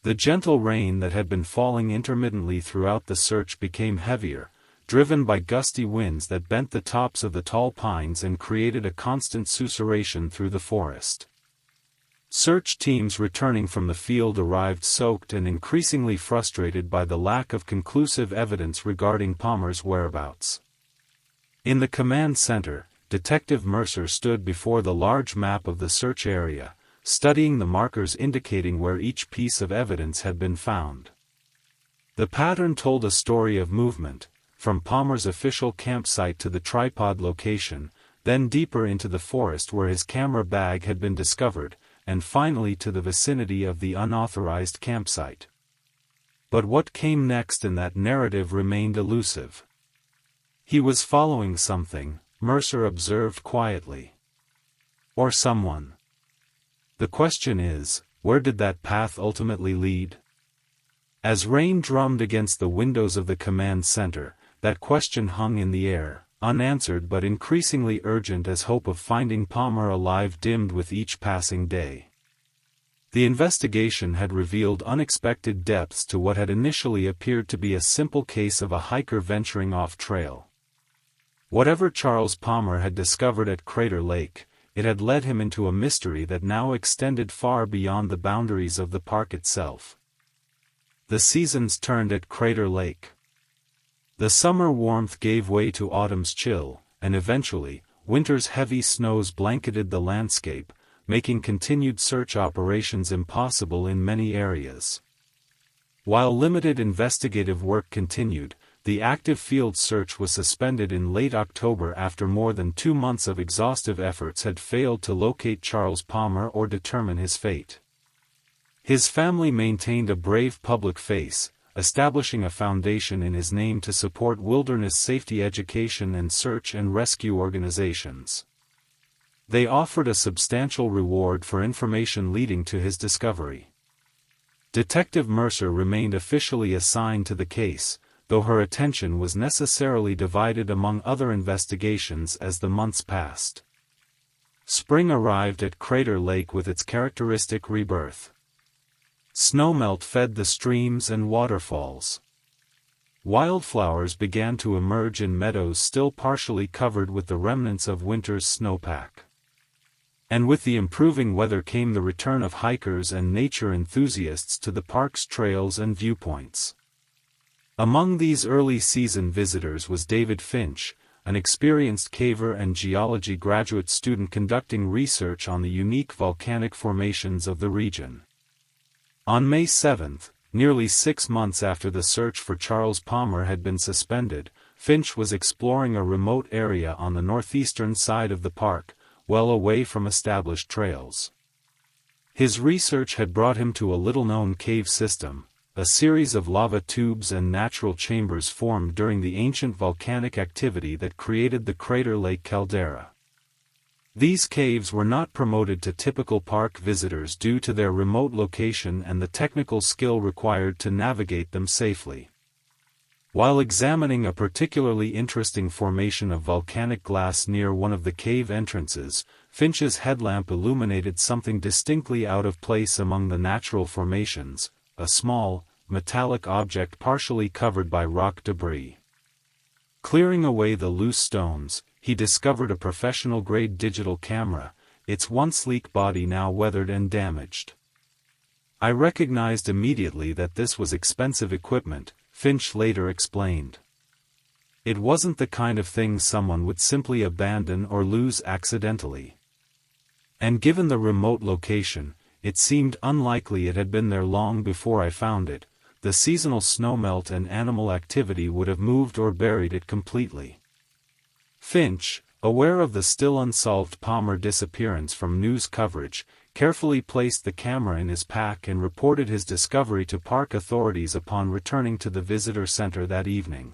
The gentle rain that had been falling intermittently throughout the search became heavier, driven by gusty winds that bent the tops of the tall pines and created a constant susurration through the forest. Search teams returning from the field arrived soaked and increasingly frustrated by the lack of conclusive evidence regarding Palmer's whereabouts. In the command center, Detective Mercer stood before the large map of the search area, studying the markers indicating where each piece of evidence had been found. The pattern told a story of movement, from Palmer's official campsite to the tripod location, then deeper into the forest where his camera bag had been discovered, and finally to the vicinity of the unauthorized campsite. But what came next in that narrative remained elusive. He was following something, Mercer observed quietly. Or someone. The question is, where did that path ultimately lead? As rain drummed against the windows of the command center, that question hung in the air, unanswered but increasingly urgent as hope of finding Palmer alive dimmed with each passing day. The investigation had revealed unexpected depths to what had initially appeared to be a simple case of a hiker venturing off trail. Whatever Charles Palmer had discovered at Crater Lake, it had led him into a mystery that now extended far beyond the boundaries of the park itself. The seasons turned at Crater Lake. The summer warmth gave way to autumn's chill, and eventually, winter's heavy snows blanketed the landscape, making continued search operations impossible in many areas. While limited investigative work continued, the active field search was suspended in late October after more than 2 months of exhaustive efforts had failed to locate Charles Palmer or determine his fate. His family maintained a brave public face, establishing a foundation in his name to support wilderness safety education and search and rescue organizations. They offered a substantial reward for information leading to his discovery. Detective Mercer remained officially assigned to the case, though her attention was necessarily divided among other investigations as the months passed. Spring arrived at Crater Lake with its characteristic rebirth. Snowmelt fed the streams and waterfalls. Wildflowers began to emerge in meadows still partially covered with the remnants of winter's snowpack. And with the improving weather came the return of hikers and nature enthusiasts to the park's trails and viewpoints. Among these early-season visitors was David Finch, an experienced caver and geology graduate student conducting research on the unique volcanic formations of the region. On May 7, nearly 6 months after the search for Charles Palmer had been suspended, Finch was exploring a remote area on the northeastern side of the park, well away from established trails. His research had brought him to a little-known cave system, a series of lava tubes and natural chambers formed during the ancient volcanic activity that created the Crater Lake caldera. These caves were not promoted to typical park visitors due to their remote location and the technical skill required to navigate them safely. While examining a particularly interesting formation of volcanic glass near one of the cave entrances, Finch's headlamp illuminated something distinctly out of place among the natural formations, a small, metallic object partially covered by rock debris. Clearing away the loose stones, he discovered a professional-grade digital camera, its once sleek body now weathered and damaged. "I recognized immediately that this was expensive equipment," Finch later explained. "It wasn't the kind of thing someone would simply abandon or lose accidentally. And given the remote location, it seemed unlikely it had been there long before I found it. The seasonal snowmelt and animal activity would have moved or buried it completely." Finch, aware of the still unsolved Palmer disappearance from news coverage, carefully placed the camera in his pack and reported his discovery to park authorities upon returning to the visitor center that evening.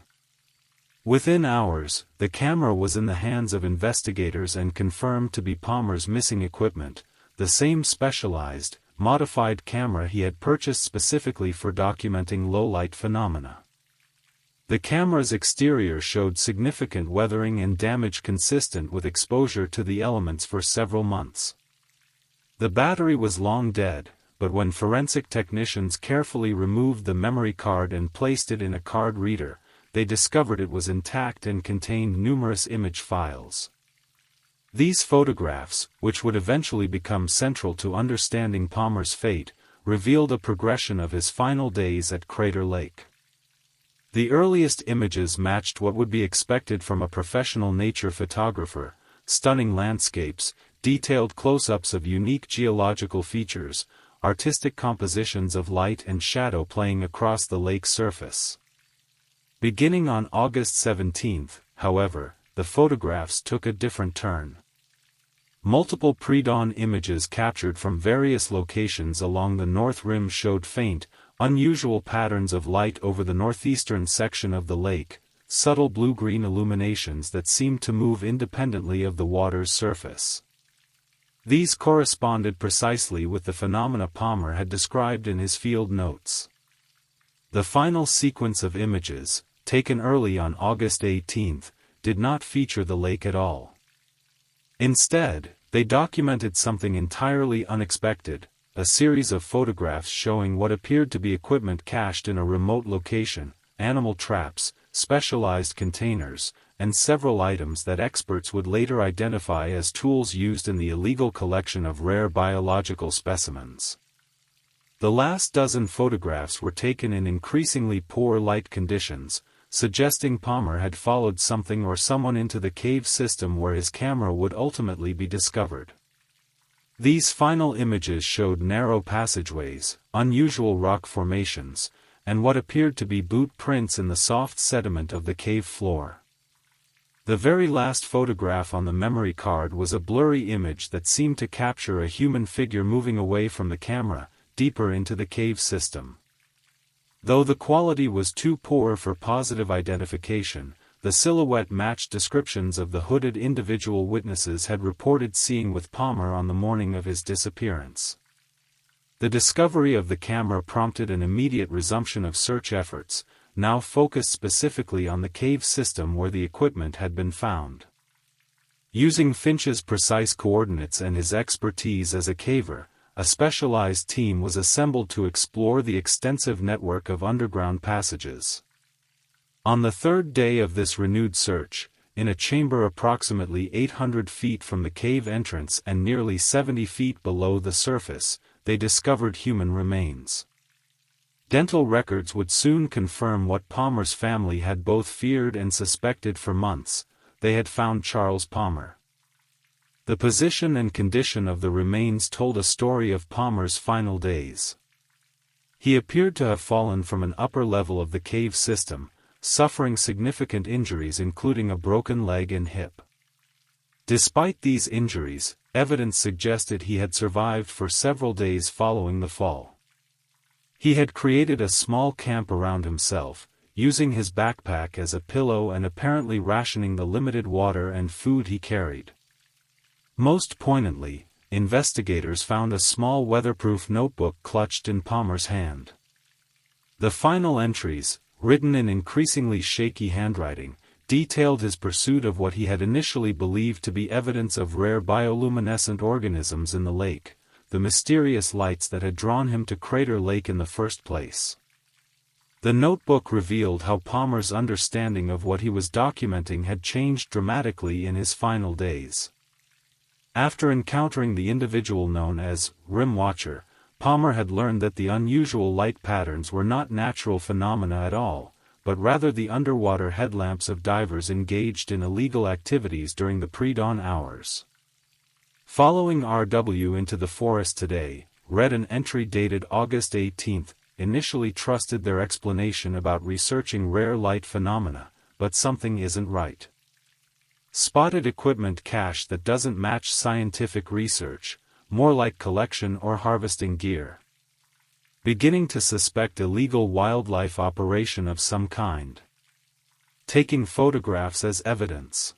Within hours, the camera was in the hands of investigators and confirmed to be Palmer's missing equipment, the same specialized, modified camera he had purchased specifically for documenting low-light phenomena. The camera's exterior showed significant weathering and damage consistent with exposure to the elements for several months. The battery was long dead, but when forensic technicians carefully removed the memory card and placed it in a card reader, they discovered it was intact and contained numerous image files. These photographs, which would eventually become central to understanding Palmer's fate, revealed a progression of his final days at Crater Lake. The earliest images matched what would be expected from a professional nature photographer: stunning landscapes, detailed close-ups of unique geological features, artistic compositions of light and shadow playing across the lake's surface. Beginning on August 17, however, the photographs took a different turn. Multiple pre-dawn images captured from various locations along the north rim showed faint, unusual patterns of light over the northeastern section of the lake, subtle blue-green illuminations that seemed to move independently of the water's surface. These corresponded precisely with the phenomena Palmer had described in his field notes. The final sequence of images, taken early on August 18, did not feature the lake at all. Instead, they documented something entirely unexpected: a series of photographs showing what appeared to be equipment cached in a remote location, animal traps, specialized containers, and several items that experts would later identify as tools used in the illegal collection of rare biological specimens. The last dozen photographs were taken in increasingly poor light conditions, suggesting Palmer had followed something or someone into the cave system where his camera would ultimately be discovered. These final images showed narrow passageways, unusual rock formations, and what appeared to be boot prints in the soft sediment of the cave floor. The very last photograph on the memory card was a blurry image that seemed to capture a human figure moving away from the camera, deeper into the cave system. Though the quality was too poor for positive identification, the silhouette matched descriptions of the hooded individual witnesses had reported seeing with Palmer on the morning of his disappearance. The discovery of the camera prompted an immediate resumption of search efforts, now focused specifically on the cave system where the equipment had been found. Using Finch's precise coordinates and his expertise as a caver, a specialized team was assembled to explore the extensive network of underground passages. On the third day of this renewed search, in a chamber approximately 800 feet from the cave entrance and nearly 70 feet below the surface, they discovered human remains. Dental records would soon confirm what Palmer's family had both feared and suspected for months: they had found Charles Palmer. The position and condition of the remains told a story of Palmer's final days. He appeared to have fallen from an upper level of the cave system, suffering significant injuries including a broken leg and hip. Despite these injuries, evidence suggested he had survived for several days following the fall. He had created a small camp around himself, using his backpack as a pillow and apparently rationing the limited water and food he carried. Most poignantly, investigators found a small weatherproof notebook clutched in Palmer's hand. The final entries, written in increasingly shaky handwriting, detailed his pursuit of what he had initially believed to be evidence of rare bioluminescent organisms in the lake, the mysterious lights that had drawn him to Crater Lake in the first place. The notebook revealed how Palmer's understanding of what he was documenting had changed dramatically in his final days. After encountering the individual known as Rim Watcher, Palmer had learned that the unusual light patterns were not natural phenomena at all, but rather the underwater headlamps of divers engaged in illegal activities during the pre-dawn hours. Following R.W. into the forest today, read an entry dated August 18, initially trusted their explanation about researching rare light phenomena, but something isn't right. Spotted equipment cache that doesn't match scientific research, more like collection or harvesting gear. Beginning to suspect illegal wildlife operation of some kind. Taking photographs as evidence.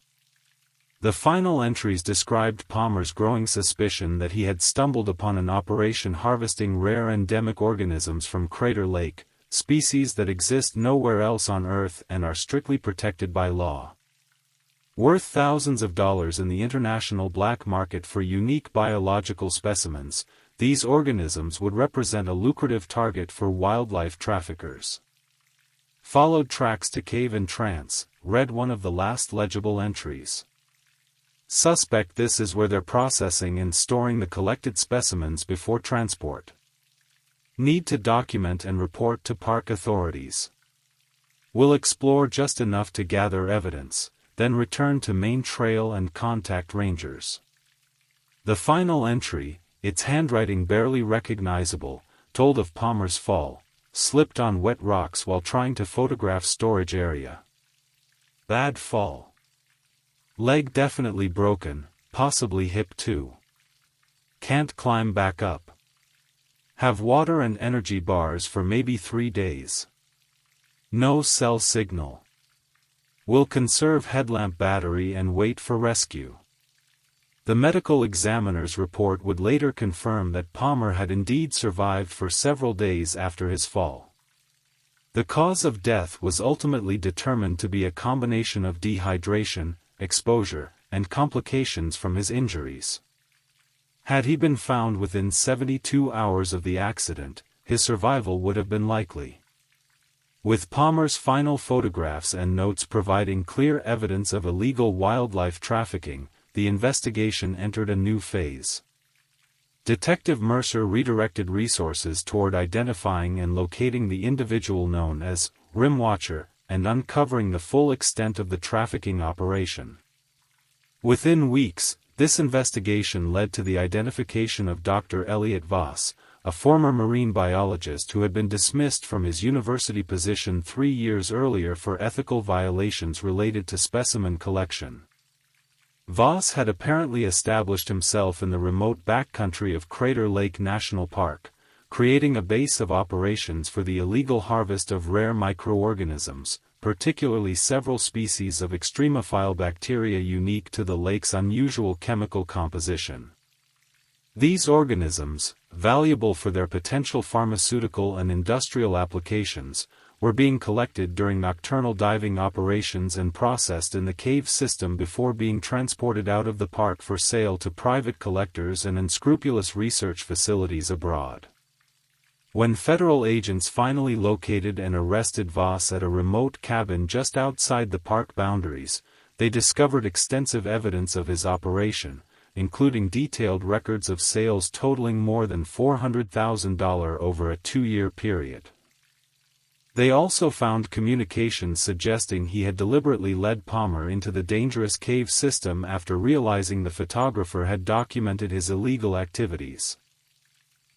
The final entries described Palmer's growing suspicion that he had stumbled upon an operation harvesting rare endemic organisms from Crater Lake, species that exist nowhere else on Earth and are strictly protected by law. Worth thousands of dollars in the international black market for unique biological specimens, these organisms would represent a lucrative target for wildlife traffickers. Followed tracks to cave entrance, read one of the last legible entries. Suspect this is where they're processing and storing the collected specimens before transport. Need to document and report to park authorities. Will explore just enough to gather evidence, then return to main trail and contact rangers. The final entry, its handwriting barely recognizable, told of Palmer's fall, slipped on wet rocks while trying to photograph storage area. Bad fall. Leg definitely broken, possibly hip too. Can't climb back up. Have water and energy bars for maybe 3 days. No cell signal. Will conserve headlamp battery and wait for rescue. The medical examiner's report would later confirm that Palmer had indeed survived for several days after his fall. The cause of death was ultimately determined to be a combination of dehydration, exposure, and complications from his injuries. Had he been found within 72 hours of the accident, his survival would have been likely. With Palmer's final photographs and notes providing clear evidence of illegal wildlife trafficking, the investigation entered a new phase. Detective Mercer redirected resources toward identifying and locating the individual known as Rim Watcher, and uncovering the full extent of the trafficking operation. Within weeks, This investigation led to the identification of Dr. Elliot Voss, a former marine biologist who had been dismissed from his university position 3 years earlier for ethical violations related to specimen collection. Voss had apparently established himself in the remote backcountry of Crater Lake National Park, creating a base of operations for the illegal harvest of rare microorganisms, particularly several species of extremophile bacteria unique to the lake's unusual chemical composition. These organisms, valuable for their potential pharmaceutical and industrial applications, were being collected during nocturnal diving operations and processed in the cave system before being transported out of the park for sale to private collectors and unscrupulous research facilities abroad. When federal agents finally located and arrested Voss at a remote cabin just outside the park boundaries, they discovered extensive evidence of his operation, including detailed records of sales totaling more than $400,000 over a 2-year period. They also found communications suggesting he had deliberately led Palmer into the dangerous cave system after realizing the photographer had documented his illegal activities.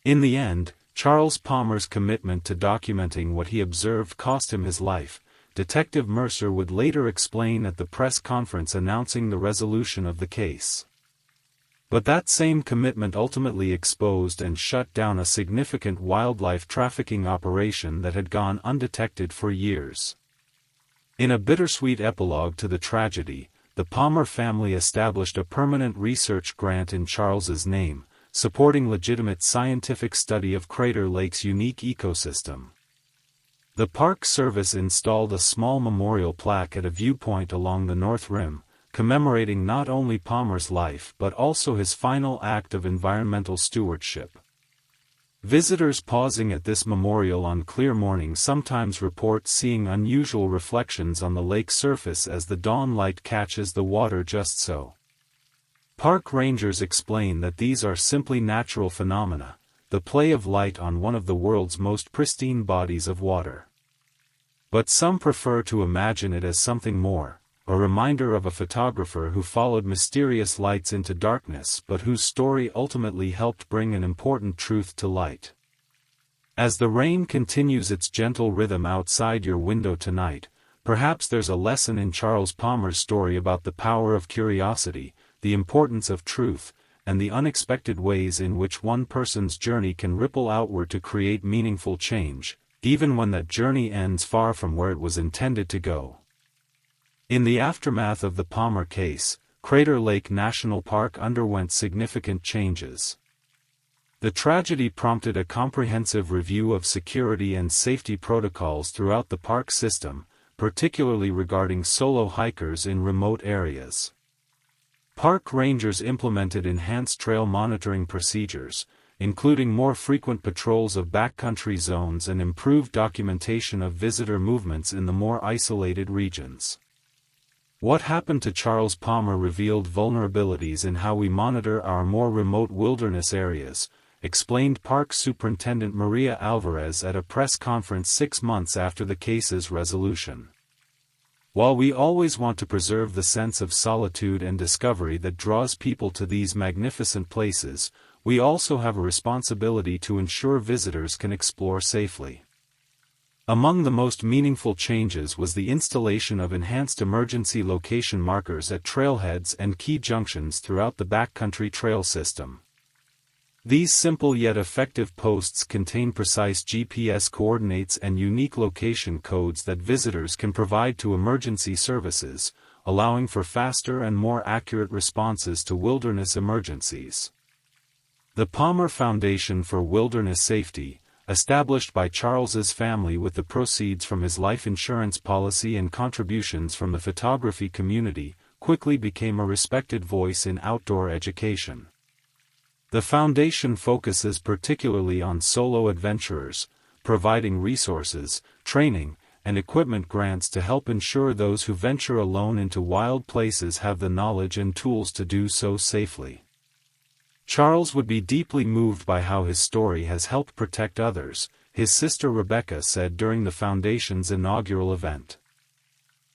In the end, Charles Palmer's commitment to documenting what he observed cost him his life, Detective Mercer would later explain at the press conference announcing the resolution of the case. But that same commitment ultimately exposed and shut down a significant wildlife trafficking operation that had gone undetected for years. In a bittersweet epilogue to the tragedy, the Palmer family established a permanent research grant in Charles's name, supporting legitimate scientific study of Crater Lake's unique ecosystem. The Park Service installed a small memorial plaque at a viewpoint along the North Rim, commemorating not only Palmer's life but also his final act of environmental stewardship. Visitors pausing at this memorial on clear mornings sometimes report seeing unusual reflections on the lake surface as the dawn light catches the water just so. Park rangers explain that these are simply natural phenomena, the play of light on one of the world's most pristine bodies of water. But some prefer to imagine it as something more, a reminder of a photographer who followed mysterious lights into darkness but whose story ultimately helped bring an important truth to light. As the rain continues its gentle rhythm outside your window tonight, perhaps there's a lesson in Charles Palmer's story about the power of curiosity, the importance of truth, and the unexpected ways in which one person's journey can ripple outward to create meaningful change, even when that journey ends far from where it was intended to go. In the aftermath of the Palmer case, Crater Lake National Park underwent significant changes. The tragedy prompted a comprehensive review of security and safety protocols throughout the park system, particularly regarding solo hikers in remote areas. Park rangers implemented enhanced trail monitoring procedures, including more frequent patrols of backcountry zones and improved documentation of visitor movements in the more isolated regions. What happened to Charles Palmer revealed vulnerabilities in how we monitor our more remote wilderness areas, explained Park Superintendent Maria Alvarez at a press conference 6 months after the case's resolution. While we always want to preserve the sense of solitude and discovery that draws people to these magnificent places, we also have a responsibility to ensure visitors can explore safely. Among the most meaningful changes was the installation of enhanced emergency location markers at trailheads and key junctions throughout the backcountry trail system. These simple yet effective posts contain precise GPS coordinates and unique location codes that visitors can provide to emergency services, allowing for faster and more accurate responses to wilderness emergencies. The Palmer Foundation for Wilderness Safety, established by Charles's family with the proceeds from his life insurance policy and contributions from the photography community, quickly became a respected voice in outdoor education. The foundation focuses particularly on solo adventurers, providing resources, training, and equipment grants to help ensure those who venture alone into wild places have the knowledge and tools to do so safely. Charles would be deeply moved by how his story has helped protect others, his sister Rebecca said during the foundation's inaugural event.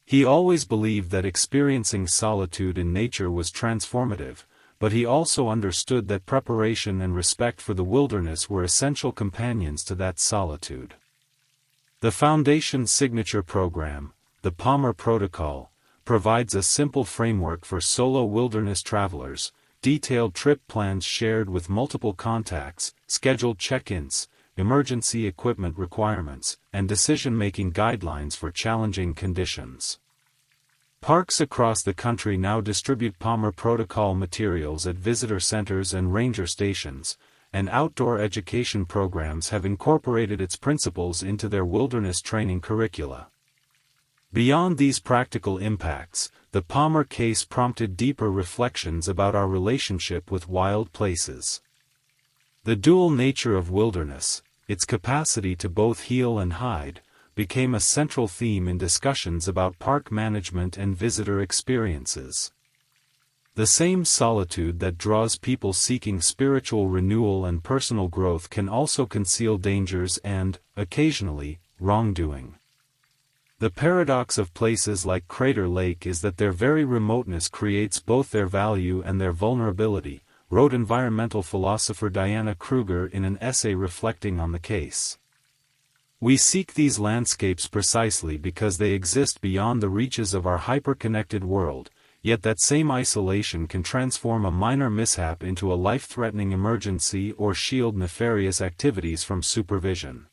He always believed that experiencing solitude in nature was transformative, but he also understood that preparation and respect for the wilderness were essential companions to that solitude. The Foundation's signature program, the Palmer Protocol, provides a simple framework for solo wilderness travelers, detailed trip plans shared with multiple contacts, scheduled check-ins, emergency equipment requirements, and decision-making guidelines for challenging conditions. Parks across the country now distribute Palmer Protocol materials at visitor centers and ranger stations, and outdoor education programs have incorporated its principles into their wilderness training curricula. Beyond these practical impacts, the Palmer case prompted deeper reflections about our relationship with wild places. The dual nature of wilderness, its capacity to both heal and hide, became a central theme in discussions about park management and visitor experiences. The same solitude that draws people seeking spiritual renewal and personal growth can also conceal dangers and, occasionally, wrongdoing. The paradox of places like Crater Lake is that their very remoteness creates both their value and their vulnerability, wrote environmental philosopher Diana Kruger in an essay reflecting on the case. We seek these landscapes precisely because they exist beyond the reaches of our hyper-connected world, yet that same isolation can transform a minor mishap into a life-threatening emergency or shield nefarious activities from supervision.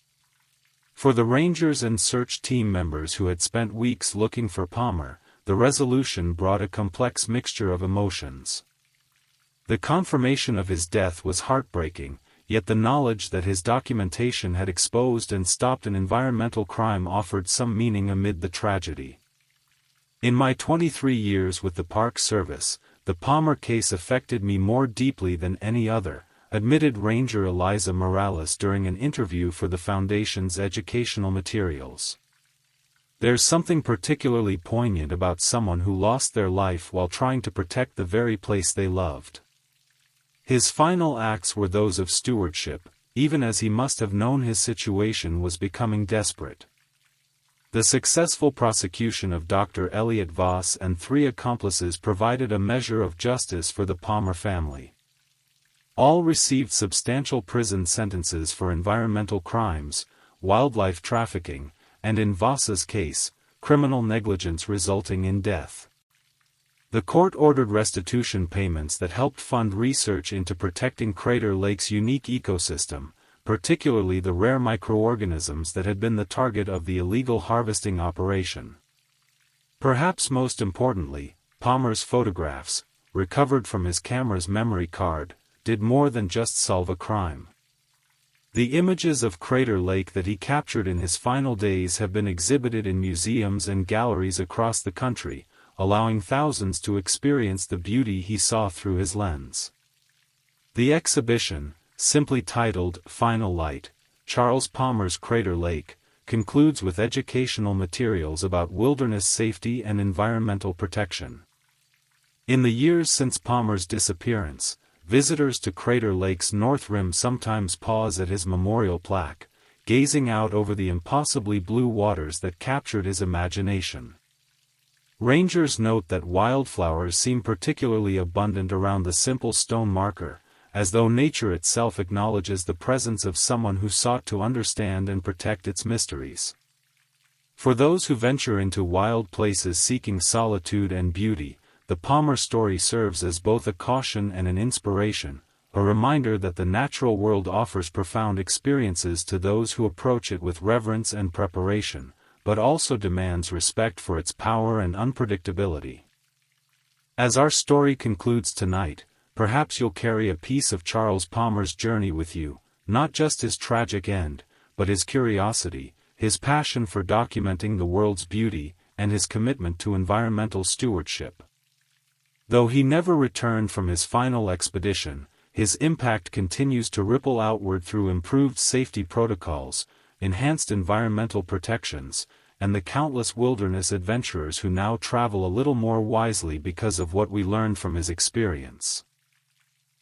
For the rangers and search team members who had spent weeks looking for Palmer, the resolution brought a complex mixture of emotions. The confirmation of his death was heartbreaking, yet the knowledge that his documentation had exposed and stopped an environmental crime offered some meaning amid the tragedy. In my 23 years with the Park Service, the Palmer case affected me more deeply than any other, admitted Ranger Eliza Morales during an interview for the Foundation's educational materials. There's something particularly poignant about someone who lost their life while trying to protect the very place they loved. His final acts were those of stewardship, even as he must have known his situation was becoming desperate. The successful prosecution of Dr. Elliot Voss and 3 accomplices provided a measure of justice for the Palmer family. All received substantial prison sentences for environmental crimes, wildlife trafficking, and in Voss's case, criminal negligence resulting in death. The court ordered restitution payments that helped fund research into protecting Crater Lake's unique ecosystem, particularly the rare microorganisms that had been the target of the illegal harvesting operation. Perhaps most importantly, Palmer's photographs, recovered from his camera's memory card, did more than just solve a crime. The images of Crater Lake that he captured in his final days have been exhibited in museums and galleries across the country, allowing thousands to experience the beauty he saw through his lens. The exhibition, simply titled Final Light, Charles Palmer's Crater Lake, concludes with educational materials about wilderness safety and environmental protection. In the years since Palmer's disappearance, visitors to Crater Lake's North Rim sometimes pause at his memorial plaque, gazing out over the impossibly blue waters that captured his imagination. Rangers note that wildflowers seem particularly abundant around the simple stone marker, as though nature itself acknowledges the presence of someone who sought to understand and protect its mysteries. For those who venture into wild places seeking solitude and beauty, the Palmer story serves as both a caution and an inspiration, a reminder that the natural world offers profound experiences to those who approach it with reverence and preparation, but also demands respect for its power and unpredictability. As our story concludes tonight, perhaps you'll carry a piece of Charles Palmer's journey with you, not just his tragic end, but his curiosity, his passion for documenting the world's beauty, and his commitment to environmental stewardship. Though he never returned from his final expedition, his impact continues to ripple outward through improved safety protocols, enhanced environmental protections, and the countless wilderness adventurers who now travel a little more wisely because of what we learned from his experience.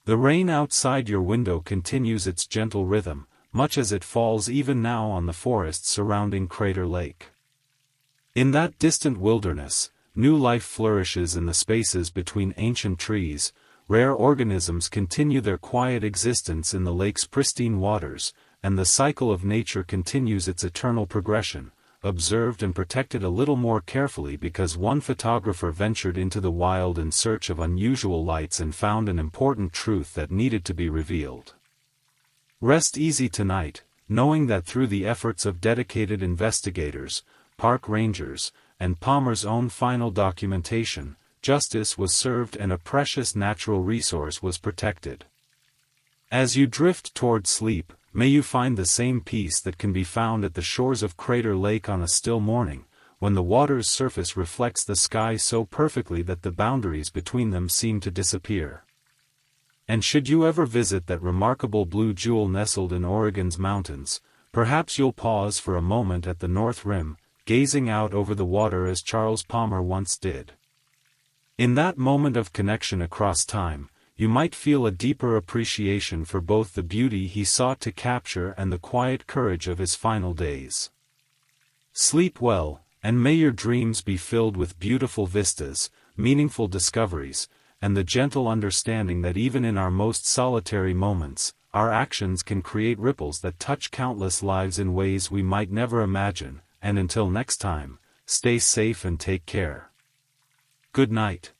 The rain outside your window continues its gentle rhythm, much as it falls even now on the forests surrounding Crater Lake. In that distant wilderness, new life flourishes in the spaces between ancient trees, rare organisms continue their quiet existence in the lake's pristine waters, and the cycle of nature continues its eternal progression, observed and protected a little more carefully because one photographer ventured into the wild in search of unusual lights and found an important truth that needed to be revealed. Rest easy tonight, knowing that through the efforts of dedicated investigators, park rangers, and Palmer's own final documentation, justice was served and a precious natural resource was protected. As you drift toward sleep, may you find the same peace that can be found at the shores of Crater Lake on a still morning, when the water's surface reflects the sky so perfectly that the boundaries between them seem to disappear. And should you ever visit that remarkable blue jewel nestled in Oregon's mountains, perhaps you'll pause for a moment at the North Rim, gazing out over the water as Charles Palmer once did. In that moment of connection across time, you might feel a deeper appreciation for both the beauty he sought to capture and the quiet courage of his final days. Sleep well, and may your dreams be filled with beautiful vistas, meaningful discoveries, and the gentle understanding that even in our most solitary moments, our actions can create ripples that touch countless lives in ways we might never imagine. And until next time, stay safe and take care. Good night.